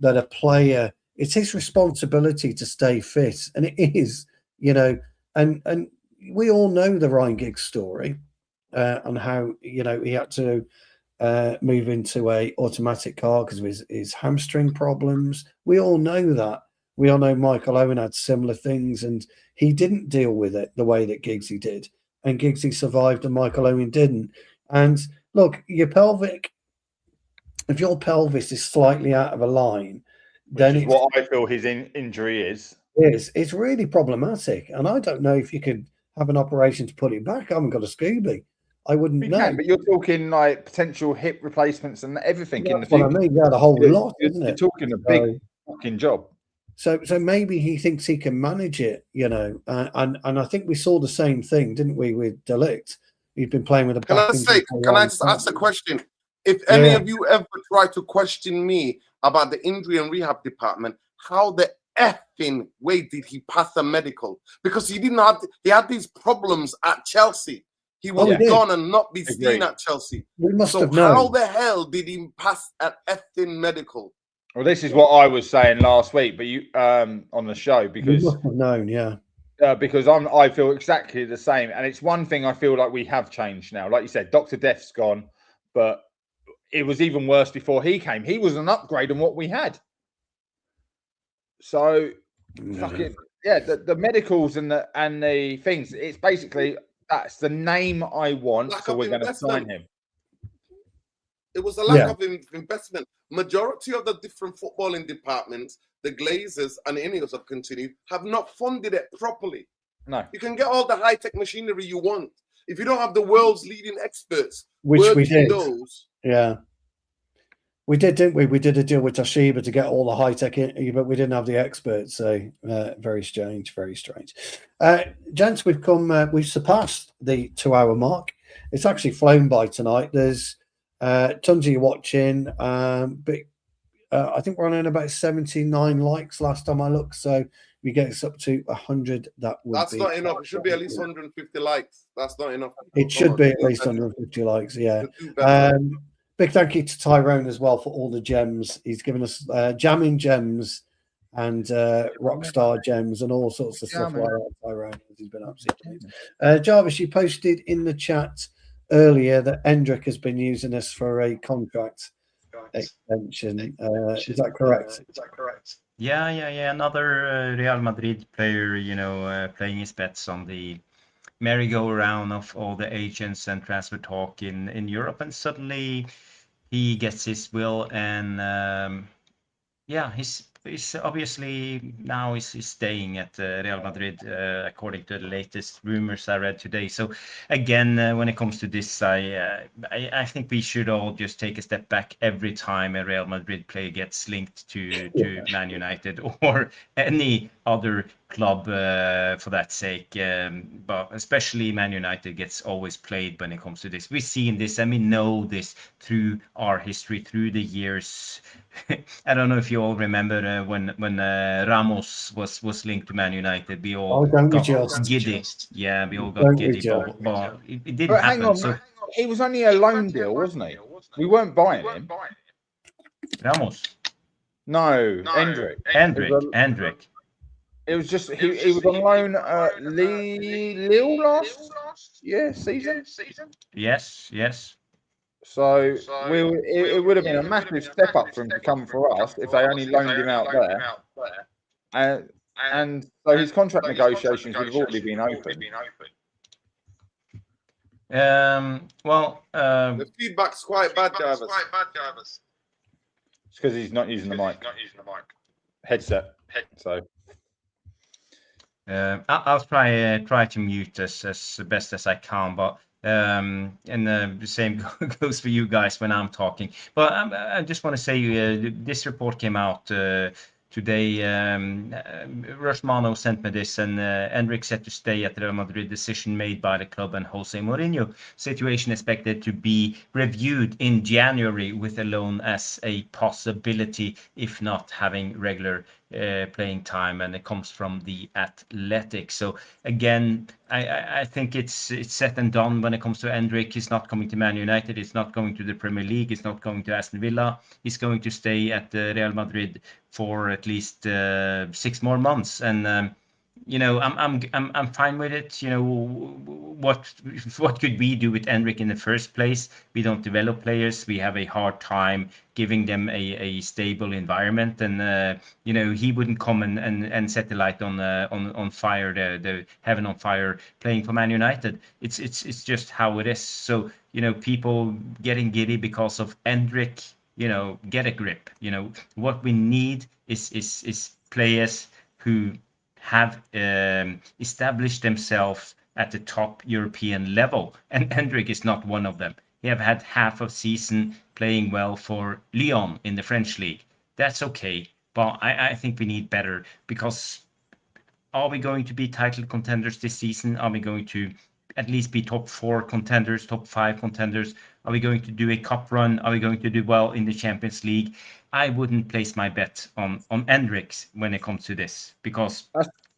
that a player, it's his responsibility to stay fit. And it is, you know, and we all know the Ryan Giggs story. on how he had to move into a automatic car because of his hamstring problems. We all know that. We all know Michael Owen had similar things, and he didn't deal with it the way that Giggsy did. And Giggsy survived, and Michael Owen didn't. And look, your pelvic. If your pelvis is slightly out of a line, then it's what I feel his injury is. It's really problematic, and I don't know if you could have an operation to put it back. I haven't got a Scooby. I wouldn't know. Can, but you're talking like potential hip replacements and everything in the future. future. I mean, yeah, the whole lot, isn't it? You're talking a big fucking job. So maybe he thinks he can manage it, and I think we saw the same thing, didn't we, with De Ligt? He'd been playing with a. Can I just ask a question? If any of you ever try to question me about the injury and rehab department, how the effing way did he pass the medical? Because he had these problems at Chelsea. He was gone and not be seen at Chelsea. We must have known. How the hell did he pass an effing medical? Well, this is what I was saying last week, but you on the show, because you must have known, because I feel exactly the same, and it's one thing I feel like we have changed now. Like you said, Dr. Death's gone, but it was even worse before he came. He was an upgrade on what we had. So, the medicals and the things. It's basically that's the name I want, so we're going to sign him. It was a lack of investment. Majority of the different footballing departments, the Glazers and INEOS have continued, have not funded it properly. No. You can get all the high-tech machinery you want. If you don't have the world's leading experts, which we did. Yeah. We did, didn't we? We did a deal with Toshiba to get all the high-tech in, but we didn't have the experts. So very strange, very strange. Gents, we've surpassed the 2-hour mark. It's actually flown by tonight. There's tons of you watching, but I think we're on about 79 likes last time I looked. So we get us up to 100. That's not enough. It should be at least 150 likes. That's not enough. It should be at least 150 likes. Yeah. Big thank you to Tyrone as well for all the gems. He's given us jamming gems and rockstar gems and all sorts of stuff like that. Tyrone, he's been absolutely amazing. Jarvis, you posted in the chat earlier that Endrick has been using us for a contract extension. Is that correct? Yeah. Another Real Madrid player, playing his bets on the merry-go-round of all the agents and transfer talk in Europe, and suddenly he gets his will, and he's obviously now he's staying at Real Madrid, according to the latest rumors I read today. So again, when it comes to this, I think we should all just take a step back every time a Real Madrid player gets linked to Man United or any other club for that sake, but especially Man United gets always played when it comes to this. We've seen this and we know this through our history, through the years. I don't know if you all remember when Ramos was linked to Man United. We all got giddy. Yeah, we all got giddy, but it didn't happen. Hang on, so he was only a loan deal, wasn't he? We weren't buying him. Ramos? No, Endrick. It was just he was on loan at Lille last season. Yes. So it would have been a massive step up for him to come for us if they only loaned him out there. And so his contract negotiations would have already been open. The feedback's quite bad, Jarvis. It's because he's not using the mic. Headset. So. I'll try to mute as best as I can, but and the same goes for you guys when I'm talking. But I just want to say this report came out today. Rosmano sent me this, and Endrick set to stay at Real Madrid. Decision made by the club and Jose Mourinho. Situation expected to be reviewed in January, with a loan as a possibility, if not having regular playing time, and it comes from the Athletic. So again, I think it's set and done when it comes to Endrick. He's not coming to Man United. He's not going to the Premier League. He's not going to Aston Villa. He's going to stay at Real Madrid for at least 6 more months. And I'm fine with it. What could we do with Endrick in the first place? We don't develop players. We have a hard time giving them a stable environment, and he wouldn't come and set the light on fire, the heaven on fire, playing for Man United. It's just how it is. So people getting giddy because of Endrick. Get a grip. What we need is players who have established themselves at the top European level, and Hendrik is not one of them. He have had half a season playing well for Lyon in the French league. That's okay, but I think we need better, because are we going to be title contenders this season? Are we going to at least be top 4 contenders, top 5 contenders? Are we going to do a cup run? Are we going to do well in the Champions League? I wouldn't place my bet on Endricks when it comes to this, because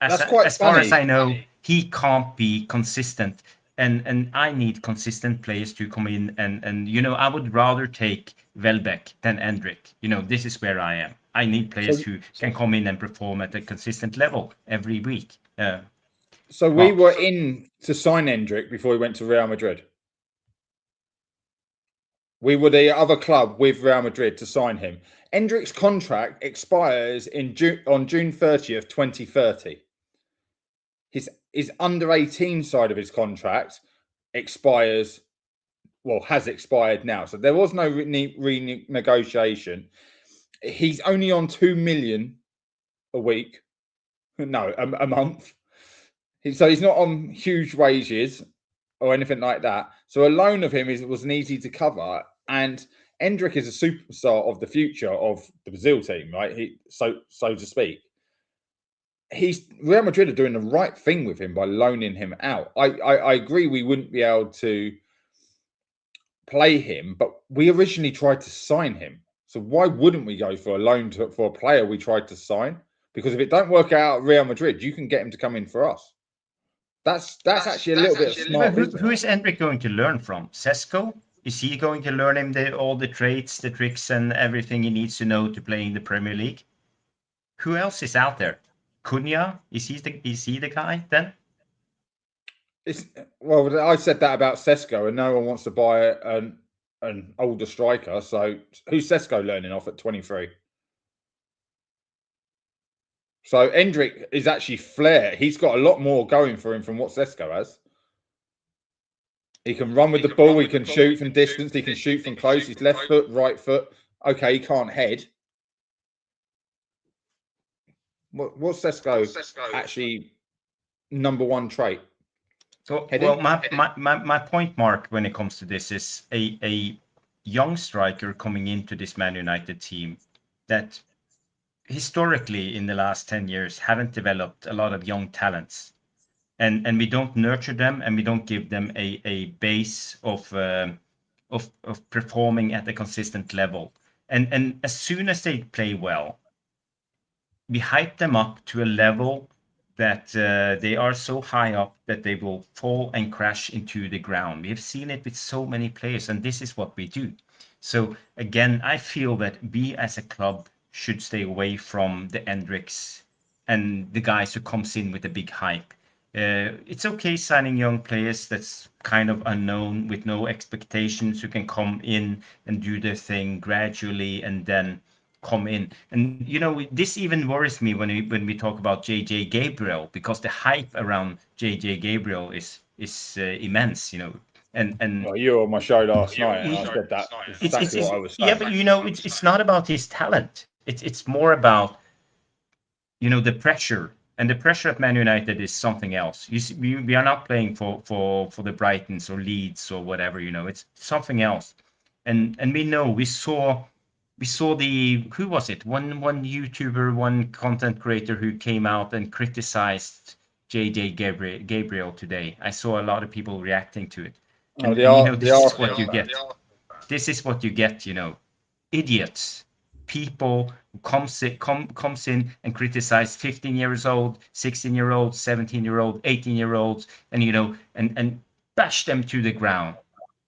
as far as I know, he can't be consistent. And I need consistent players to come in, and I would rather take Welbeck than Endrick. This is where I am. I need players who can come in and perform at a consistent level every week. So we were in to sign Endrick before he went to Real Madrid. We were the other club with Real Madrid to sign him. Endrick's contract expires on June 30th, 2030. His under 18 side of his contract has expired now. So there was no renegotiation. He's only on 2 million a week. No, a month. So he's not on huge wages or anything like that. So a loan of him was easy to cover. And Endrick is a superstar of the future of the Brazil team, right? So to speak. Real Madrid are doing the right thing with him by loaning him out. I agree we wouldn't be able to play him, but we originally tried to sign him. So why wouldn't we go for a loan for a player we tried to sign? Because if it don't work out at Real Madrid, you can get him to come in for us. That's actually a little bit of smart. Who is Endrick going to learn from? Sesko? Is he going to learn him all the traits, the tricks, and everything he needs to know to play in the Premier League? Who else is out there? Cunha? Is he the guy then? I said that about Sesko, and no one wants to buy an older striker. So who's Sesko learning off at 23? So Endrick is actually flair. He's got a lot more going for him from what Sesko has. He can run with the ball. He can shoot from distance. He can shoot from close. He's left foot, right foot. Okay, he can't head. What's Sesko actually number one trait? So, well, my point, Mark, when it comes to this is a young striker coming into this Man United team that historically in the last 10 years haven't developed a lot of young talents. And we don't nurture them, and we don't give them a base of performing at a consistent level. And as soon as they play well, we hype them up to a level that they are so high up that they will fall and crash into the ground. We have seen it with so many players, and this is what we do. So again, I feel that we as a club should stay away from the Endricks and the guys who comes in with a big hype. It's okay signing young players that's kind of unknown with no expectations, who can come in and do their thing gradually and then come in. And this even worries me when we talk about JJ Gabriel, because the hype around JJ Gabriel is immense. And well, you were on my show last night, and I said that exactly what I was saying. Yeah, but it's not about his talent. It's more about the pressure. And the pressure at Man United is something else. We are not playing for the Brightons or Leeds or whatever. It's something else. And we saw who was it? One YouTuber, one content creator who came out and criticized JJ Gabriel today. I saw a lot of people reacting to it. And this is what you get. This is what you get. Idiots. People who comes in and criticize 15 years old, 16-year-old, 17-year-old, 18-year-olds, and bash them to the ground.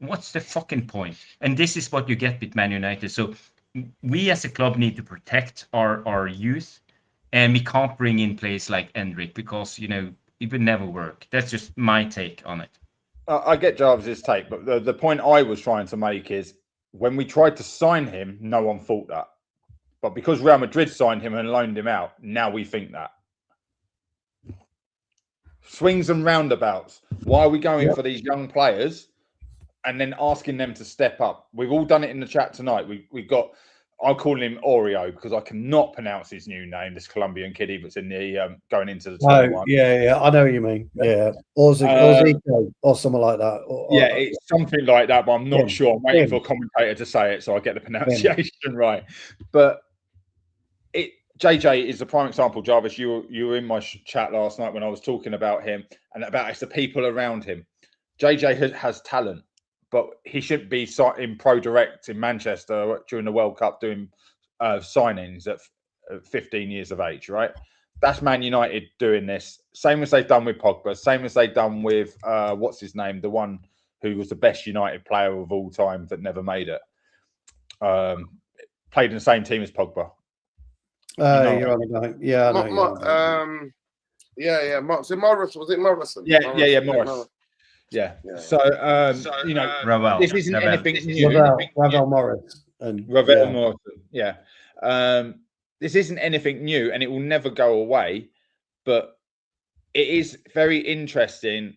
What's the fucking point? And this is what you get with Man United. So we as a club need to protect our youth, And we can't bring in players like Endrick because, you know, it would never work. That's just my take on it. I get Jarvis's take, but the point I was trying to make is when we tried to sign him, no one thought that. But because Real Madrid signed him and loaned him out, now we think that. Swings and roundabouts. Why are we going for these young players and then asking them to step up? We've all done it in the chat tonight. We've got, I'll call him Oreo because I cannot pronounce his new name, this Colombian kiddie that's in the going into the Oh, one. yeah, I know what you mean. Yeah, or Zico, or something like that. It's something like that, but I'm not sure. I'm waiting for a commentator to say it so I get the pronunciation right. But JJ is a prime example. Jarvis, you were in my chat last night when I was talking about him and about it's the people around him. JJ has talent, but he shouldn't be in Pro Direct in Manchester during the World Cup doing signings at 15 years of age, right? That's Man United doing this. Same as they've done with Pogba. Same as they've done with, what's his name? The one who was the best United player of all time that never made it. Played in the same team as Pogba. You're on about, yeah, I know. Was it Morrison? Yeah, Morris. Yeah. So, you know, Ravel. This isn't anything new. Ravel Morris. And Ravel Morrison. Yeah. This isn't anything new and it will never go away. But it is very interesting.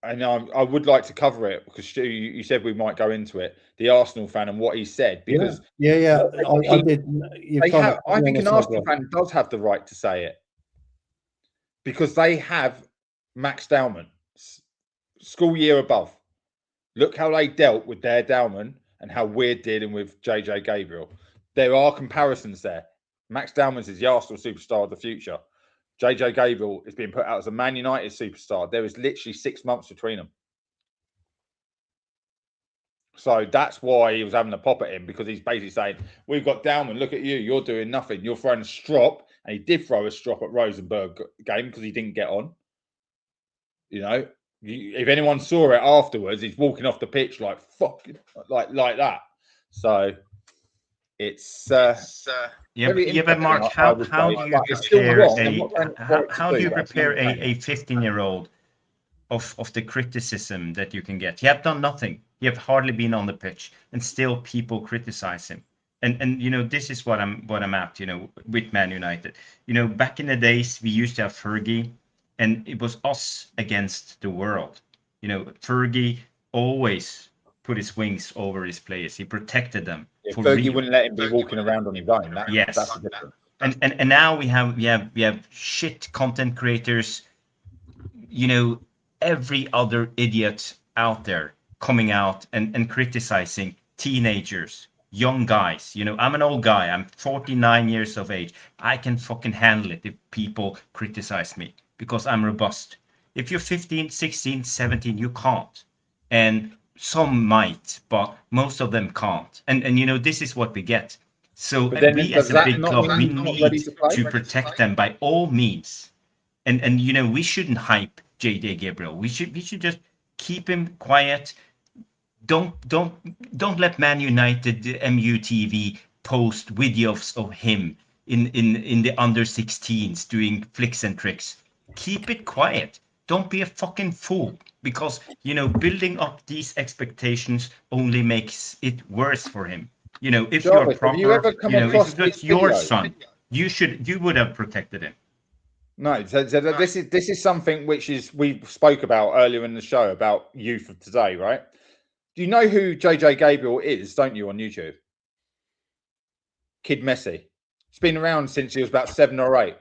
And I would like to cover it because Stu, you said we might go into it. The Arsenal fan and what he said. Because I did. I think an Arsenal fan does have the right to say it because they have Max Dowman, school year above. Look how they dealt with their Dowman and how we're dealing with JJ Gabriel. There are comparisons there. Max Dowman's is the Arsenal superstar of the future. JJ Gabriel is being put out as a Man United superstar. There is literally 6 months between them. So that's why he was having a pop at him because he's basically saying, we've got Dowman, look at you, you're doing nothing. You're throwing a strop. And he did throw a strop at Rosenberg game because he didn't get on. You know, if anyone saw it afterwards, he's walking off the pitch like, fuck, like that. So it's... but Mark, how do you prepare a 15-year-old of the criticism that you can get? He have done nothing. He have hardly been on the pitch, and still people criticize him. And you know, this is what I'm at. You know, with Man United. You know, back in the days we used to have Fergie, and it was us against the world. You know, Fergie always put his wings over his players. He protected them. Fergie wouldn't let him be walking around on his own. That's and now we have shit content creators. You know, every other idiot out there coming out and criticizing teenagers, young guys. You know, I'm an old guy. I'm 49 years of age. I can fucking handle it if people criticize me because I'm robust. If you're 15, 16, 17, you can't. And some might, but most of them can't. And you know, this is what we get. So we as a big club, we need to protect them by all means. And you know, we shouldn't hype JJ Gabriel. We should just keep him quiet. Don't let Man United MUTV post videos of him in the under 16s doing flicks and tricks. Keep it quiet. Don't be a fucking fool, because you know, building up these expectations only makes it worse for him. You know, if you're proper, if it's your son, you would have protected him. No, so this is something which is we spoke about earlier in the show about youth of today, right? Do you know who JJ Gabriel is? Don't you, on YouTube? Kid Messi. He's been around since he was about 7 or 8.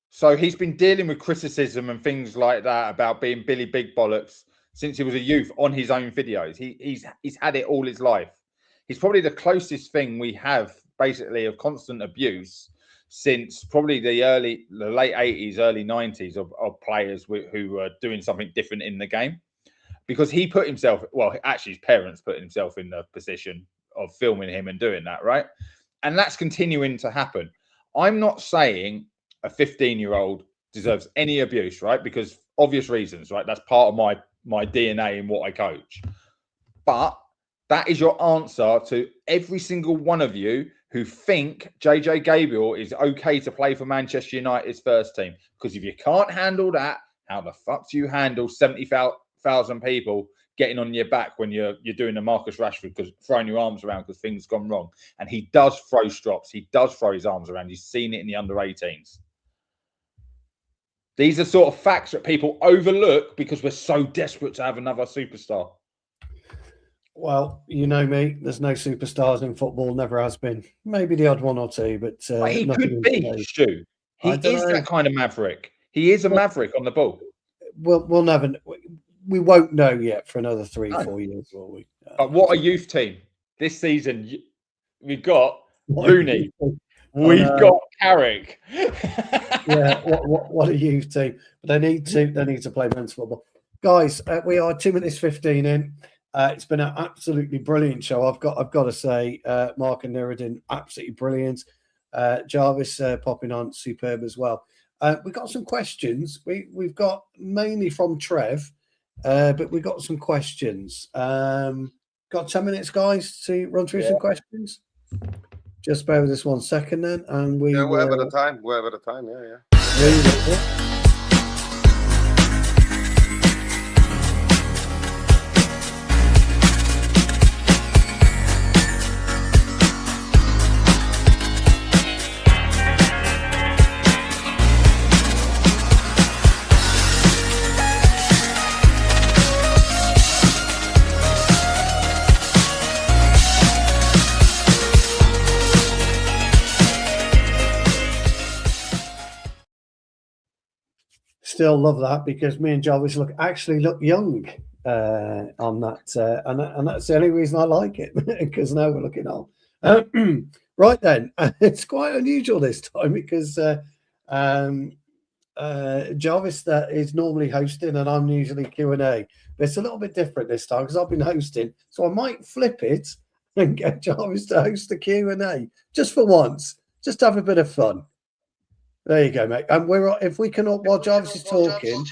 So he's been dealing with criticism and things like that about being Billy Big Bollocks since he was a youth on his own videos. He's had it all his life. He's probably the closest thing we have, basically, of constant abuse since probably the late 80s, early 90s of players who were doing something different in the game. Because he put himself, well, actually his parents put himself in the position of filming him and doing that, right? And that's continuing to happen. I'm not saying a 15-year-old deserves any abuse, right? Because obvious reasons, right? That's part of my DNA and what I coach. But that is your answer to every single one of you who think JJ Gabriel is okay to play for Manchester United's first team. Because if you can't handle that, how the fuck do you handle 70,000 people getting on your back when you're doing the Marcus Rashford, because throwing your arms around because things gone wrong? And he does throw strops. He does throw his arms around. You've seen it in the under 18s. These are sort of facts that people overlook because we're so desperate to have another superstar. Well, you know me, there's no superstars in football, never has been. Maybe the odd one or two, but he could be, Stu. He is that kind of maverick. He is a maverick on the ball. We'll never. We won't know yet for another 3-4 years, will we? But what a youth team this season! We've got Rooney. We've got Carrick. Yeah, what a youth team! But they need to play men's football, guys. We are 2 minutes 15 in. It's been an absolutely brilliant show. I've got to say, Mark and Nuruddin, absolutely brilliant. Jarvis popping on, superb as well. We've got some questions. We've got mainly from Trev, but we've got some questions. Got 10 minutes, guys, to run through some questions. Just bear with us 1 second, then, and we whatever the time, yeah. Still love that, because me and Jarvis actually look young on that, and that's the only reason I like it, because now we're looking old. Right then, it's quite unusual this time, because Jarvis that is normally hosting and I'm usually Q&A, but it's a little bit different this time because I've been hosting, so I might flip it and get Jarvis to host the Q&A just for once, just to have a bit of fun. There you go, mate. And if we can all, while Jarvis is talking,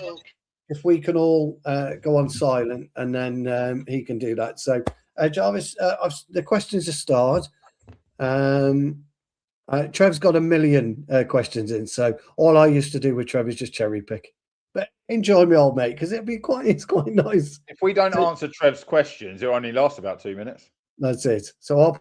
if we can all go on silent, and then he can do that. So, Jarvis, the questions are starred. Trev's got 1 million questions in, so all I used to do with Trev is just cherry pick. But enjoy me, old mate, because it's quite nice. If we don't answer Trev's questions, it'll only last about 2 minutes. That's it. So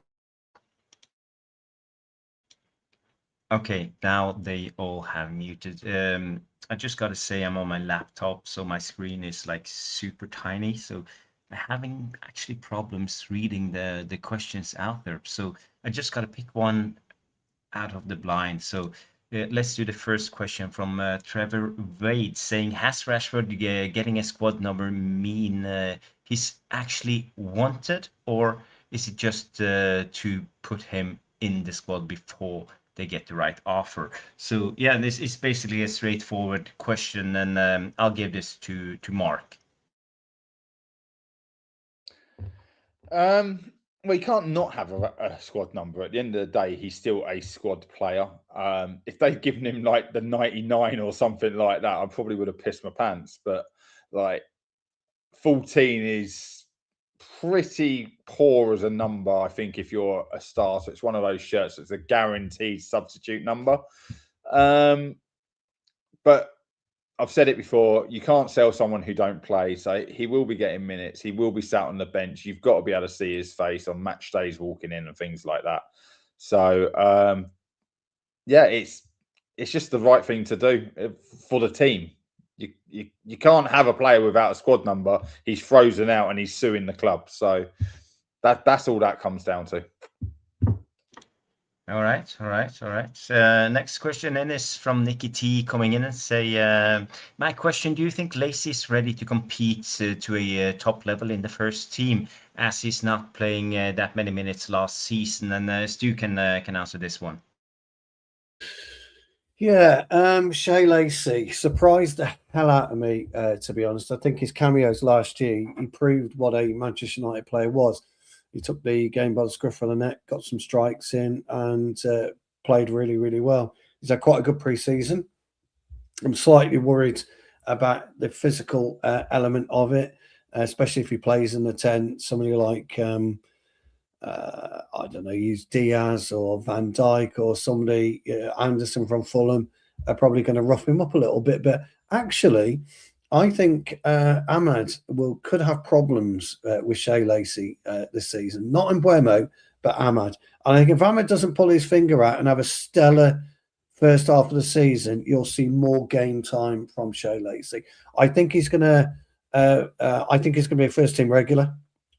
Okay, now they all have muted. I just got to say I'm on my laptop, so my screen is like super tiny. So I'm having actually problems reading the questions out there. So I just got to pick one out of the blind. So let's do the first question from Trevor Wade, saying, has Rashford getting a squad number mean he's actually wanted, or is it just to put him in the squad before they get the right offer? So yeah, this is basically a straightforward question, and I'll give this to Mark. Well, you can't not have a squad number. At the end of the day, he's still a squad player. If they'd given him like the 99 or something like that, I probably would have pissed my pants. But like 14 is pretty poor as a number, I think, if you're a starter. It's one of those shirts that's a guaranteed substitute number. But I've said it before, you can't sell someone who don't play. So he will be getting minutes. He will be sat on the bench. You've got to be able to see his face on match days walking in and things like that. So, yeah, it's just the right thing to do for the team. You can't have a player without a squad number. He's frozen out and he's suing the club. So that's all that comes down to. All right. Next question then is from Nicky T, coming in and say, my question, do you think Lacey is ready to compete to a top level in the first team, as he's not playing that many minutes last season? And Stu can answer this one. Yeah, Shay Lacey surprised the hell out of me, to be honest. I think his cameos last year, he proved what a Manchester United player was. He took the game by the scruff of the neck, got some strikes in, and played really, really well. He's had quite a good pre-season. I'm slightly worried about the physical element of it, especially if he plays in the 10. Somebody like I don't know, use Diaz or Van Dijk or somebody, Anderson from Fulham, are probably going to rough him up a little bit. But actually, I think Ahmad could have problems with Shea Lacey this season. Not in Buemo, but Ahmad. I think if Ahmad doesn't pull his finger out and have a stellar first half of the season, you'll see more game time from Shea Lacey. I think he's going to. I think he's going to be a first team regular,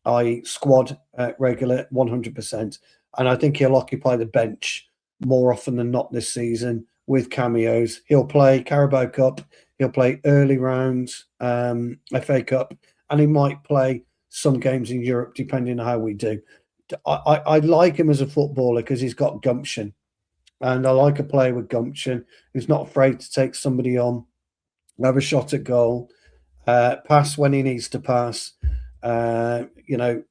i.e., squad regular, 100%. And I think he'll occupy the bench more often than not this season with cameos. He'll play Carabao Cup. He'll play early rounds, FA Cup, and he might play some games in Europe, depending on how we do. I like him as a footballer because he's got gumption. And I like a player with gumption who's not afraid to take somebody on, have a shot at goal, pass when he needs to pass, hit the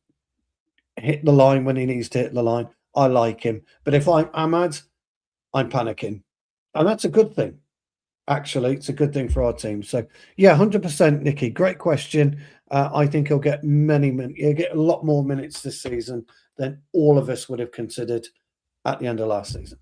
line when he needs to hit the line. I like him. But if I'm Ahmad, I'm panicking. And that's a good thing. Actually, it's a good thing for our team. So, yeah, 100%, Nicky. Great question. I think he'll get he'll get a lot more minutes this season than all of us would have considered at the end of last season.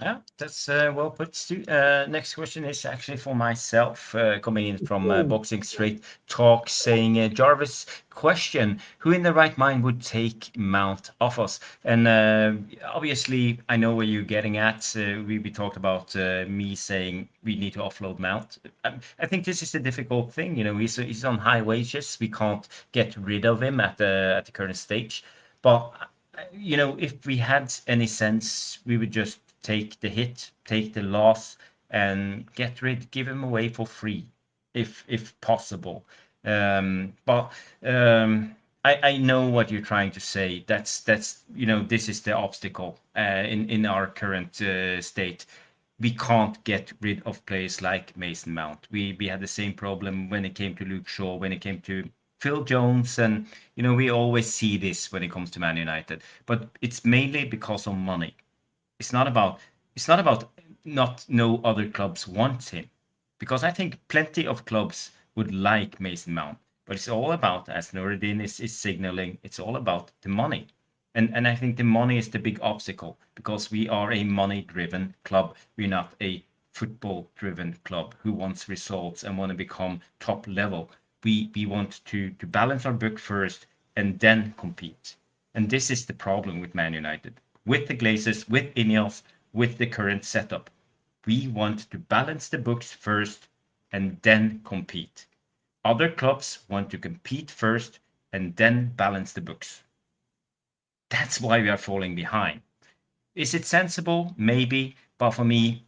Yeah, that's well put, Stu. Next question is actually for myself, coming in from Boxing Straight Talk, saying, Jarvis, question, who in the right mind would take Mount off us? And obviously, I know where you're getting at. We talked about me saying we need to offload Mount. I think this is a difficult thing. He's on high wages. We can't get rid of him at the current stage. But, if we had any sense, we would just take the hit, take the loss, and give him away for free, if possible. But I know what you're trying to say. That's this is the obstacle in our current state. We can't get rid of players like Mason Mount. We had the same problem when it came to Luke Shaw, when it came to Phil Jones, and we always see this when it comes to Man United. But it's mainly because of money. It's not about no other clubs want him, because I think plenty of clubs would like Mason Mount, but it's all about, as Nuruddin is signaling, it's all about the money. And I think the money is the big obstacle, because we are a money-driven club. We're not a football-driven club who wants results and want to become top level. We want to balance our book first and then compete. And this is the problem with Man United, with the Glazers, with INEOS, with the current setup. We want to balance the books first and then compete. Other clubs want to compete first and then balance the books. That's why we are falling behind. Is it sensible? Maybe, but for me,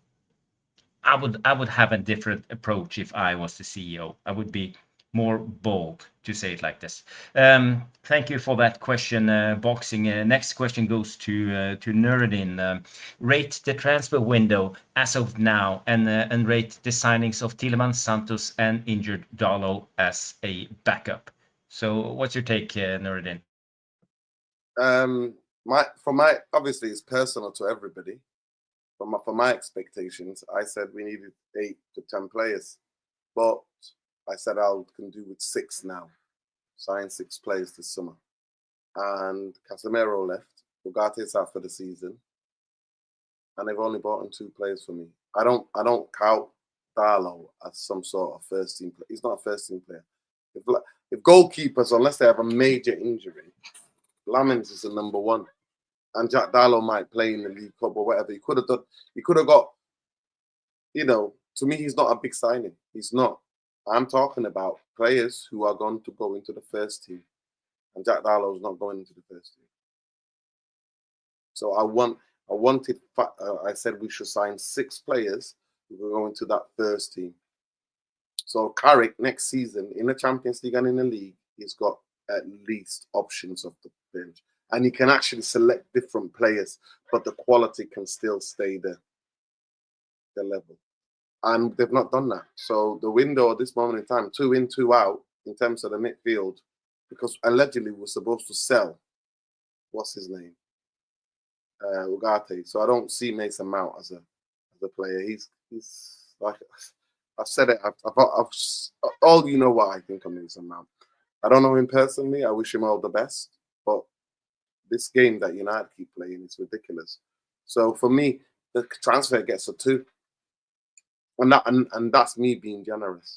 I would have a different approach if I was the CEO. I would be more bold, to say it like this. Thank you for that question, Boxing. Next question goes to Nuruddin. Rate the transfer window as of now, and rate the signings of Tielemans, Santos, and injured Darlow as a backup. So, what's your take, Nuruddin? Obviously, it's personal to everybody. For my expectations, I said we needed 8 to 10 players, but I said I can do with 6 now. Sign 6 players this summer. And Casemiro left. Ugarte's out for the season. And they've only brought in 2 players for me. I don't count Darlow as some sort of first team player. He's not a first team player. If goalkeepers, unless they have a major injury, Lamens is the number 1. And Jack Darlow might play in the League Cup or whatever. He could have got, to me, he's not a big signing. He's not. I'm talking about players who are going to go into the first team. And Jack Darlow is not going into the first team. So I said we should sign 6 players who will go into that first team. So Carrick next season in the Champions League and in the league, he's got at least options of the bench. And he can actually select different players, but the quality can still stay the level. And they've not done that. So the window at this moment in time, 2 in, 2 out, in terms of the midfield, because allegedly we're supposed to sell, what's his name? Ugarte. So I don't see Mason Mount as a player. He's like, I've said it. I've all you know what I think of Mason Mount. I don't know him personally. I wish him all the best. But this game that United keep playing is ridiculous. So for me, the transfer gets a 2. And that's me being generous.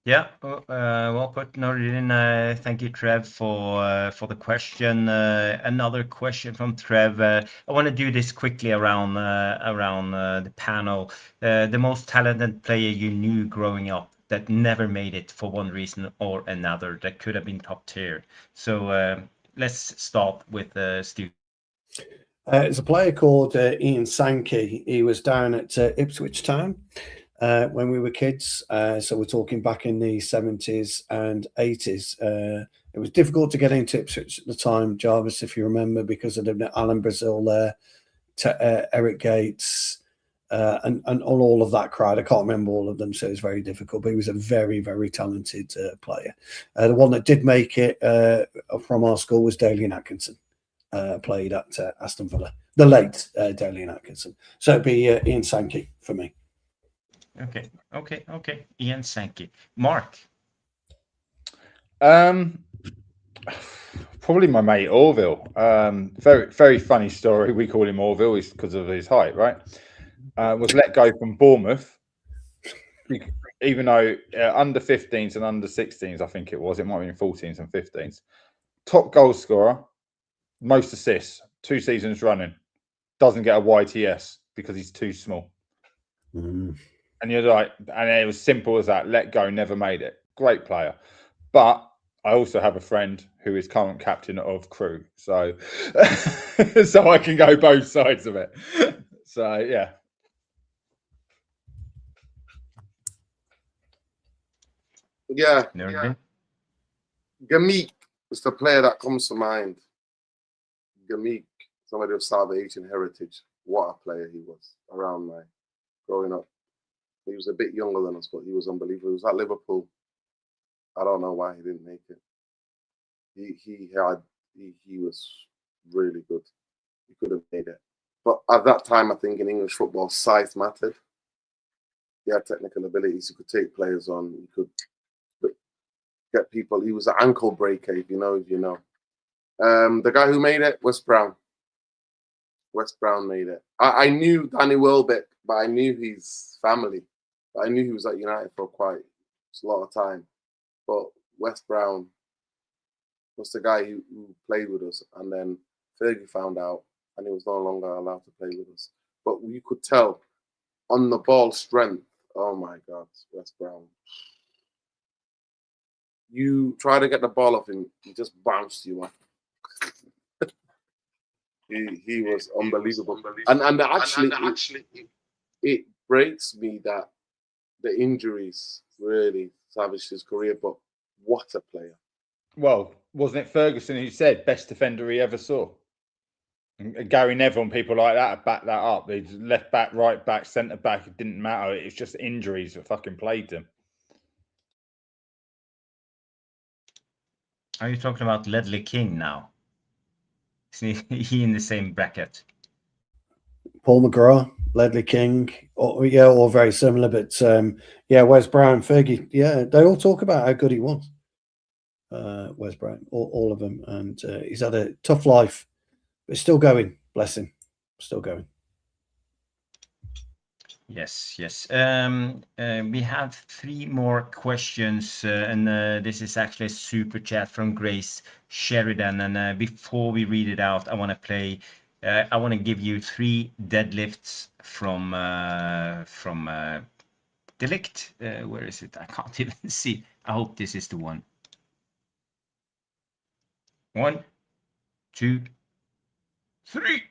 Yeah, well put, Nordin. Thank you, Trev, for the question. Another question from Trev. I want to do this quickly around the panel. The most talented player you knew growing up that never made it for one reason or another that could have been top tier. So let's start with Stu. It's a player called Ian Sankey. He was down at Ipswich Town when we were kids. So we're talking back in the 70s and 80s. It was difficult to get into Ipswich at the time, Jarvis, if you remember, because of Alan Brazil there, Eric Gates, and all of that crowd. I can't remember all of them, so it was very difficult. But he was a very, very talented player. The one that did make it from our school was Dalian Atkinson. Played at Aston Villa, the late Dalian Atkinson. So it'd be Ian Sankey for me. Okay. Ian Sankey. Mark. Probably my mate Orville. Very, very funny story. We call him Orville is because of his height, right? Was let go from Bournemouth, even though under 15s and under 16s, I think it might have been 14s and 15s. Top goal scorer, most assists, 2 seasons running, doesn't get a YTS because he's too small. And you're like, and it was simple as that. Let go, never made it. Great player. But I also have a friend who is current captain of Crewe. So, so I can go both sides of it. So, yeah. Yeah. Nordin. Gameek is the player that comes to mind. Gameek, somebody of South Asian heritage. What a player he was around my growing up. He was a bit younger than us, but he was unbelievable. He was at Liverpool. I don't know why he didn't make it. He was really good. He could have made it. But at that time, I think in English football, size mattered. He had technical abilities. He could take players on. He could get people. He was an ankle breaker, if you know. The guy who made it, Wes Brown. Wes Brown made it. I knew Danny Welbeck, but I knew his family. But I knew he was at United for quite a lot of time. But Wes Brown was the guy who played with us. And then Fergie found out, and he was no longer allowed to play with us. But you could tell on the ball strength. Oh, my God, Wes Brown. You try to get the ball off him, he just bounced you off. He was unbelievable. And actually, it breaks me that the injuries really savaged his career, but what a player. Well, wasn't it Ferguson who said best defender he ever saw? And Gary Neville and people like that backed that up. They left back, right back, centre back. It didn't matter. It was just injuries that fucking plagued him. Are you talking about Ledley King now? Is he in the same bracket? Paul McGrath, Ledley King, all very similar. But Wes Brown, Fergie, they all talk about how good he was. Wes Brown, all of them, and he's had a tough life, but still going. Bless him, still going. Yes. We have 3 more questions, and this is actually a super chat from Grace Sheridan. And before we read it out, I want to play. I want to give you 3 deadlifts from Delict. Where is it? I can't even see. I hope this is the one. 1, 2, 3.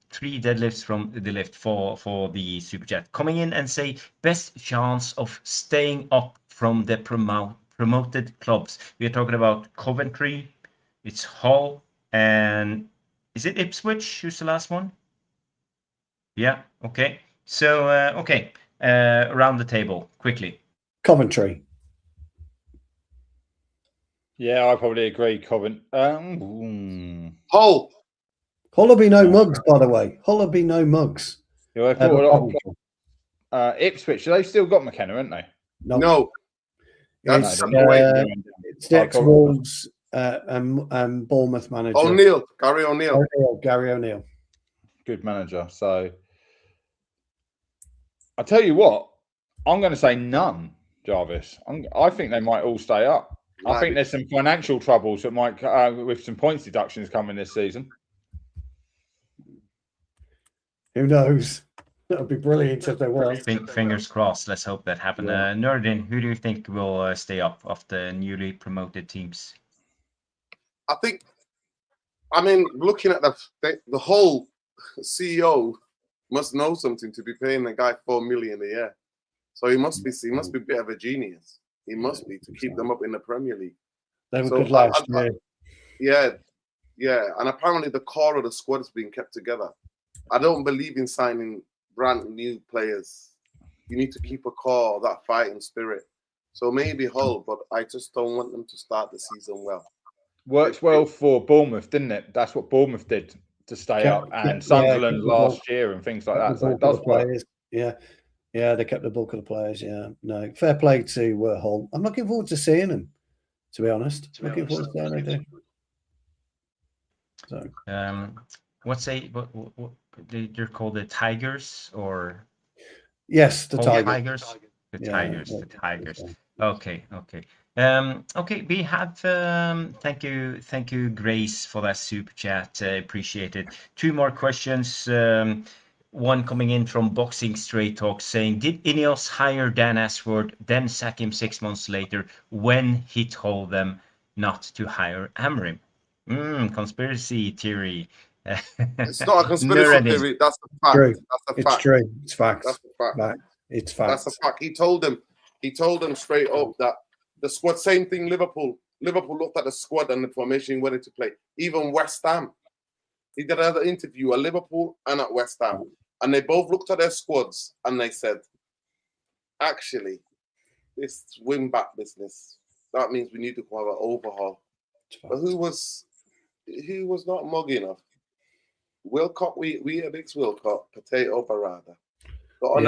3 deadlifts from the lift for the super chat. Coming in and say best chance of staying up from the promoted clubs. We are talking about Coventry, it's Hull, and is it Ipswich? Who's the last one? Yeah. Okay. So around the table quickly. Coventry. Yeah, I probably agree. Hull. Hull will be no mugs, by the way. Hull will be no mugs. Yeah, I thought Ipswich, they've still got McKenna, haven't they? No. It's the ex-Wolves and Bournemouth manager. Gary O'Neill. Gary O'Neill. Good manager. So I tell you what, I'm going to say none, Jarvis. I think they might all stay up. I think there's some financial troubles that might, with some points deductions coming this season. Who knows? That would be brilliant if they were. Fingers crossed. Let's hope that happens. Yeah. Nordin, who do you think will stay up of the newly promoted teams? I mean, looking at the whole CEO must know something to be paying the guy $4 million a year. So he must be a bit of a genius. He must be to keep them up in the Premier League. They were good last year. Yeah. And apparently the core of the squad has been kept together. I don't believe in signing brand new players. You need to keep a core, that fighting spirit. So maybe Hull, but I just don't want them to start the season well. Worked well for Bournemouth, didn't it? That's what Bournemouth did to stay up, and Sunderland last year and things like that. So it does work. Yeah, they kept the bulk of the players. Yeah, no, fair play to Hull. I'm looking forward to seeing them. To be honest, looking forward to seeing how they do. So, what they're called the Tigers or? Yes, the Tigers. The Tigers. Okay. Okay. We have thank you, Grace, for that super chat. Appreciate it. 2 more questions. One coming in from Boxing Straight Talk saying, did INEOS hire Dan Ashford, then sack him 6 months later when he told them not to hire Amorim? Conspiracy theory. It's not a conspiracy theory. That's a fact. True. That's a fact. It's true. It's fact. That's a fact. It's fact. That's a fact. He told them straight up that the squad, same thing. Liverpool looked at the squad and the formation he wanted to play. Even West Ham. He did another interview at Liverpool and at West Ham. And they both looked at their squads and they said, actually, this wing-back business, that means we need to have an overhaul. But who was not mug enough? Wilcox, we had ex Wilcox, Potato Barada. Got on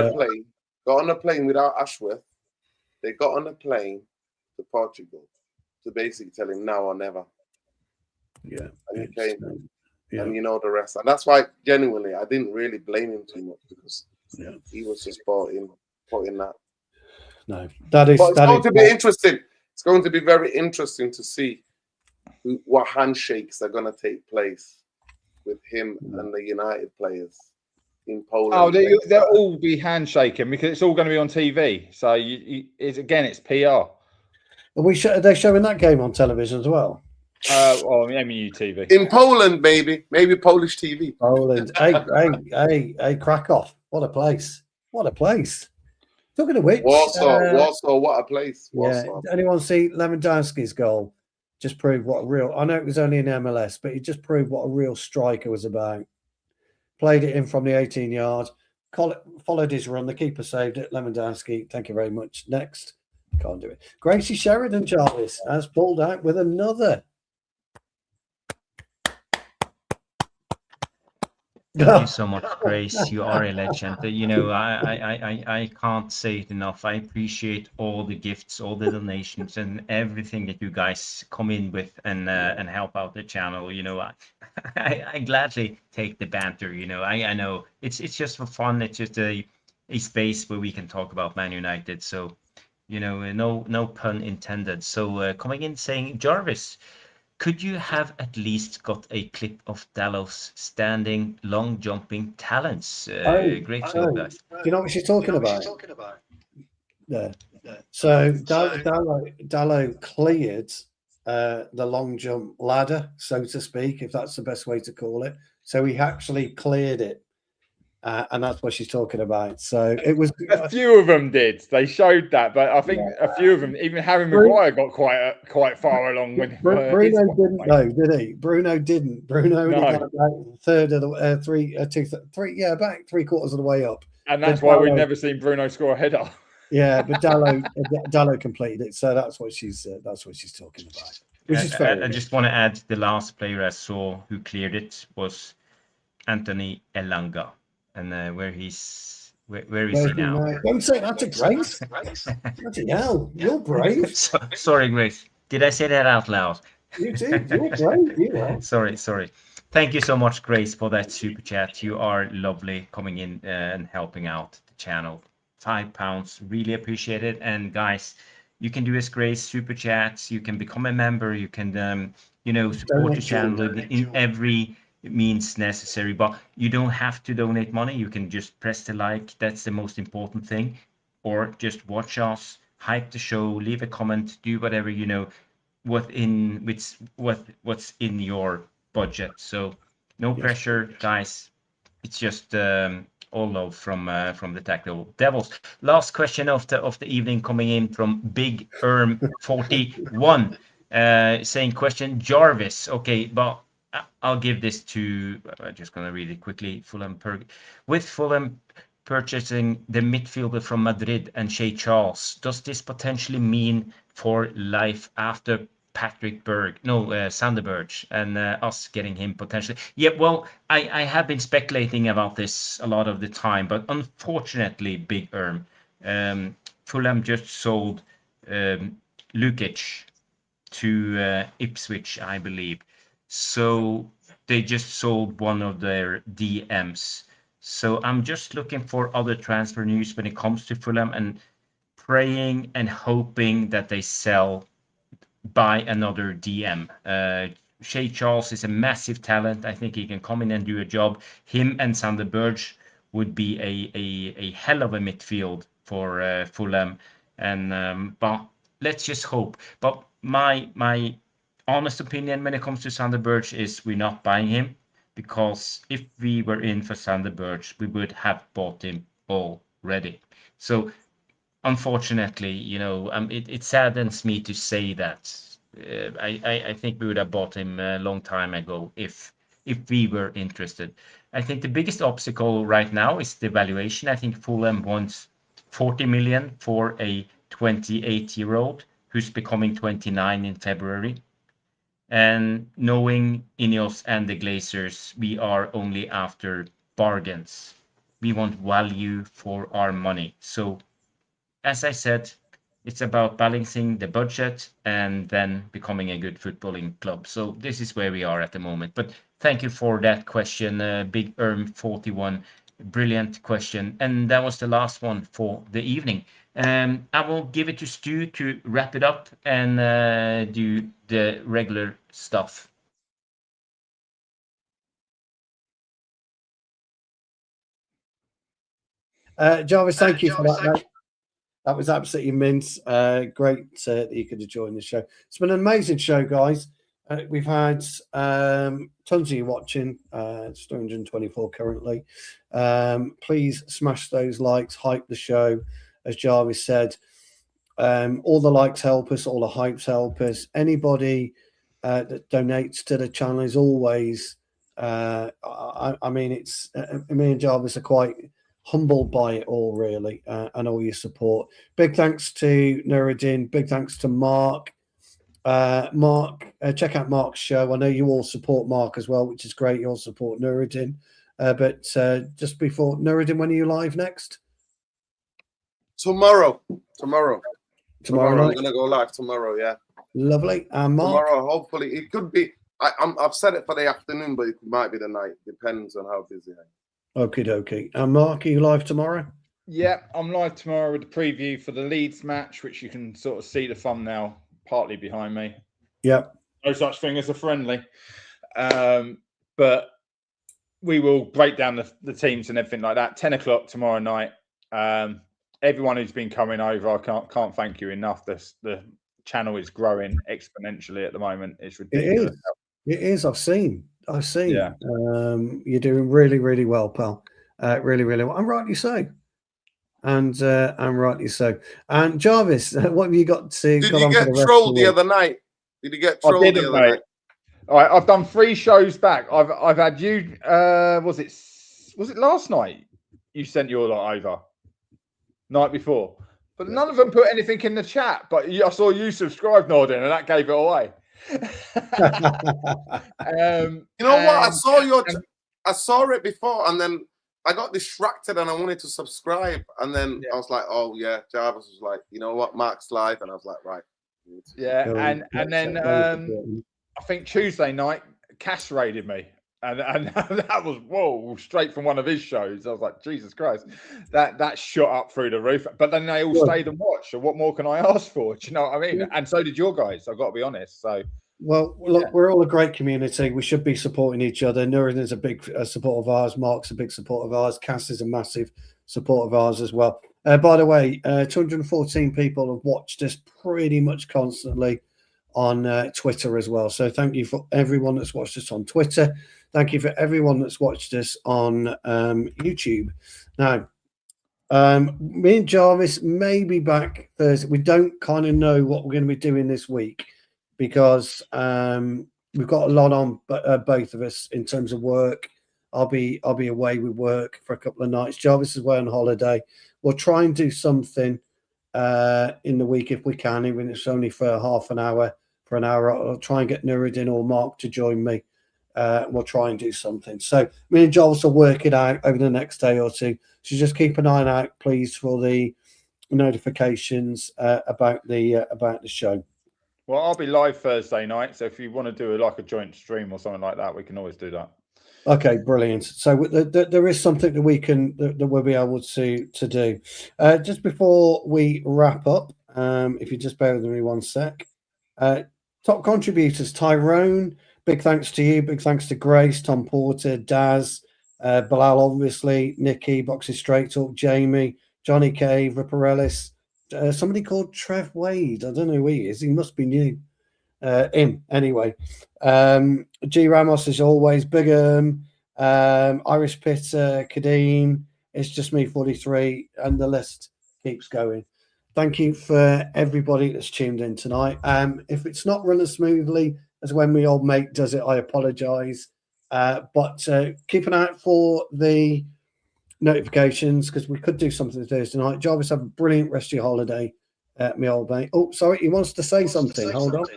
a plane without Ashworth. They got on a plane to Portugal to basically tell him now or never. Yeah. And he came. Yeah. And you know the rest. And that's why, genuinely, I didn't really blame him too much because he was just bought in that. No, that is. But it's going to be interesting. It's going to be very interesting to see what handshakes are going to take place with him and the United players in Poland. Oh, they'll all be handshaking because it's all going to be on TV. So it's PR. Are they showing that game on television as well? MEU TV. In Poland, maybe Polish TV. Poland. Hey, Krakow. What a place. Talking of which. Warsaw, what a place. Warsaw. Yeah. Anyone see Lewandowski's goal? Just proved what a real, I know it was only in MLS, but he just proved what a real striker was about. Played it in from the 18 yards, followed his run. The keeper saved it. Lewandowski, thank you very much. Next. Can't do it. Gracie Sheridan, Jarvis, has pulled out with another. Thank you so much, Grace. You are a legend. You know, I can't say it enough. I appreciate all the gifts, all the donations, and everything that you guys come in with and help out the channel. You know, I gladly take the banter. You know, I know it's just for fun. It's just a space where we can talk about Man United. So, you know, no pun intended. So coming in saying, Jarvis, could you have at least got a clip of Dalot's standing, long jumping talents? Great job, guys. Do you know what she's talking about? Yeah. So Dalot cleared the long jump ladder, so to speak, if that's the best way to call it. So he actually cleared it. And that's what she's talking about. So it was a few of them did. They showed that, but I think a few of them, even Harry Maguire, got quite far along. When Bruno didn't, though, did he? Bruno didn't. Bruno only got about a third of the about 3/4 of the way up. And that's why we've never seen Bruno score a header. Yeah, but Dalot completed it. So that's what she's talking about. Which is fair. I just want to add the last player I saw who cleared it was Anthony Elanga. And where he's Where is he now? Don't say that to Grace. Bloody hell, you're brave. Sorry, Grace. Did I say that out loud? You did. You're brave. You are. Sorry. Thank you so much, Grace, for that super chat. You are lovely coming in and helping out the channel. £5, really appreciate it. And guys, you can do as Grace super chats. You can become a member. You can, support the channel in every means necessary. But you don't have to donate money. You can just press the like. That's the most important thing. Or just watch us, hype the show, leave a comment, do whatever what's in your budget. So no pressure, guys. It's just all love from the Tactical Devils. Last question of the evening coming in from Big Erm 41, saying question Jarvis. Okay, but I'll give this to. I'm just gonna read it quickly. With Fulham purchasing the midfielder from Madrid and Shea Charles, does this potentially mean for life after Patrick Sanderberg, and us getting him potentially? Yeah, well, I have been speculating about this a lot of the time, but unfortunately, Big Erm, Fulham just sold Lukic to Ipswich, I believe. So they just sold one of their DMs. So I'm just looking for other transfer news when it comes to Fulham and praying and hoping that they buy another DM. Shea Charles is a massive talent. I think he can come in and do a job. Him and Sander Berge would be a hell of a midfield for Fulham. And but let's just hope. But my honest opinion when it comes to Sander Berge is we're not buying him, because if we were in for Sander Berge, we would have bought him already. So unfortunately, it saddens me to say that. I think we would have bought him a long time ago if we were interested. I think the biggest obstacle right now is the valuation. I think Fulham wants 40 million for a 28-year-old who's becoming 29 in February. And knowing INEOS and the Glazers, we are only after bargains. We want value for our money. So as I said, it's about balancing the budget and then becoming a good footballing club. So this is where we are at the moment. But thank you for that question, Big Erm 41. Brilliant question. And that was the last one for the evening. I will give it to Stu to wrap it up and do the regular stuff. Jarvis, thank you for that, mate. That was absolutely mint. Great that you could have joined the show. It's been an amazing show, guys. We've had tons of you watching. It's 224 currently. Please smash those likes, hype the show. As Jarvis said, all the likes help us, all the hypes help us. Anybody that donates to the channel is always, I mean, it's me and Jarvis are quite humbled by it all, really, and all your support. Big thanks to Nuruddin. Big thanks to Mark. Check out Mark's show. I know you all support Mark as well, which is great. You all support Nuruddin. But just before, Nuruddin, when are you live next? Tomorrow. Tomorrow night? I'm going to go live tomorrow, yeah. Lovely. And Mark? Tomorrow, hopefully. It could be, I've said it for the afternoon, but it might be the night. Depends on how busy I am. Okie dokie. And Mark, are you live tomorrow? Yeah, I'm live tomorrow with the preview for the Leeds match, which you can sort of see the thumbnail partly behind me. Yep. No such thing as a friendly. But we will break down the teams and everything like that. 10 o'clock tomorrow night. Everyone who's been coming over, I can't thank you enough. The channel is growing exponentially at the moment. It's ridiculous. It is. I've seen. Yeah. You're doing really, really well, pal. Really, really well. And rightly so. And rightly so. And Jarvis, what have you got to? Did you get trolled the other night? Did you get trolled the other night? All right, I've done 3 shows back. I've had you. Was it last night? You sent your lot over. Night before, but none of them put anything in the chat. But I saw you subscribe, Norden, and that gave it away. You know what? I saw it before, and then I got distracted and I wanted to subscribe. And then I was like, oh, yeah. Jarvis was like, you know what? Mark's live. And I was like, right. Yeah. And then I think Tuesday night, Cass raided me. And that was, whoa, straight from one of his shows. I was like, Jesus Christ, that shot up through the roof. But then they all stayed and watched. So what more can I ask for? Do you know what I mean? And so did your guys. I've got to be honest. So, well, look, we're all a great community. We should be supporting each other. Nurin is a big support of ours. Mark's a big support of ours. Cass is a massive support of ours as well. By the way, 214 people have watched us pretty much constantly on Twitter as well. So thank you for everyone that's watched us on Twitter. Thank you for everyone that's watched us on YouTube. Now, me and Jarvis may be back Thursday. We don't kind of know what we're going to be doing this week because we've got a lot on both of us in terms of work. I'll be away with work for a couple of nights. Jarvis is away on holiday. We'll try and do something in the week if we can, even if it's only for half an hour, for an hour. I'll try and get Nuruddin or Mark to join me. We'll try and do something. So me and Jarvis will work it out over the next day or two. So just keep an eye out, please, for the notifications about the show. Well, I'll be live Thursday night. So if you want to do like a joint stream or something like that, we can always do that. Okay, brilliant. So there is something that we can that we'll be able to do. Just before we wrap up, if you just bear with me one sec. Top contributors: Tyrone. Big thanks to you. Big thanks to Grace, Tom Porter, Daz, Bilal, obviously, Nikki, Boxing Straight Talk, Jamie, Johnny Cave, Ripper Ellis, somebody called Trev Wade. I don't know who he is. He must be new. Him anyway. G Ramos as always, Big Irish Pitter, Kadeem, It's Just Me 43, and the list keeps going. Thank you for everybody that's tuned in tonight. If it's not running smoothly as when my old mate does it, I apologize. But keep an eye out for the notifications because we could do something Thursday night. Jarvis, have a brilliant rest of your holiday. My old mate. Oh, sorry, he wants to say something. Hold on.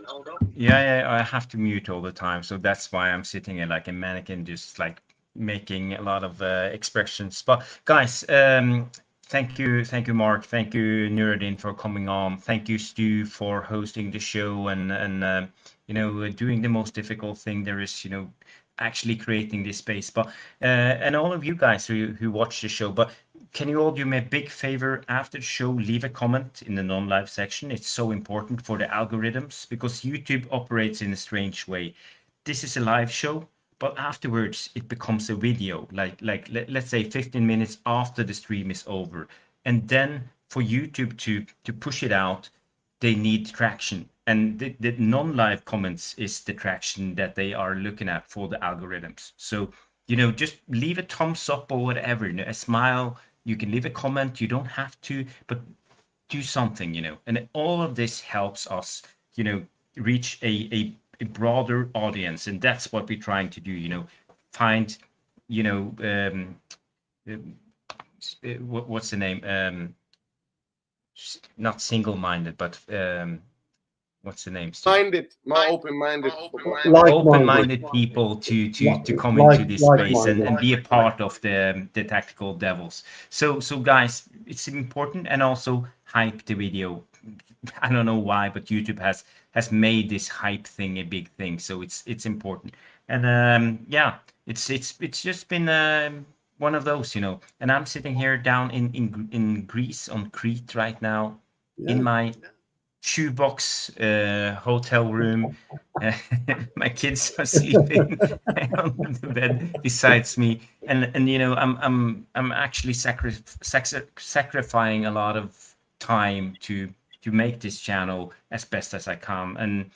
Yeah, I have to mute all the time, so that's why I'm sitting here like a mannequin, just like making a lot of expressions. But guys, thank you, Mark. Thank you, Nuruddin, for coming on. Thank you, Stu, for hosting the show and doing the most difficult thing there is, actually creating this space. But and all of you guys who watch the show, but can you all do me a big favor after the show? Leave a comment in the non-live section. It's so important for the algorithms because YouTube operates in a strange way. This is a live show, but afterwards it becomes a video, like let's say 15 minutes after the stream is over. And then for YouTube to push it out, they need traction. And the non-live comments is the traction that they are looking at for the algorithms. So, just leave a thumbs up or whatever, a smile. You can leave a comment. You don't have to, but do something, And all of this helps us, reach a broader audience. And that's what we're trying to do, find, what's the name? Not single-minded, but what's the name? More open-minded. Open-minded people to come into this space and be a part of the Tactical Devils. So guys, it's important, and also hype the video. I don't know why, but YouTube has made this hype thing a big thing. So it's important. And it's just been one of those, And I'm sitting here down in Greece on Crete right now, in my shoebox hotel room. My kids are sleeping on the bed besides me, and I'm actually sacrificing a lot of time to make this channel as best as I can. And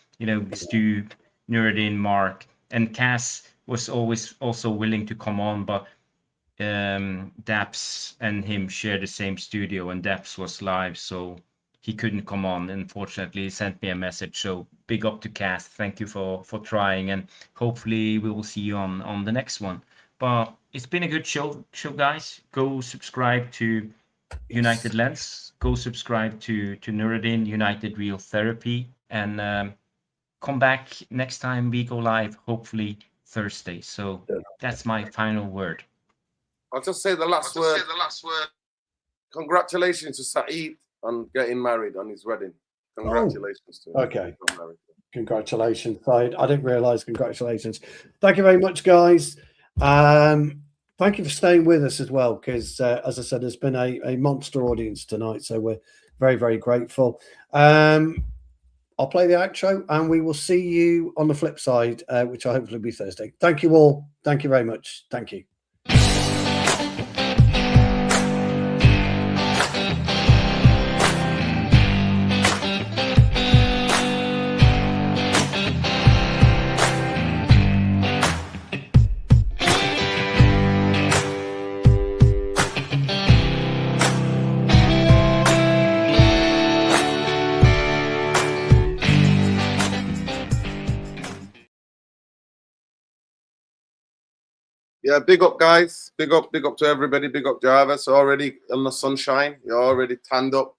Stu, Nuruddin, Mark, and Cass was always also willing to come on, but Daps and him share the same studio, and Daps was live, so he couldn't come on. Unfortunately, he sent me a message. So big up to Cass. Thank you for trying, and hopefully we will see you on the next one. But it's been a good show, guys. Go subscribe to United Lens. Go subscribe to Nuruddin, United Real Therapy, and come back next time we go live, hopefully Thursday. So that's my final word. I'll just say the last word. Congratulations to Saeed on getting married on his wedding. Congratulations to him. Okay. Congratulations, Saeed. I didn't realise. Congratulations. Thank you very much, guys. Thank you for staying with us as well, because as I said, there's been a monster audience tonight, so we're very, very grateful. I'll play the outro, and we will see you on the flip side, which will hopefully be Thursday. Thank you all. Thank you very much. Thank you. Yeah, big up, guys. Big up to everybody. Big up, Jarvis. Already in the sunshine. You're already tanned up.